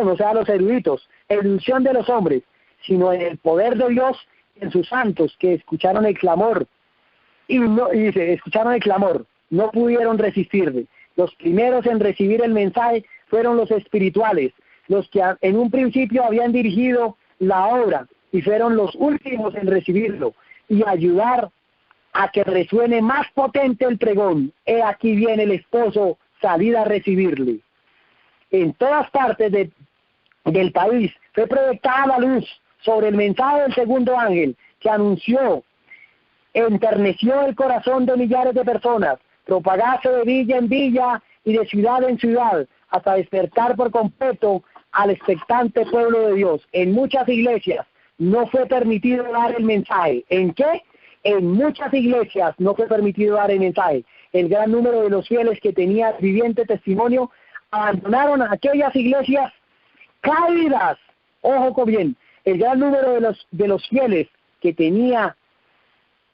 S2: o sea, los eruditos, erudición de los hombres, sino en el poder de Dios, en sus santos que escucharon el clamor no pudieron resistirle. Los primeros en recibir el mensaje fueron los espirituales, los que en un principio habían dirigido la obra y fueron los últimos en recibirlo y ayudar a que resuene más potente el pregón. Aquí viene el esposo, salid a recibirle. En todas partes del país fue proyectada la luz sobre el mensaje del segundo ángel que enterneció el corazón de millares de personas, propagarse de villa en villa y de ciudad en ciudad, hasta despertar por completo al expectante pueblo de Dios. En muchas iglesias no fue permitido dar el mensaje. ¿En qué? En muchas iglesias no fue permitido dar el mensaje. El gran número de los fieles que tenía viviente testimonio abandonaron aquellas iglesias caídas. Ojo bien, el gran número de los fieles que tenía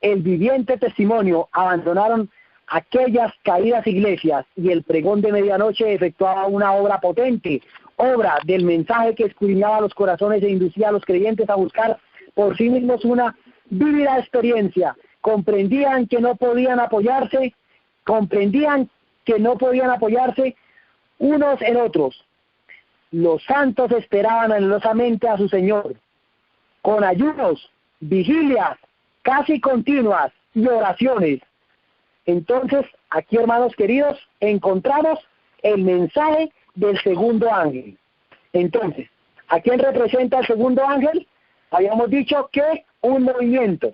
S2: el viviente testimonio abandonaron aquellas caídas iglesias, y el pregón de medianoche efectuaba una obra potente, obra del mensaje que escudriñaba los corazones e inducía a los creyentes a buscar por sí mismos una vívida experiencia. Comprendían que no podían apoyarse unos en otros. Los santos esperaban anhelosamente a su Señor, con ayunos, vigilias casi continuas y oraciones. Entonces, aquí, hermanos queridos, encontramos el mensaje del segundo ángel. Entonces, ¿a quién representa el segundo ángel? Habíamos dicho que un movimiento,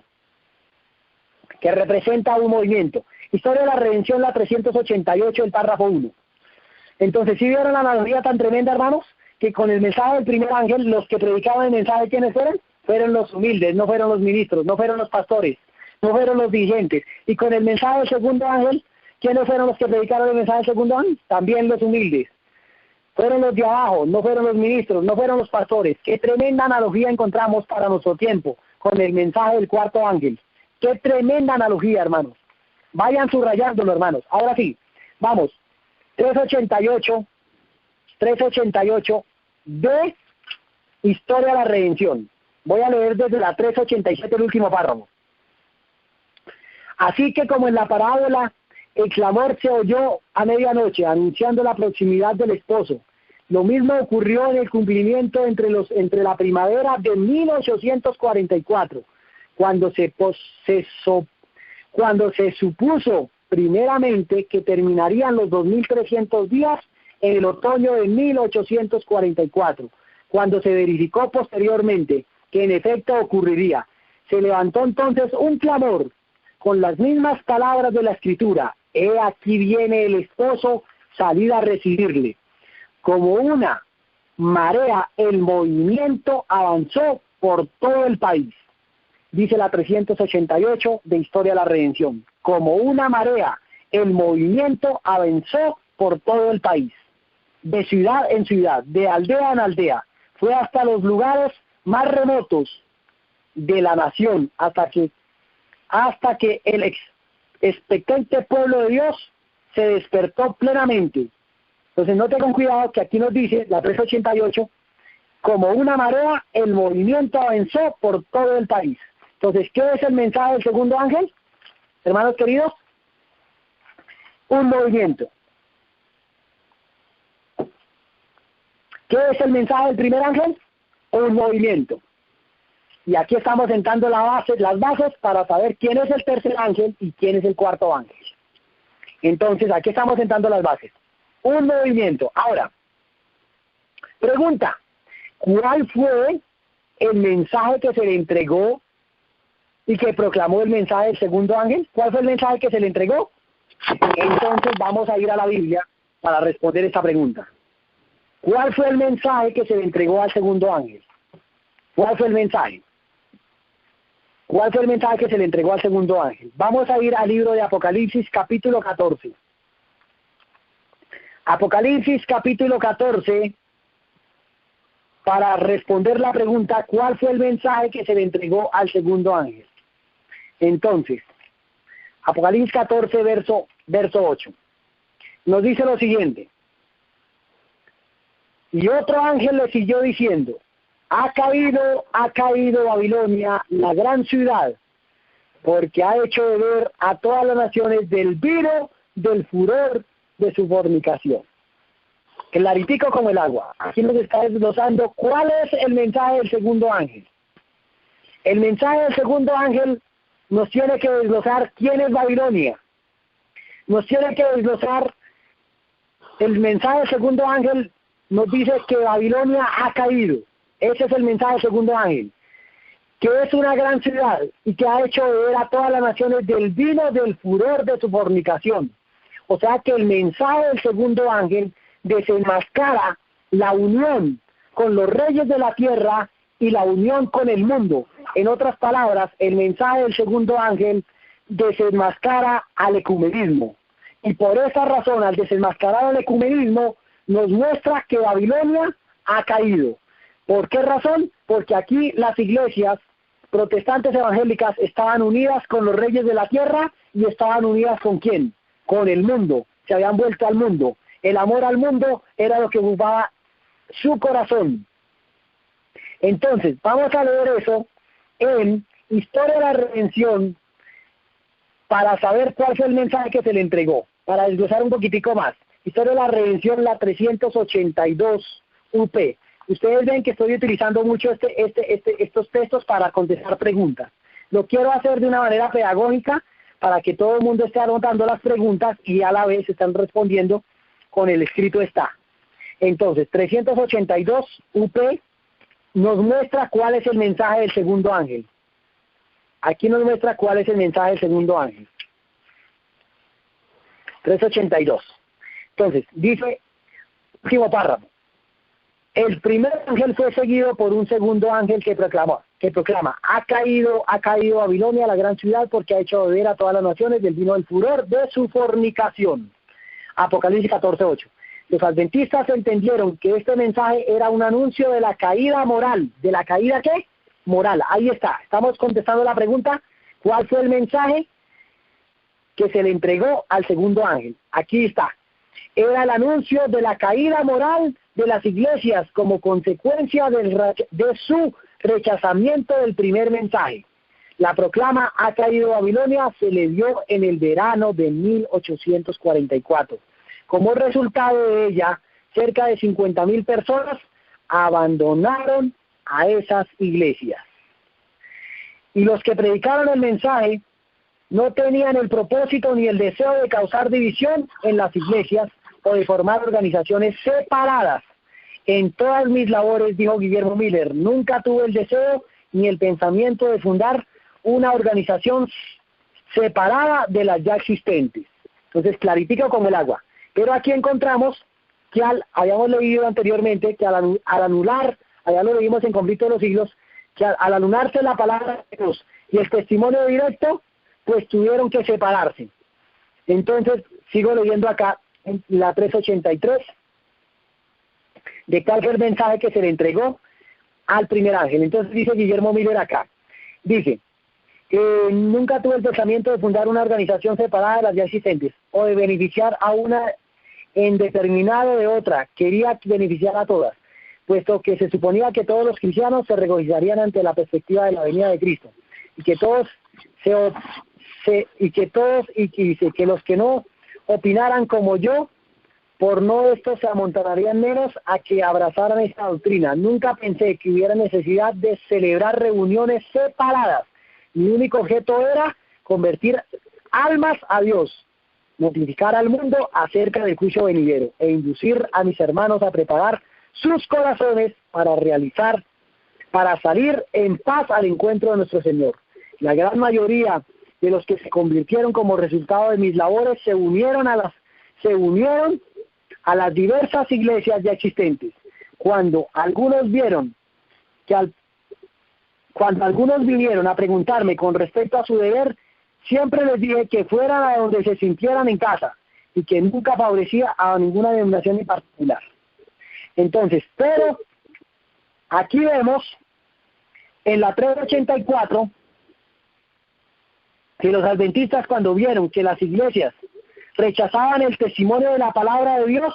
S2: que representa un movimiento. Historia de la Redención, la 388, el párrafo 1. Entonces, ¿sí vieron la analogía tan tremenda, hermanos? Que con el mensaje del primer ángel, los que predicaban el mensaje, ¿quiénes fueron? Fueron los humildes, no fueron los ministros, no fueron los pastores, no fueron los dirigentes. Y con el mensaje del segundo ángel, ¿quiénes fueron los que predicaron el mensaje del segundo ángel? También los humildes. Fueron los de abajo, no fueron los ministros, no fueron los pastores. Qué tremenda analogía encontramos para nuestro tiempo con el mensaje del cuarto ángel. Qué tremenda analogía, hermanos. Vayan subrayándolo, hermanos. Ahora sí, vamos. 388 de Historia de la Redención. Voy a leer desde la 387 el último párrafo. Así que como en la parábola, el clamor se oyó a medianoche, anunciando la proximidad del esposo. Lo mismo ocurrió en el cumplimiento entre la primavera de 1844, cuando se supuso primeramente que terminarían los 2300 días en el otoño de 1844, cuando se verificó posteriormente que en efecto ocurriría. Se levantó entonces un clamor con las mismas palabras de la Escritura: he aquí viene el esposo, salid a recibirle. Como una marea, el movimiento avanzó por todo el país. Dice la 388 de Historia de la Redención. Como una marea, el movimiento avanzó por todo el país. De ciudad en ciudad, de aldea en aldea, fue hasta los lugares más remotos de la nación, hasta que expectante pueblo de Dios se despertó plenamente. Entonces no tengan cuidado que aquí nos dice, la 388, como una marea, el movimiento avanzó por todo el país. Entonces, ¿qué es el mensaje del segundo ángel? Hermanos queridos, un movimiento. ¿Qué es el mensaje del primer ángel? Un movimiento. Y aquí estamos sentando las bases para saber quién es el tercer ángel y quién es el cuarto ángel. Entonces, aquí estamos sentando las bases. Un movimiento. Ahora, pregunta, ¿cuál fue el mensaje que se le entregó y que proclamó el mensaje del segundo ángel? ¿Cuál fue el mensaje que se le entregó? Entonces vamos a ir a la Biblia para responder esta pregunta. ¿Cuál fue el mensaje que se le entregó al segundo ángel? ¿Cuál fue el mensaje? ¿Cuál fue el mensaje que se le entregó al segundo ángel? Vamos a ir al libro de Apocalipsis capítulo 14. Apocalipsis capítulo 14, para responder la pregunta, ¿cuál fue el mensaje que se le entregó al segundo ángel? Entonces, Apocalipsis 14, verso 8, nos dice lo siguiente. Y otro ángel le siguió diciendo, ha caído Babilonia, la gran ciudad, porque ha hecho beber a todas las naciones del vino del furor de su fornicación. Claritico como el agua. Aquí nos está desglosando cuál es el mensaje del segundo ángel. El mensaje del segundo ángel nos tiene que desglosar quién es Babilonia. Nos tiene que desglosar el mensaje del segundo ángel, nos dice que Babilonia ha caído. Ese es el mensaje del segundo ángel. Que es una gran ciudad y que ha hecho beber a todas las naciones del vino del furor de su fornicación. O sea que el mensaje del segundo ángel desenmascara la unión con los reyes de la tierra y la unión con el mundo. En otras palabras, el mensaje del segundo ángel desenmascara al ecumenismo. Y por esa razón, al desenmascarar al ecumenismo, nos muestra que Babilonia ha caído. ¿Por qué razón? Porque aquí las iglesias protestantes evangélicas estaban unidas con los reyes de la tierra y estaban unidas ¿con quién? Con el mundo. Se habían vuelto al mundo. El amor al mundo era lo que ocupaba su corazón. Entonces, vamos a leer eso en Historia de la Redención para saber cuál fue el mensaje que se le entregó, para desglosar un poquitico más. Historia de la Redención, la 382 UP. Ustedes ven que estoy utilizando mucho estos textos para contestar preguntas. Lo quiero hacer de una manera pedagógica para que todo el mundo esté anotando las preguntas y a la vez están respondiendo con el escrito está. Entonces, 382 UP nos muestra cuál es el mensaje del segundo ángel. Aquí nos muestra cuál es el mensaje del segundo ángel. 382. Entonces, dice, último párrafo. El primer ángel fue seguido por un segundo ángel que proclama, ha caído Babilonia, la gran ciudad, porque ha hecho beber a todas las naciones del vino del furor de su fornicación. Apocalipsis 14:8. Los adventistas entendieron que este mensaje era un anuncio de la caída moral. ¿De la caída qué? Moral. Ahí está. Estamos contestando la pregunta, ¿cuál fue el mensaje que se le entregó al segundo ángel? Aquí está. Era el anuncio de la caída moral de las iglesias como consecuencia de su rechazamiento del primer mensaje. La proclama ha caído Babilonia se le dio en el verano de 1844. Como resultado de ella, cerca de 50,000 personas abandonaron a esas iglesias. Y los que predicaron el mensaje no tenían el propósito ni el deseo de causar división en las iglesias o de formar organizaciones separadas. En todas mis labores, dijo Guillermo Miller, nunca tuve el deseo ni el pensamiento de fundar una organización separada de las ya existentes. Entonces, claritico como el agua. Pero aquí encontramos que habíamos leído anteriormente que al anular, allá lo leímos en Conflicto de los Siglos, que al anularse la palabra de Dios y el testimonio directo, pues tuvieron que separarse. Entonces, sigo leyendo acá en la 383, de cuál fue el mensaje que se le entregó al primer ángel. Entonces dice Guillermo Miller acá, dice, Nunca tuve el pensamiento de fundar una organización separada de las ya existentes o de beneficiar a una en determinado de otra. Quería beneficiar a todas, puesto que se suponía que todos los cristianos se regocijarían ante la perspectiva de la venida de Cristo y que que los que no opinaran como yo, por no esto se amontonarían menos a que abrazaran esta doctrina. Nunca pensé que hubiera necesidad de celebrar reuniones separadas. Mi único objeto era convertir almas a Dios, notificar al mundo acerca del juicio venidero e inducir a mis hermanos a preparar sus corazones para salir en paz al encuentro de nuestro Señor. La gran mayoría de los que se convirtieron como resultado de mis labores se unieron a las diversas iglesias ya existentes. Cuando algunos vinieron a preguntarme con respecto a su deber, siempre les dije que fueran a donde se sintieran en casa y que nunca favorecía a ninguna denominación en particular. Entonces, pero aquí vemos en la 384 que los adventistas, cuando vieron que las iglesias rechazaban el testimonio de la palabra de Dios,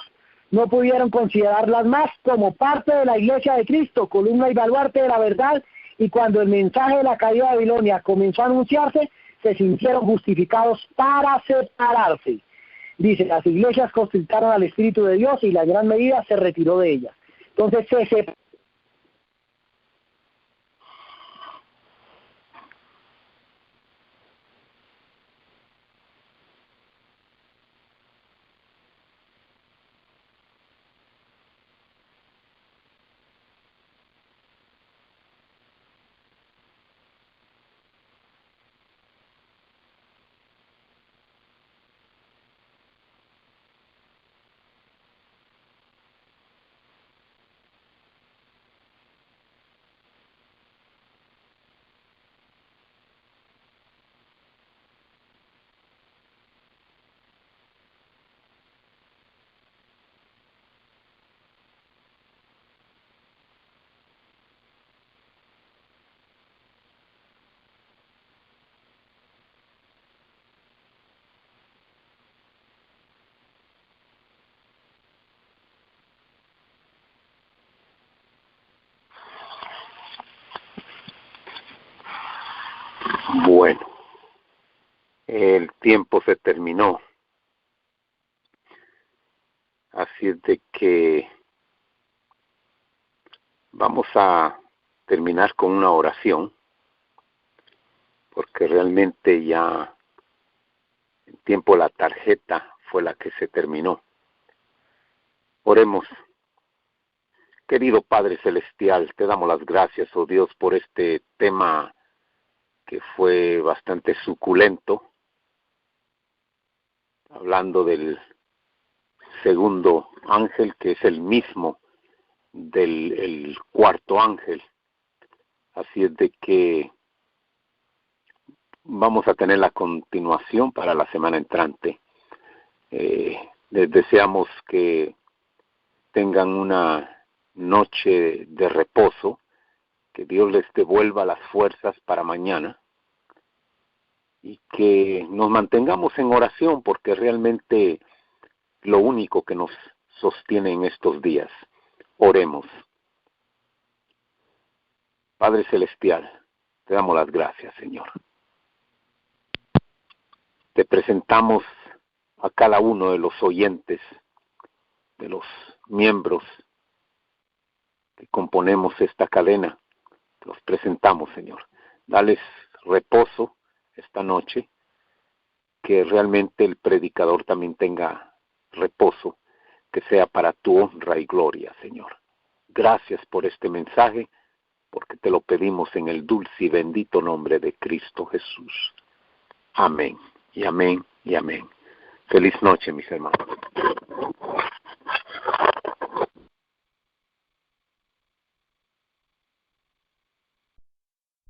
S2: no pudieron considerarlas más como parte de la iglesia de Cristo, columna y baluarte de la verdad, y cuando el mensaje de la caída de Babilonia comenzó a anunciarse, se sintieron justificados para separarse. Dice, las iglesias consultaron al Espíritu de Dios y la gran medida se retiró de ellas. Entonces se separó.
S3: Bueno, el tiempo se terminó. Así es de que vamos a terminar con una oración, porque realmente ya el tiempo, la tarjeta fue la que se terminó. Oremos. Querido Padre Celestial, te damos las gracias, oh Dios, por este tema que fue bastante suculento, hablando del segundo ángel, que es el mismo del cuarto ángel. Así es de que vamos a tener la continuación para la semana entrante. Les deseamos que tengan una noche de reposo, que Dios les devuelva las fuerzas para mañana y que nos mantengamos en oración, porque realmente lo único que nos sostiene en estos días. Oremos. Padre Celestial, te damos las gracias, Señor. Te presentamos a cada uno de los oyentes, de los miembros que componemos esta cadena. Los presentamos, Señor. Dales reposo esta noche, que realmente el predicador también tenga reposo, que sea para tu honra y gloria, Señor. Gracias por este mensaje, porque te lo pedimos en el dulce y bendito nombre de Cristo Jesús. Amén, y amén, y amén. Feliz noche, mis hermanos.